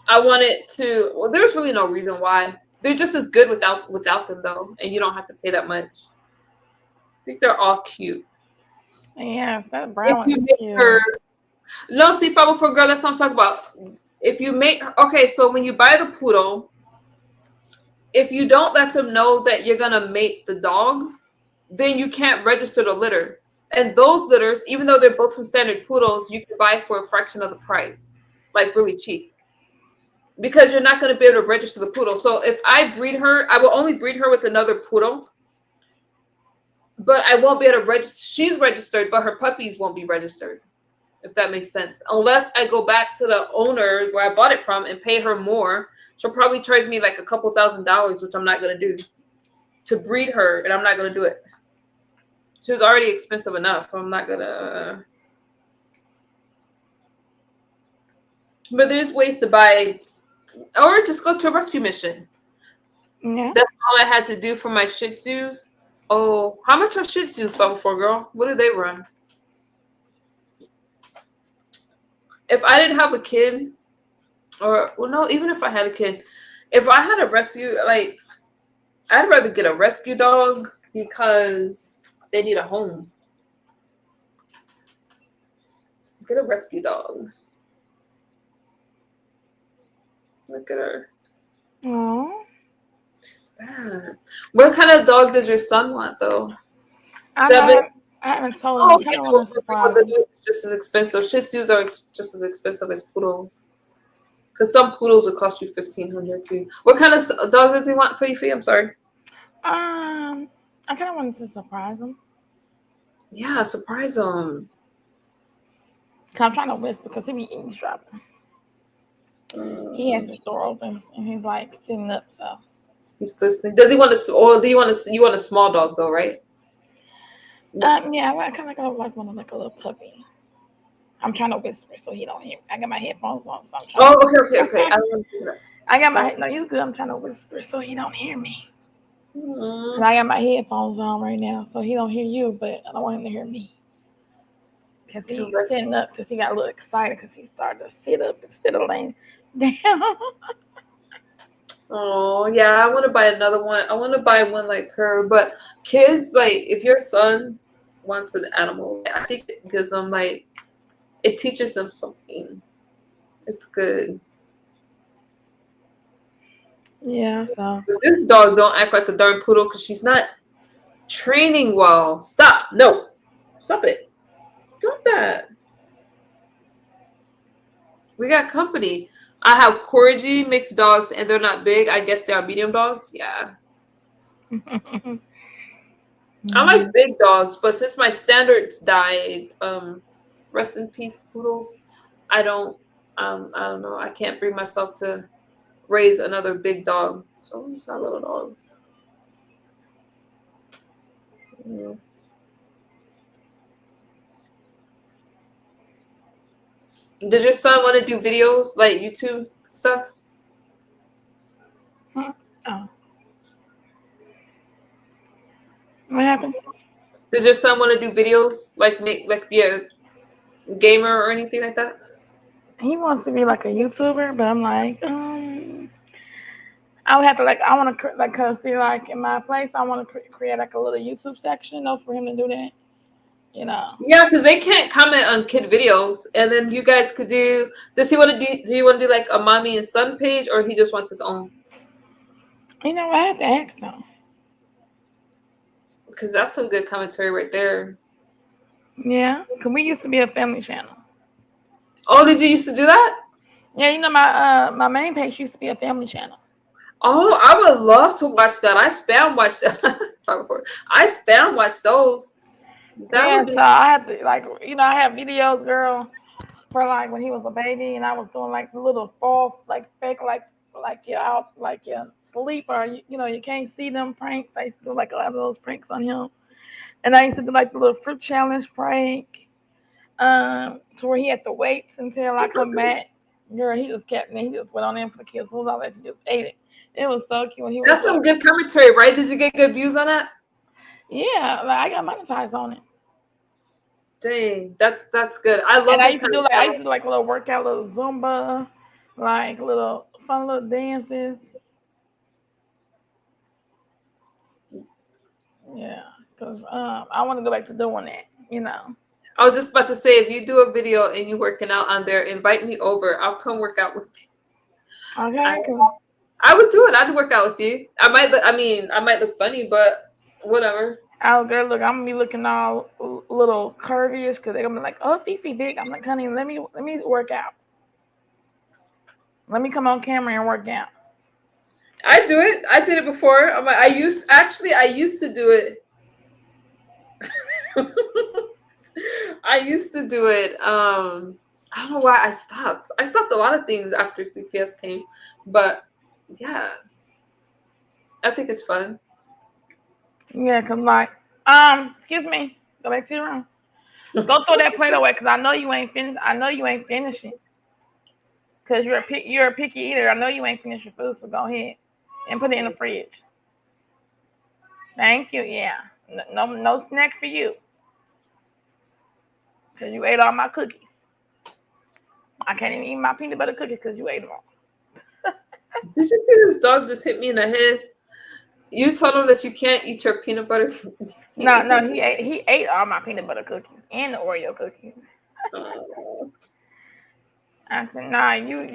I wanted to. Well, there's really no reason why. They're just as good without them though, and you don't have to pay that much. I think they're all cute. Yeah, that If brown one you is make cute. her, no, see, 504 girl, that's what I'm talking about. If you make, okay, so when you buy the poodle, if you don't let them know that you're gonna mate the dog, then you can't register the litter. And those litters, even though they're both from standard poodles, you can buy for a fraction of the price, like really cheap. Because you're not going to be able to register the poodle. So if I breed her, I will only breed her with another poodle, but I won't be able to register. She's registered, but her puppies won't be registered, if that makes sense. Unless I go back to the owner where I bought it from and pay her more. She'll probably charge me like a couple $1,000s, which I'm not going to do, to breed her, and I'm not going to do it. She was already expensive enough. I'm not going to. But there's ways to buy, or just go to a rescue mission. Yeah. That's all I had to do for my Shih Tzus. Oh, how much are Shih Tzus, 504 girl? What do they run? If I didn't have a kid, or well, no, even if I had a kid, if I had a rescue, like I'd rather get a rescue dog because they need a home. Get a rescue dog. Look at her. Oh. She's bad. What kind of dog does your son want, though? I 7. haven't told Oh, him. I okay. kind of want to surprise him. It's just as expensive. Shih Tzus are just as expensive as poodles. Because some poodles will cost you $1,500 too. What kind of dog does he want for you? I'm sorry. I kind of wanted to surprise him. Yeah, surprise him. Cause I'm trying to whisper because he be eavesdropping. He has his door open and he's like sitting up. So He's listening. Does he want to? Or do you want to? You want a small dog though, right? yeah, I kind of like one of like a little puppy. I'm trying to whisper so he don't hear. I got my headphones on, so I'm trying. Oh, okay. I don't want to do that. I got my no. You good? I'm trying to whisper so he don't hear me. Mm. And I got my headphones on right now, so he don't hear you, but I don't want him to hear me. Because he's sitting up because he got a little excited because he started to sit up instead of laying down. Oh, yeah, I want to buy another one. I want to buy one like her. But kids, like, if your son wants an animal, I think it gives them, like, it teaches them something. It's good. Yeah, so. But this dog don't act like a darn poodle because she's not training well. Stop. No. Stop it. Stop that. We got company. I have Corgi mixed dogs, and they're not big. I guess they are medium dogs. Yeah. I like big dogs, but since my standards died, rest in peace, poodles. I don't know. I can't bring myself to raise another big dog. So I'm just have little dogs. Yeah. Does your son want to do videos like YouTube stuff? Oh. What happened? Does your son want to do videos like be a gamer or anything like that? He wants to be like a YouTuber, but I'm like, I would have to I want to like, cause see, like in my place, I want to create like a little YouTube section, for him to do that. Yeah, because they can't comment on kid videos, and then you guys could do. Does he want to do? Do you want to do like a mommy and son page, or he just wants his own? I have to ask him. Because that's some good commentary right there. Yeah, because we used to be a family channel. Oh, did you used to do that? Yeah, my main page used to be a family channel. Oh, I would love to watch that. I spam watch that. I spam watch those. So I had to I have videos, girl, for like when he was a baby, and I was doing like the little fall, like fake, like you're out, like you're asleep, or you can't see them pranks. I used to do like a lot of those pranks on him, and I used to do like the little fruit challenge prank, to where he had to wait until I come back. Girl, he just went on in for the kids. As soon as I let him, just ate it. It was so cute when he was. That's some good commentary, right? Did you get good views on that? Yeah, like I got monetized on it. Dang, that's good. I love And I this used to kind do of like channel. little workout, little Zumba, like little fun little dances. Yeah, because I want to go back to doing that. You know. I was just about to say, if you do a video and you working out on there, invite me over. I'll come work out with you. Okay. I would do it. I'd work out with you. I might look funny, but whatever. Oh, girl, look, I'm gonna be looking all little curvyish because they're gonna be like, "Oh, Fifi big." I'm like, "Honey, let me work out. Let me come on camera and work out." I do it. I did it before. I used to do it. I used to do it. I don't know why I stopped. I stopped a lot of things after CPS came, but yeah, I think it's fun. Yeah, cause like, excuse me, go back to your room. Go throw that plate away, cause I know you ain't finished. I know you ain't finishing, cause you're a picky eater. I know you ain't finished your food, so go ahead and put it in the fridge. Thank you. Yeah, no snack for you, cause you ate all my cookies. I can't even eat my peanut butter cookies because you ate them all. Did you see this dog just hit me in the head? You told him that you can't eat your peanut butter. No, he ate all my peanut butter cookies and the Oreo cookies. Oh. I said, nah, you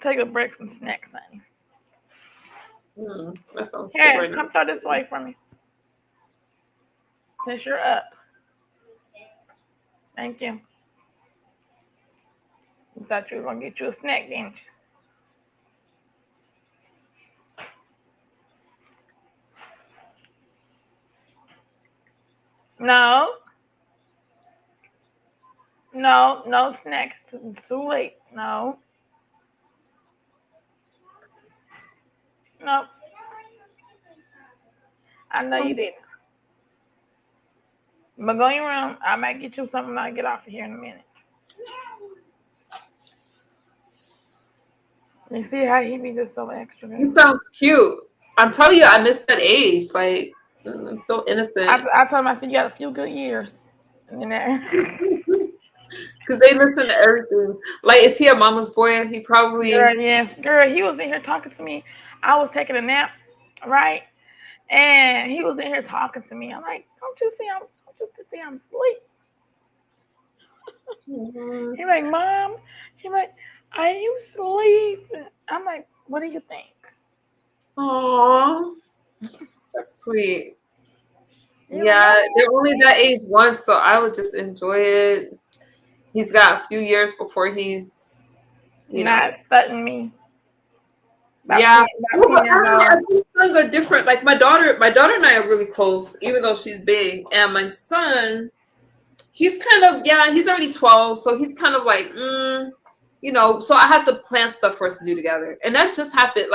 take a break from snacks, honey. That sounds good Here, right now. come throw this away from me. Since you're up. Thank you. You thought you were gonna get you a snack, didn't you? No, no snacks. It's too late. No. Nope. I know you didn't. But go in your room. I might get you something when I get off of here in a minute. You see how he be just so extra. He sounds cute. I'm telling you, I miss that age. Like, so innocent. I told him, I said, you got a few good years. And then Because they listen to everything. Like, is he a mama's boy? He probably. Girl, yes. Girl, he was in here talking to me. I was taking a nap, right? And he was in here talking to me. I'm like, don't you see I'm asleep? Mm-hmm. He's like, Mom. He's like, are you asleep? I'm like, what do you think? Aww. That's sweet. You're Yeah, like, they're only that age once, so I would just enjoy it. He's got a few years before he's, not stunting me. Yeah. Well, but I 10 years don't know. old. I think sons are different. Like my daughter and I are really close, even though she's big. And my son, he's kind of, he's already 12, so he's kind of like, so I have to plan stuff for us to do together. And that just happened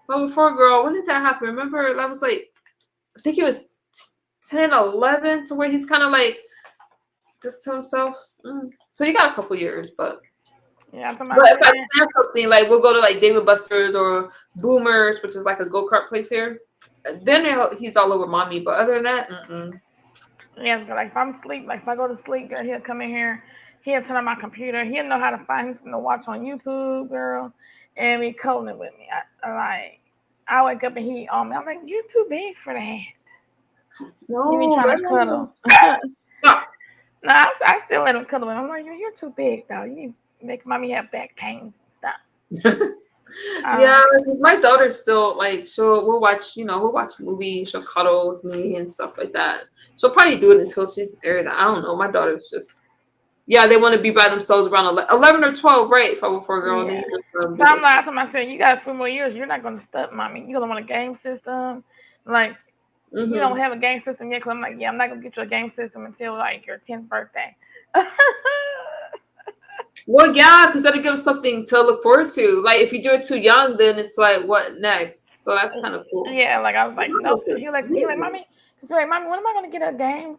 before, girl, when did that happen? Remember, that was like, I think he was 10, 11, to where he's kind of like just to himself. So you got a couple years, but Yeah, if I plan something, like we'll go to like David Buster's or Boomers, which is like a go-kart place here, then he's all over mommy. But other than that, Yeah, like if I'm asleep, like if I go to sleep, girl, he'll come in here, he'll turn on my computer, he'll know how to find, he's gonna watch on YouTube, girl, and be cuddling with me. I wake up and he on me. I'm like, you're too big for that. no, You be trying to cuddle. No, I still let him cuddle with me. I'm like, you're too big though. You make mommy have back pain and stuff. Yeah, my daughter's still like we'll watch movies, she'll cuddle with me and stuff like that. She'll probably do it until she's married. I don't know. My daughter's just they want to be by themselves around 11 or 12, right? If I were for a girl, Yeah. and then So I'm like, I said, you got a few more years. You're not gonna stunt mommy. You don't want a game system, like. You don't have a game system yet, because I'm like, I'm not gonna get you a game system until like your 10th birthday. Well, yeah, because that'll give them something to look forward to. Like if you do it too young, then it's like, what next? So that's kind of cool. Yeah, like I was like, no. He like, mommy, when am I gonna get a game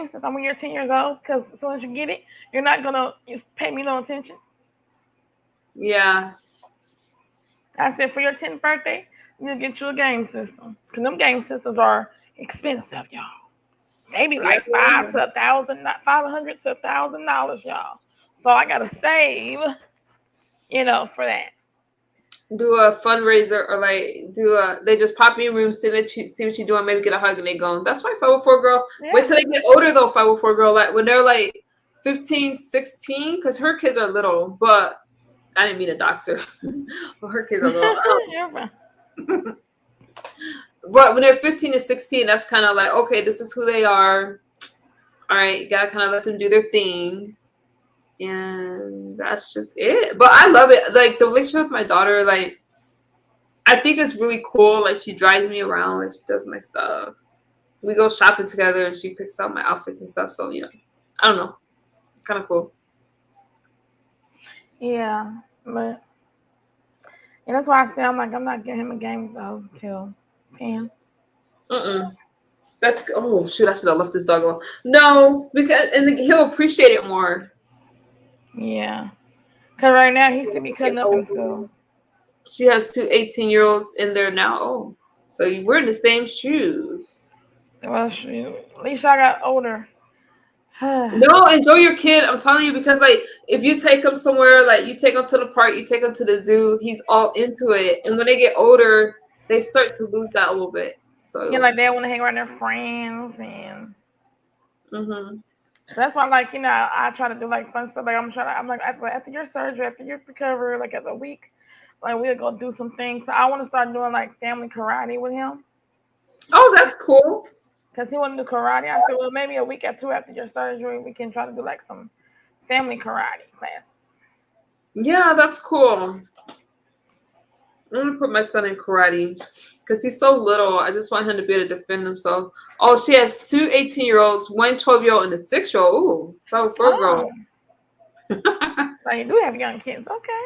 system when you're 10 years old? Because as soon as you get it, you're not gonna pay me no attention. Yeah. I said, for your 10th birthday, you get you a game system. Because them game systems are expensive, y'all. They be like $500 to $1,000, y'all. So I gotta save, for that. Do a fundraiser or they just pop in your room, see what you're doing, maybe get a hug and they go. That's why 504 girl. Yeah. Wait till they get older though, 504 girl. Like when they're like 15, 16, because her kids are little, but I didn't mean to dox her. Well, her kids are little. But when they're 15 to 16, that's kind of like, okay, this is who they are. All right, you gotta kind of let them do their thing. And that's just it. But I love it. Like the relationship with my daughter, like I think it's really cool. Like she drives me around, like she does my stuff. We go shopping together and she picks out my outfits and stuff. So, I don't know. It's kind of cool. Yeah, but that's why I say I'm not getting him a game though till 10. That's oh shoot! I should have left this dog alone. No, because he'll appreciate it more. Yeah, because right now he's to be cutting up in school. She has 2 18-year-olds in there now. Oh, so we're in the same shoes. Well, shoot. At least I got older. No, enjoy your kid. I'm telling you, because like if you take him somewhere, like you take him to the park, you take him to the zoo, he's all into it. And when they get older, they start to lose that a little bit. So like they want to hang around their friends and. Mm-hmm. So that's why, like I try to do like fun stuff. Like I'm like after your surgery, after your recovery, like at a week, like we'll go do some things. So I want to start doing like family karate with him. Oh, that's cool. Because he want to do karate. I said, well, maybe a week or two after your surgery, we can try to do like some family karate classes. Yeah, that's cool. I'm gonna put my son in karate because he's so little. I just want him to be able to defend himself. Oh, she has 2 18-year-olds, 1 12-year-old, and a 6-year-old. Ooh, for a girl. So you do have young kids, okay?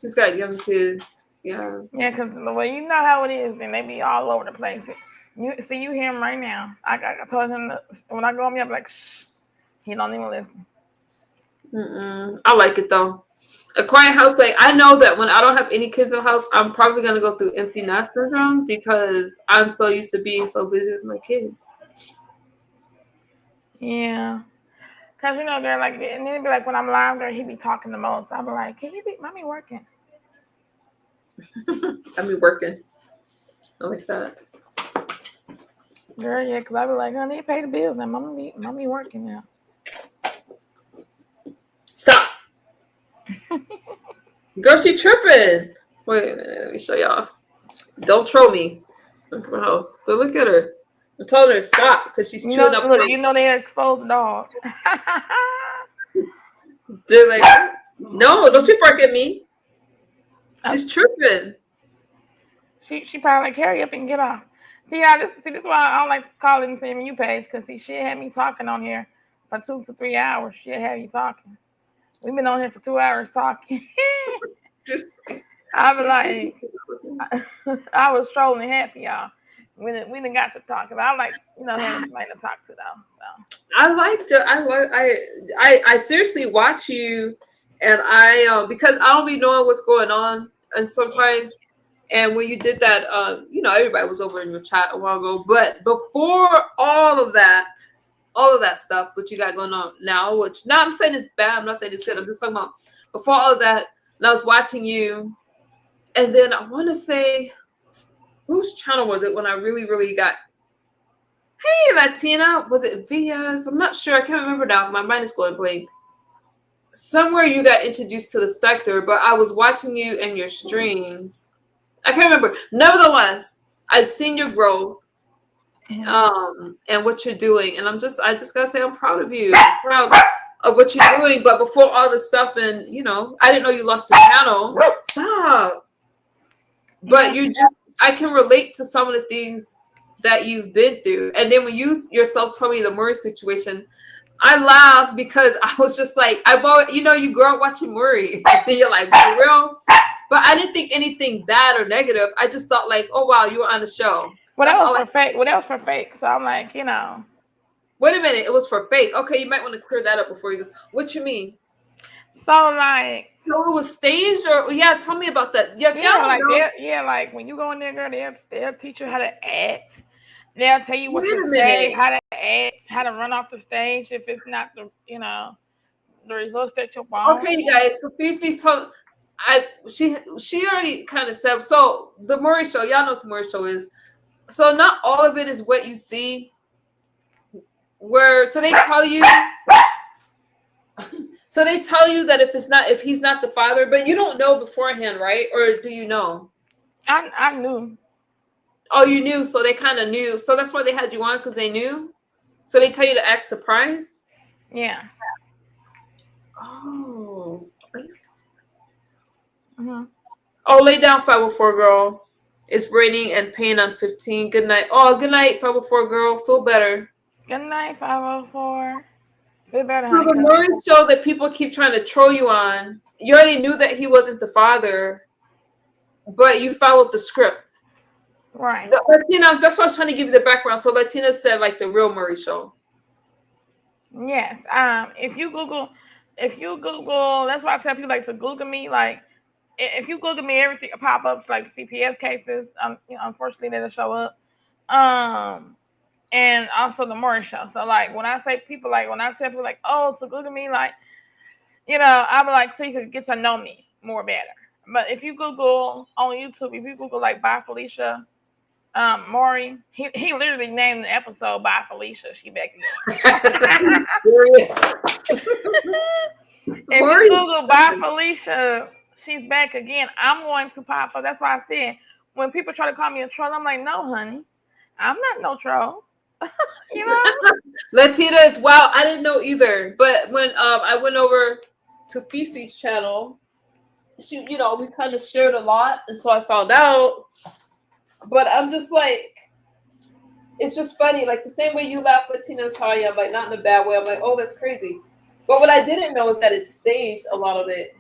She's got young kids. Yeah. Yeah, because you know how it is, and they be all over the place. You hear him right now. I told him when I go on me, I'm like, shh. He don't even listen. I like it though. A quiet house, like I know that when I don't have any kids in the house, I'm probably gonna go through empty nest syndrome because I'm so used to being so busy with my kids. Yeah. Cause they're like, and then be like when I'm live there, he be talking the most. I'll be like, can you be mommy working? I be working. I like that. Girl, yeah, cause I be like, honey, pay the bills now. Mommy working now. Stop. Girl, she tripping. Wait a minute, let me show y'all. Don't troll me. Look at my house. But look at her. I'm telling her to stop because she's chewing up. Look, they exposed the dog. They're like, no, don't you bark at me. She's tripping. She probably like, hurry up and get off. This is why I don't like calling the CMU page, because she had me talking on here for 2 to 3 hours. She'll have you talking. We've been on here for 2 hours talking. I was like, I was trolling happy, y'all. We didn't got to talk. I like, having somebody to talk to though. So. I seriously watch you, and I because I don't be knowing what's going on, and sometimes. And when you did that, everybody was over in your chat a while ago. But before all of that stuff, what you got going on now, which now I'm saying is bad, I'm not saying it's good. I'm just talking about before all of that. And I was watching you, and then I want to say, whose channel was it when I really, really got? Hey, Latina, was it Via's? I'm not sure. I can't remember now. My mind is going blank. Somewhere you got introduced to the sector, but I was watching you and your streams. I can't remember. Nevertheless, I've seen your growth, and what you're doing, and I just gotta say I'm proud of you. I'm proud of what you're doing. But before all this stuff, and I didn't know you lost your channel. Stop. But I can relate to some of the things that you've been through. And then when you yourself told me the Murray situation, I laughed because I was just like, I've always, you grow up watching Murray, and you're like, for real. But I didn't think anything bad or negative. I just thought like, oh wow, you were on the show. Well, that was for fake. Well, that was for fake. So I'm like, Wait a minute, it was for fake. Okay, you might want to clear that up before you go. What you mean? So like, So it was staged, or yeah, tell me about that. Yeah, if y'all don't like know, like when you go in there, girl, they'll teach you how to act. They'll tell you what wait to a say, minute. how to act, how to run off the stage if it's not the results that you want. Okay, you guys. So Fifi's told she already kind of said. So the Maury show, y'all know what the Maury show is. So not all of it is what you see. Where so they tell you. So they tell you that if he's not the father, but you don't know beforehand, right? Or do you know? I knew. Oh, you knew, so they kind of knew. So that's why they had you on because they knew. So they tell you to act surprised. Yeah. Oh. Mm-hmm. Oh, lay down, 504 girl. It's raining and pain on 15. Good night. Oh, good night, 504 girl. Feel better. Good night, 504. Feel better, So honey. the Murray show that people keep trying to troll you on, you already knew that he wasn't the father, but you followed the script. Right. Latina, that's why I was trying to give you the background. So Latina said like the real Murray show. Yes. If you Google, that's why I tell people like to Google me. Like, if you Google me, everything pop ups like CPS cases. Unfortunately, they don't show up. And also the morning show. So like when I tell people like, oh, to Google me, like, I'm like, so you can get to know me more better. But if you Google on YouTube, if you Google like by Felicia Maury, he literally named the episode by Felicia. She back again. Serious. If you Google by Felicia, she's back again. I'm going to pop up. That's why I said when people try to call me a troll, I'm like, no, honey, I'm not no troll. Latina is wow. I didn't know either. But when I went over to Fifi's channel, she we kind of shared a lot, and so I found out. But I'm just like, it's just funny. Like the same way you laugh, Latina is how I am. Like not in a bad way. I'm like, oh, that's crazy. But what I didn't know is that it's staged. A lot of it.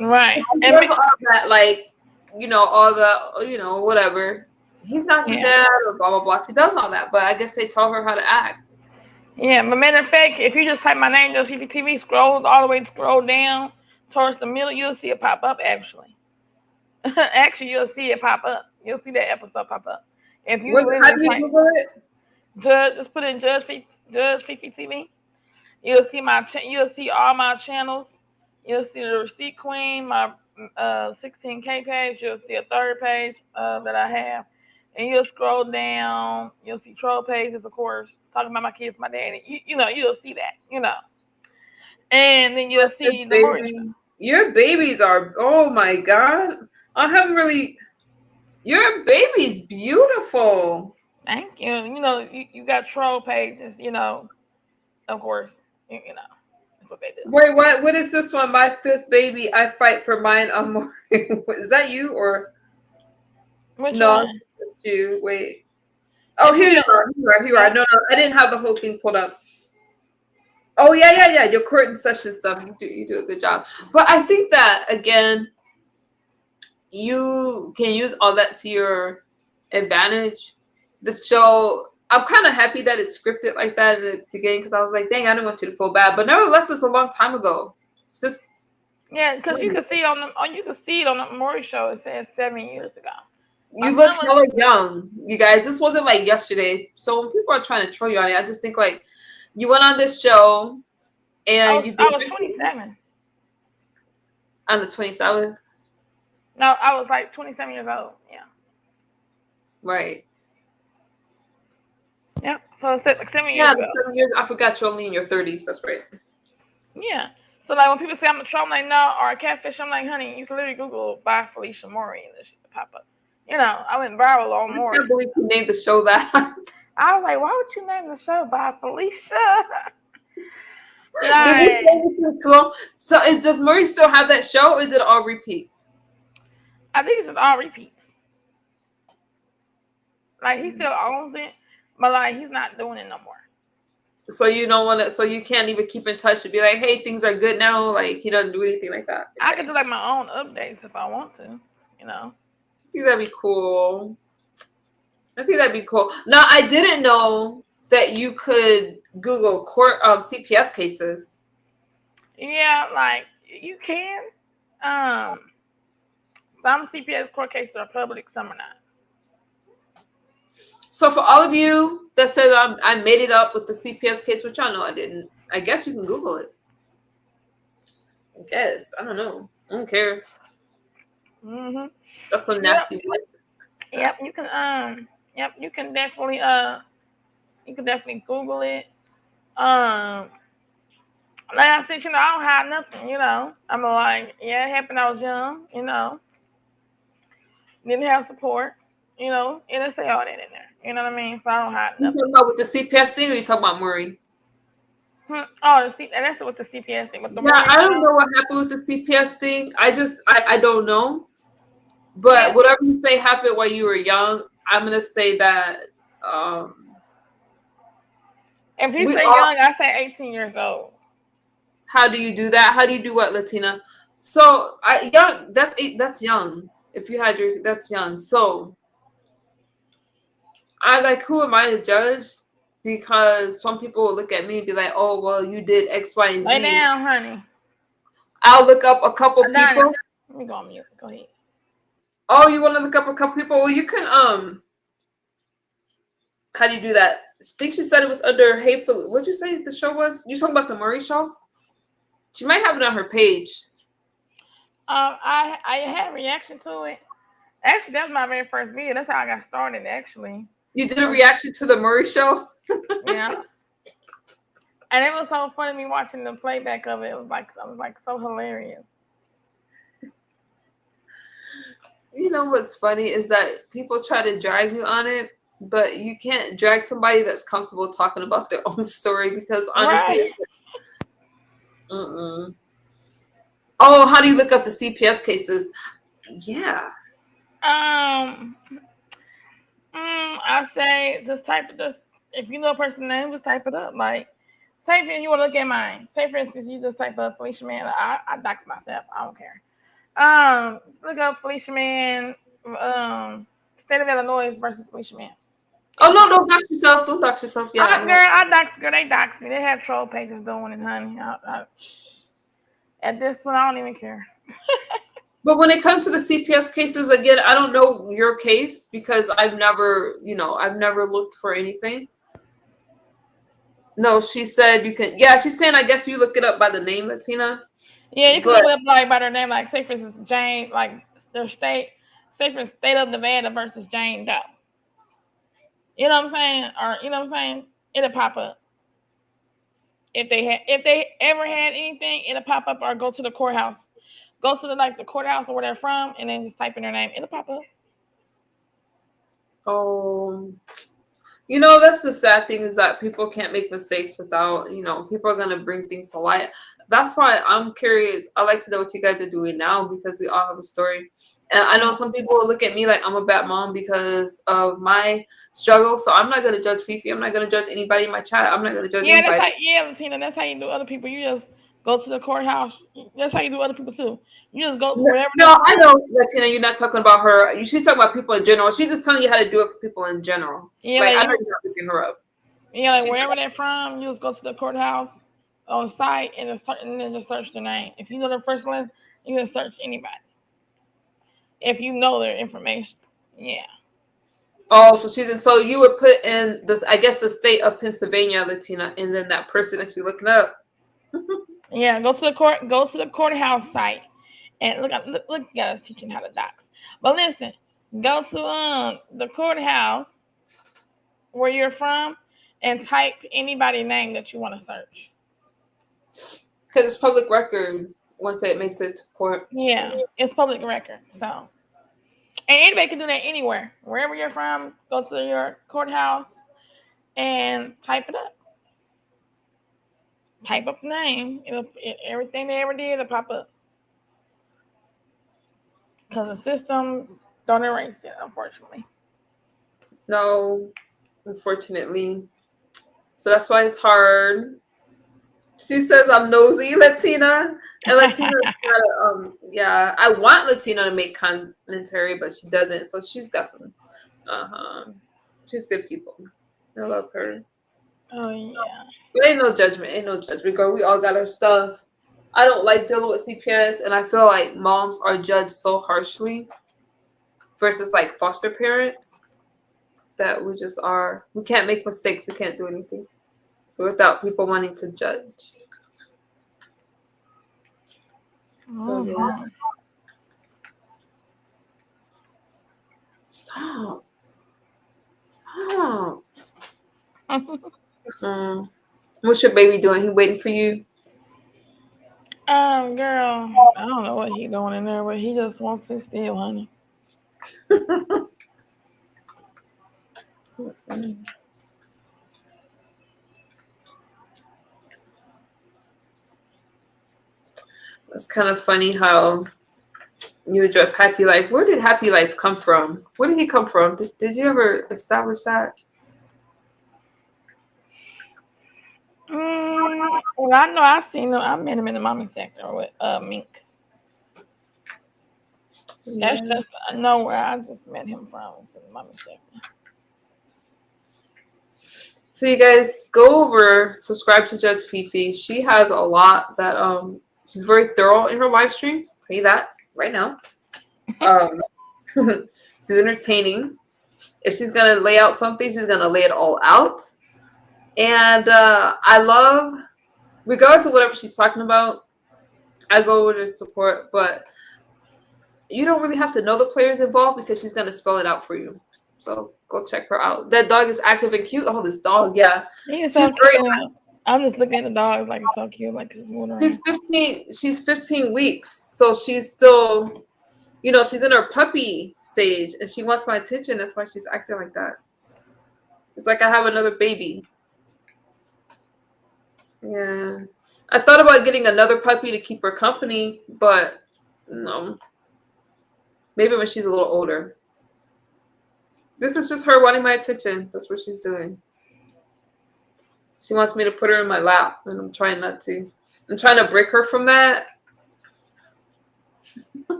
Right. And all that, like, all the, whatever. He's not the dad or blah, blah, blah. She does all that, but I guess they taught her how to act. Yeah, but matter of fact, if you just type my name, Josie TV, scroll down towards the middle, you'll see it pop up, actually. Actually, you'll see it pop up. You'll see that episode pop up. If you How do you Google it? Just put in Judge Fifi TV. You'll see you'll see all my channels. You'll see the Receipt Queen, my 16K page. You'll see a third page that I have. And you'll scroll down. You'll see troll pages, of course, talking about my kids, my daddy. You'll see that, And then you'll see the morning. Your babies are, oh my God. I haven't really, your baby's beautiful. Thank you. You got troll pages, of course, that's what they do. Wait, what is this one? My fifth baby, I fight for mine. Is that you or? Which no, one? it's you. Wait. Oh, here you are. Here you are. No, I didn't have the whole thing pulled up. Oh, yeah. Your court and session stuff. You do a good job. But I think that, again, you can use all that to your advantage. The show, I'm kind of happy that it's scripted like that in the beginning because I was like, dang, I didn't want you to feel bad. But nevertheless, it's a long time ago. It's just. Yeah, because you can see it on the Maury show. It says 7 years ago. You look hella young, you guys. This wasn't like yesterday. So when people are trying to troll you on it, I just think like you went on this show and I was 27. On the 27th? No, I was like 27 years old. Yeah. Right. Yep. So it's like 7 years ago. 7 years. I forgot you're only in your 30s. That's right. Yeah. So like when people say I'm a troll, I'm like, no, or a catfish, I'm like, honey, you can literally Google by Felicia Maury and this shit will pop up. I went viral on Maury. I can't believe you named the show that. I was like, why would you name the show by Felicia? So does Maury still have that show or is it all repeats? I think it's all repeats. Like he still owns it, but like he's not doing it no more. So you don't want to, so you can't even keep in touch to be like, hey, things are good now. Like he doesn't do anything like that. I could do like my own updates if I want to, I think that'd be cool. Now, I didn't know that you could Google court CPS cases. Yeah, like You can. Um, some CPS court cases are public, some are not. So for all of you that said I made it up with the CPS case, which I know I didn't, I guess you can Google it. I guess. I don't know. I don't care. Mhm. That's some Yep. nasty word. Yep. You can. Yep. You can definitely. You can definitely Google it. Like I said, I don't hide nothing. I'm like, yeah, it happened. I was young. Didn't have support. It'll say all that in there. You know what I mean? So I don't hide You nothing. talking about with the CPS thing, or you talking about Murray? Oh, and that's with the CPS thing. But the Yeah, I don't know what happened with the CPS thing. I don't know. But whatever you say happened while you were young, I'm gonna say that. If you say young, I say 18 years old. How do you do that? How do you do what, Latina? So young. That's young. If you had that's young. So who am I to judge? Because some people will look at me and be like, "Oh, well, you did X, Y, and Z." Lay down, honey. I'll look up a couple people. Let me go on mute. Go ahead. Oh, you want to look up a couple people? Well, you can. How do you do that? I think she said it was under hateful. What'd you say the show was? You talking about the Murray show? She might have it on her page. I had a reaction to it. Actually, that's my very first video. That's how I got started. Actually, you did a reaction to the Murray show. Yeah. And it was so funny me watching the playback of it. It was like so hilarious. You know what's funny is that people try to drag you on it, but you can't drag somebody that's comfortable talking about their own story because honestly, Oh, how do you look up the CPS cases? Yeah. I say just type it. If you know a person's name, just type it up. Like, say if you want to look at mine. Say for instance, you just type up Felicia Man. I dox myself. I don't care. Look up Felicia Man. State of Illinois versus Felicia Man. Oh no! Don't dox yourself. Don't dox yourself. Yeah. Girl, I dox. Girl, they dox me. They have troll pages doing it, honey. At this point, I don't even care. But when it comes to the CPS cases, again, I don't know your case because I've never looked for anything. No, she said you can. Yeah, she's saying I guess you look it up by the name, Latina. Yeah, you can look it up like by their name, like say for instance Jane, like their state, say for state of Nevada versus Jane Doe. You know what I'm saying? Or you know what I'm saying? It'll pop up. If they ever had anything, it'll pop up or go to the courthouse. Go to the courthouse or where they're from, and then just type in their name. It'll pop up. That's the sad thing is that people can't make mistakes without, people are going to bring things to light. That's why I'm curious. I like to know what you guys are doing now because we all have a story. And I know some people will look at me like I'm a bad mom because of my struggle. So I'm not going to judge Fifi. I'm not going to judge anybody in my chat. I'm not going to judge anybody. Latina, that's how you do other people. You just go to the courthouse. That's how you do other people too. You just go wherever. No, I know, Latina, you're not talking about her. She's talking about people in general. She's just telling you how to do it for people in general. Yeah, I know you're not picking her up. Yeah, wherever they're from, you just go to the courthouse on site and then just search their name. If you know their first list, you can search anybody. If you know their information, yeah. Oh, so you would put in this, I guess, the state of Pennsylvania, Latina, and then that person that you're looking up. Yeah, go to the courthouse site, and look, you guys teaching how to dox. But listen, go to the courthouse where you're from, and type anybody's name that you want to search. Because it's public record once it makes it to court. Yeah, it's public record. So, and anybody can do that anywhere. Wherever you're from, go to your courthouse and type it up. Type up the name. Everything they ever did, it'll pop up. Because the system don't erase it, unfortunately. No, unfortunately. So that's why it's hard. She says I'm nosy, Latina. And Latina, I want Latina to make commentary, but she doesn't. So she's got some, she's good people. I love her. Oh, yeah. But ain't no judgment. Girl. We all got our stuff. I don't like dealing with CPS, and I feel like moms are judged so harshly versus like foster parents that we just are. We can't make mistakes. We can't do anything without people wanting to judge. So yeah. Stop. Stop. What's your baby doing? He waiting for you? Girl, I don't know what he doing in there, but he just wants to steal, honey. It's kind of funny how you address Happy Life. Where did Happy Life come from? Where did he come from? Did you ever establish that? Well, I know I seen him. I met him in the mommy sector with Mink. That's just nowhere I just met him from. It's in the mommy sector. So you guys go over, subscribe to Judge Fifi. She has a lot that she's very thorough in her live streams. I'll tell you that right now. She's entertaining. If she's gonna lay out something, she's gonna lay it all out. And I love, regardless of whatever she's talking about, I go over to support, but you don't really have to know the players involved because she's gonna spell it out for you. So go check her out. That dog is active and cute. Oh, this dog, yeah. He's so cute. I'm just looking at the dog like it's so cute, like he's moving around. She's 15. She's 15 weeks, so she's still, you know, she's in her puppy stage, and she wants my attention. That's why she's acting like that. It's like I have another baby. Yeah, I thought about getting another puppy to keep her company, but no. Maybe when she's a little older. This is just her wanting my attention. That's what she's doing. She wants me to put her in my lap, and I'm trying not to. I'm trying to break her from that.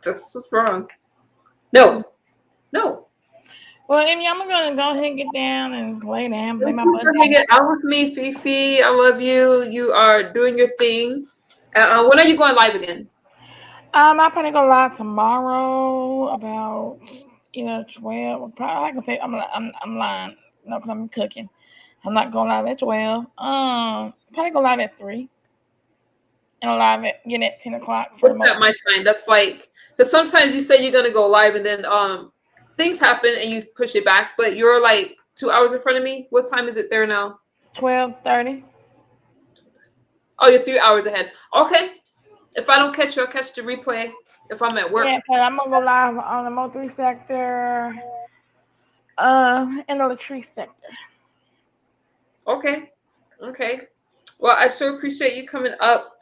That's what's wrong. No. Well, Amy, I'm gonna go ahead and get down and lay down, play my butt. Get out with me, Fifi. I love you. You are doing your thing. When are you going live again? I'll probably go live tomorrow about 12. Probably I can say I'm lying. No, because I'm cooking. I'm not going live at 12. Probably go live at 3. And live at 10 o'clock. What's that my time? That's like, because sometimes you say you're gonna go live and then things happen and you push it back, but you're like 2 hours in front of me. What time is it there now? 12:30. Oh, you're 3 hours ahead. Okay. If I don't catch you, I'll catch the replay if I'm at work. Yeah, but I'm gonna go live on the Mo3 sector, in the Latrice sector. Okay. Well, I sure appreciate you coming up.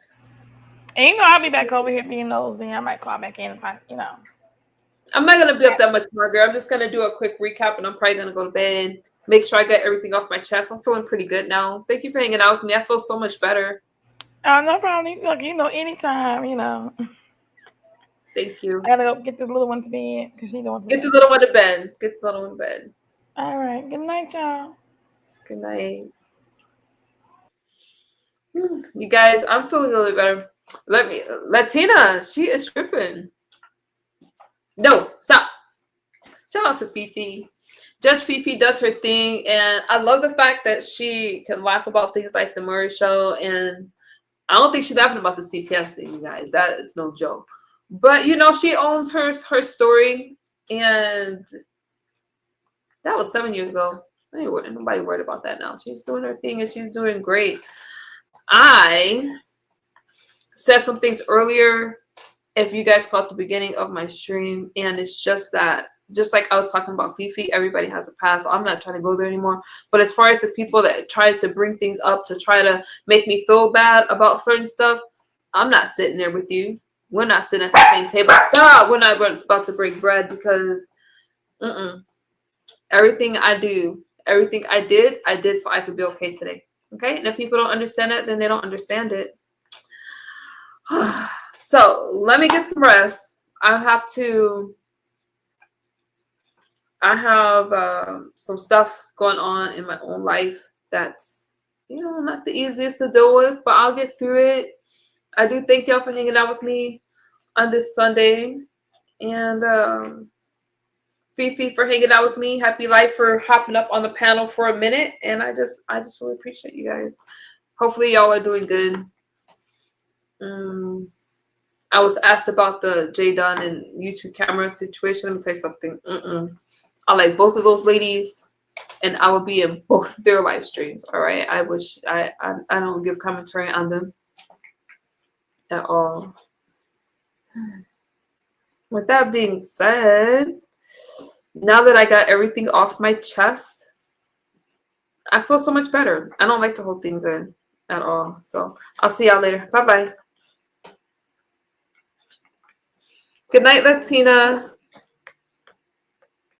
And I'll be back over here being nosy. I might call back in if I'm not gonna be up that much longer. I'm just gonna do a quick recap, and I'm probably gonna go to bed. Make sure I get everything off my chest. I'm feeling pretty good now. Thank you for hanging out with me. I feel so much better. No problem. Look, anytime. Thank you. I gotta go get this little one to bed because he don't want to. Get the little one to bed. Get the little one to bed. All right. Good night, y'all. Good night. You guys, I'm feeling a little better. Latina, she is tripping. No, stop. Shout out to Fifi. Judge Fifi does her thing, and I love the fact that she can laugh about things like the Murray Show, and I don't think she's laughing about the CPS thing, you guys. That is no joke. But, she owns her story, and that was 7 years ago. Nobody worried about that now. She's doing her thing, and she's doing great. I said some things earlier, if you guys caught the beginning of my stream, and it's just that, just like I was talking about Fifi, everybody has a past. I'm not trying to go there anymore. But as far as the people that tries to bring things up to try to make me feel bad about certain stuff, I'm not sitting there with you. We're not sitting at the same table. Stop. We're not about to break bread because everything I did so I could be okay today. Okay? And if people don't understand it, then they don't understand it. So let me get some rest. I have some stuff going on in my own life that's, not the easiest to deal with, but I'll get through it. I do thank y'all for hanging out with me on this Sunday. And Fifi for hanging out with me. Happy Life for hopping up on the panel for a minute. And I just really appreciate you guys. Hopefully y'all are doing good. I was asked about the J Dunn and YouTube camera situation. Let me tell you something. I like both of those ladies, and I will be in both their live streams. All right. I wish I don't give commentary on them at all. With that being said, now that I got everything off my chest, I feel so much better. I don't like to hold things in at all. So I'll see y'all later. Bye-bye. Good night, Latina.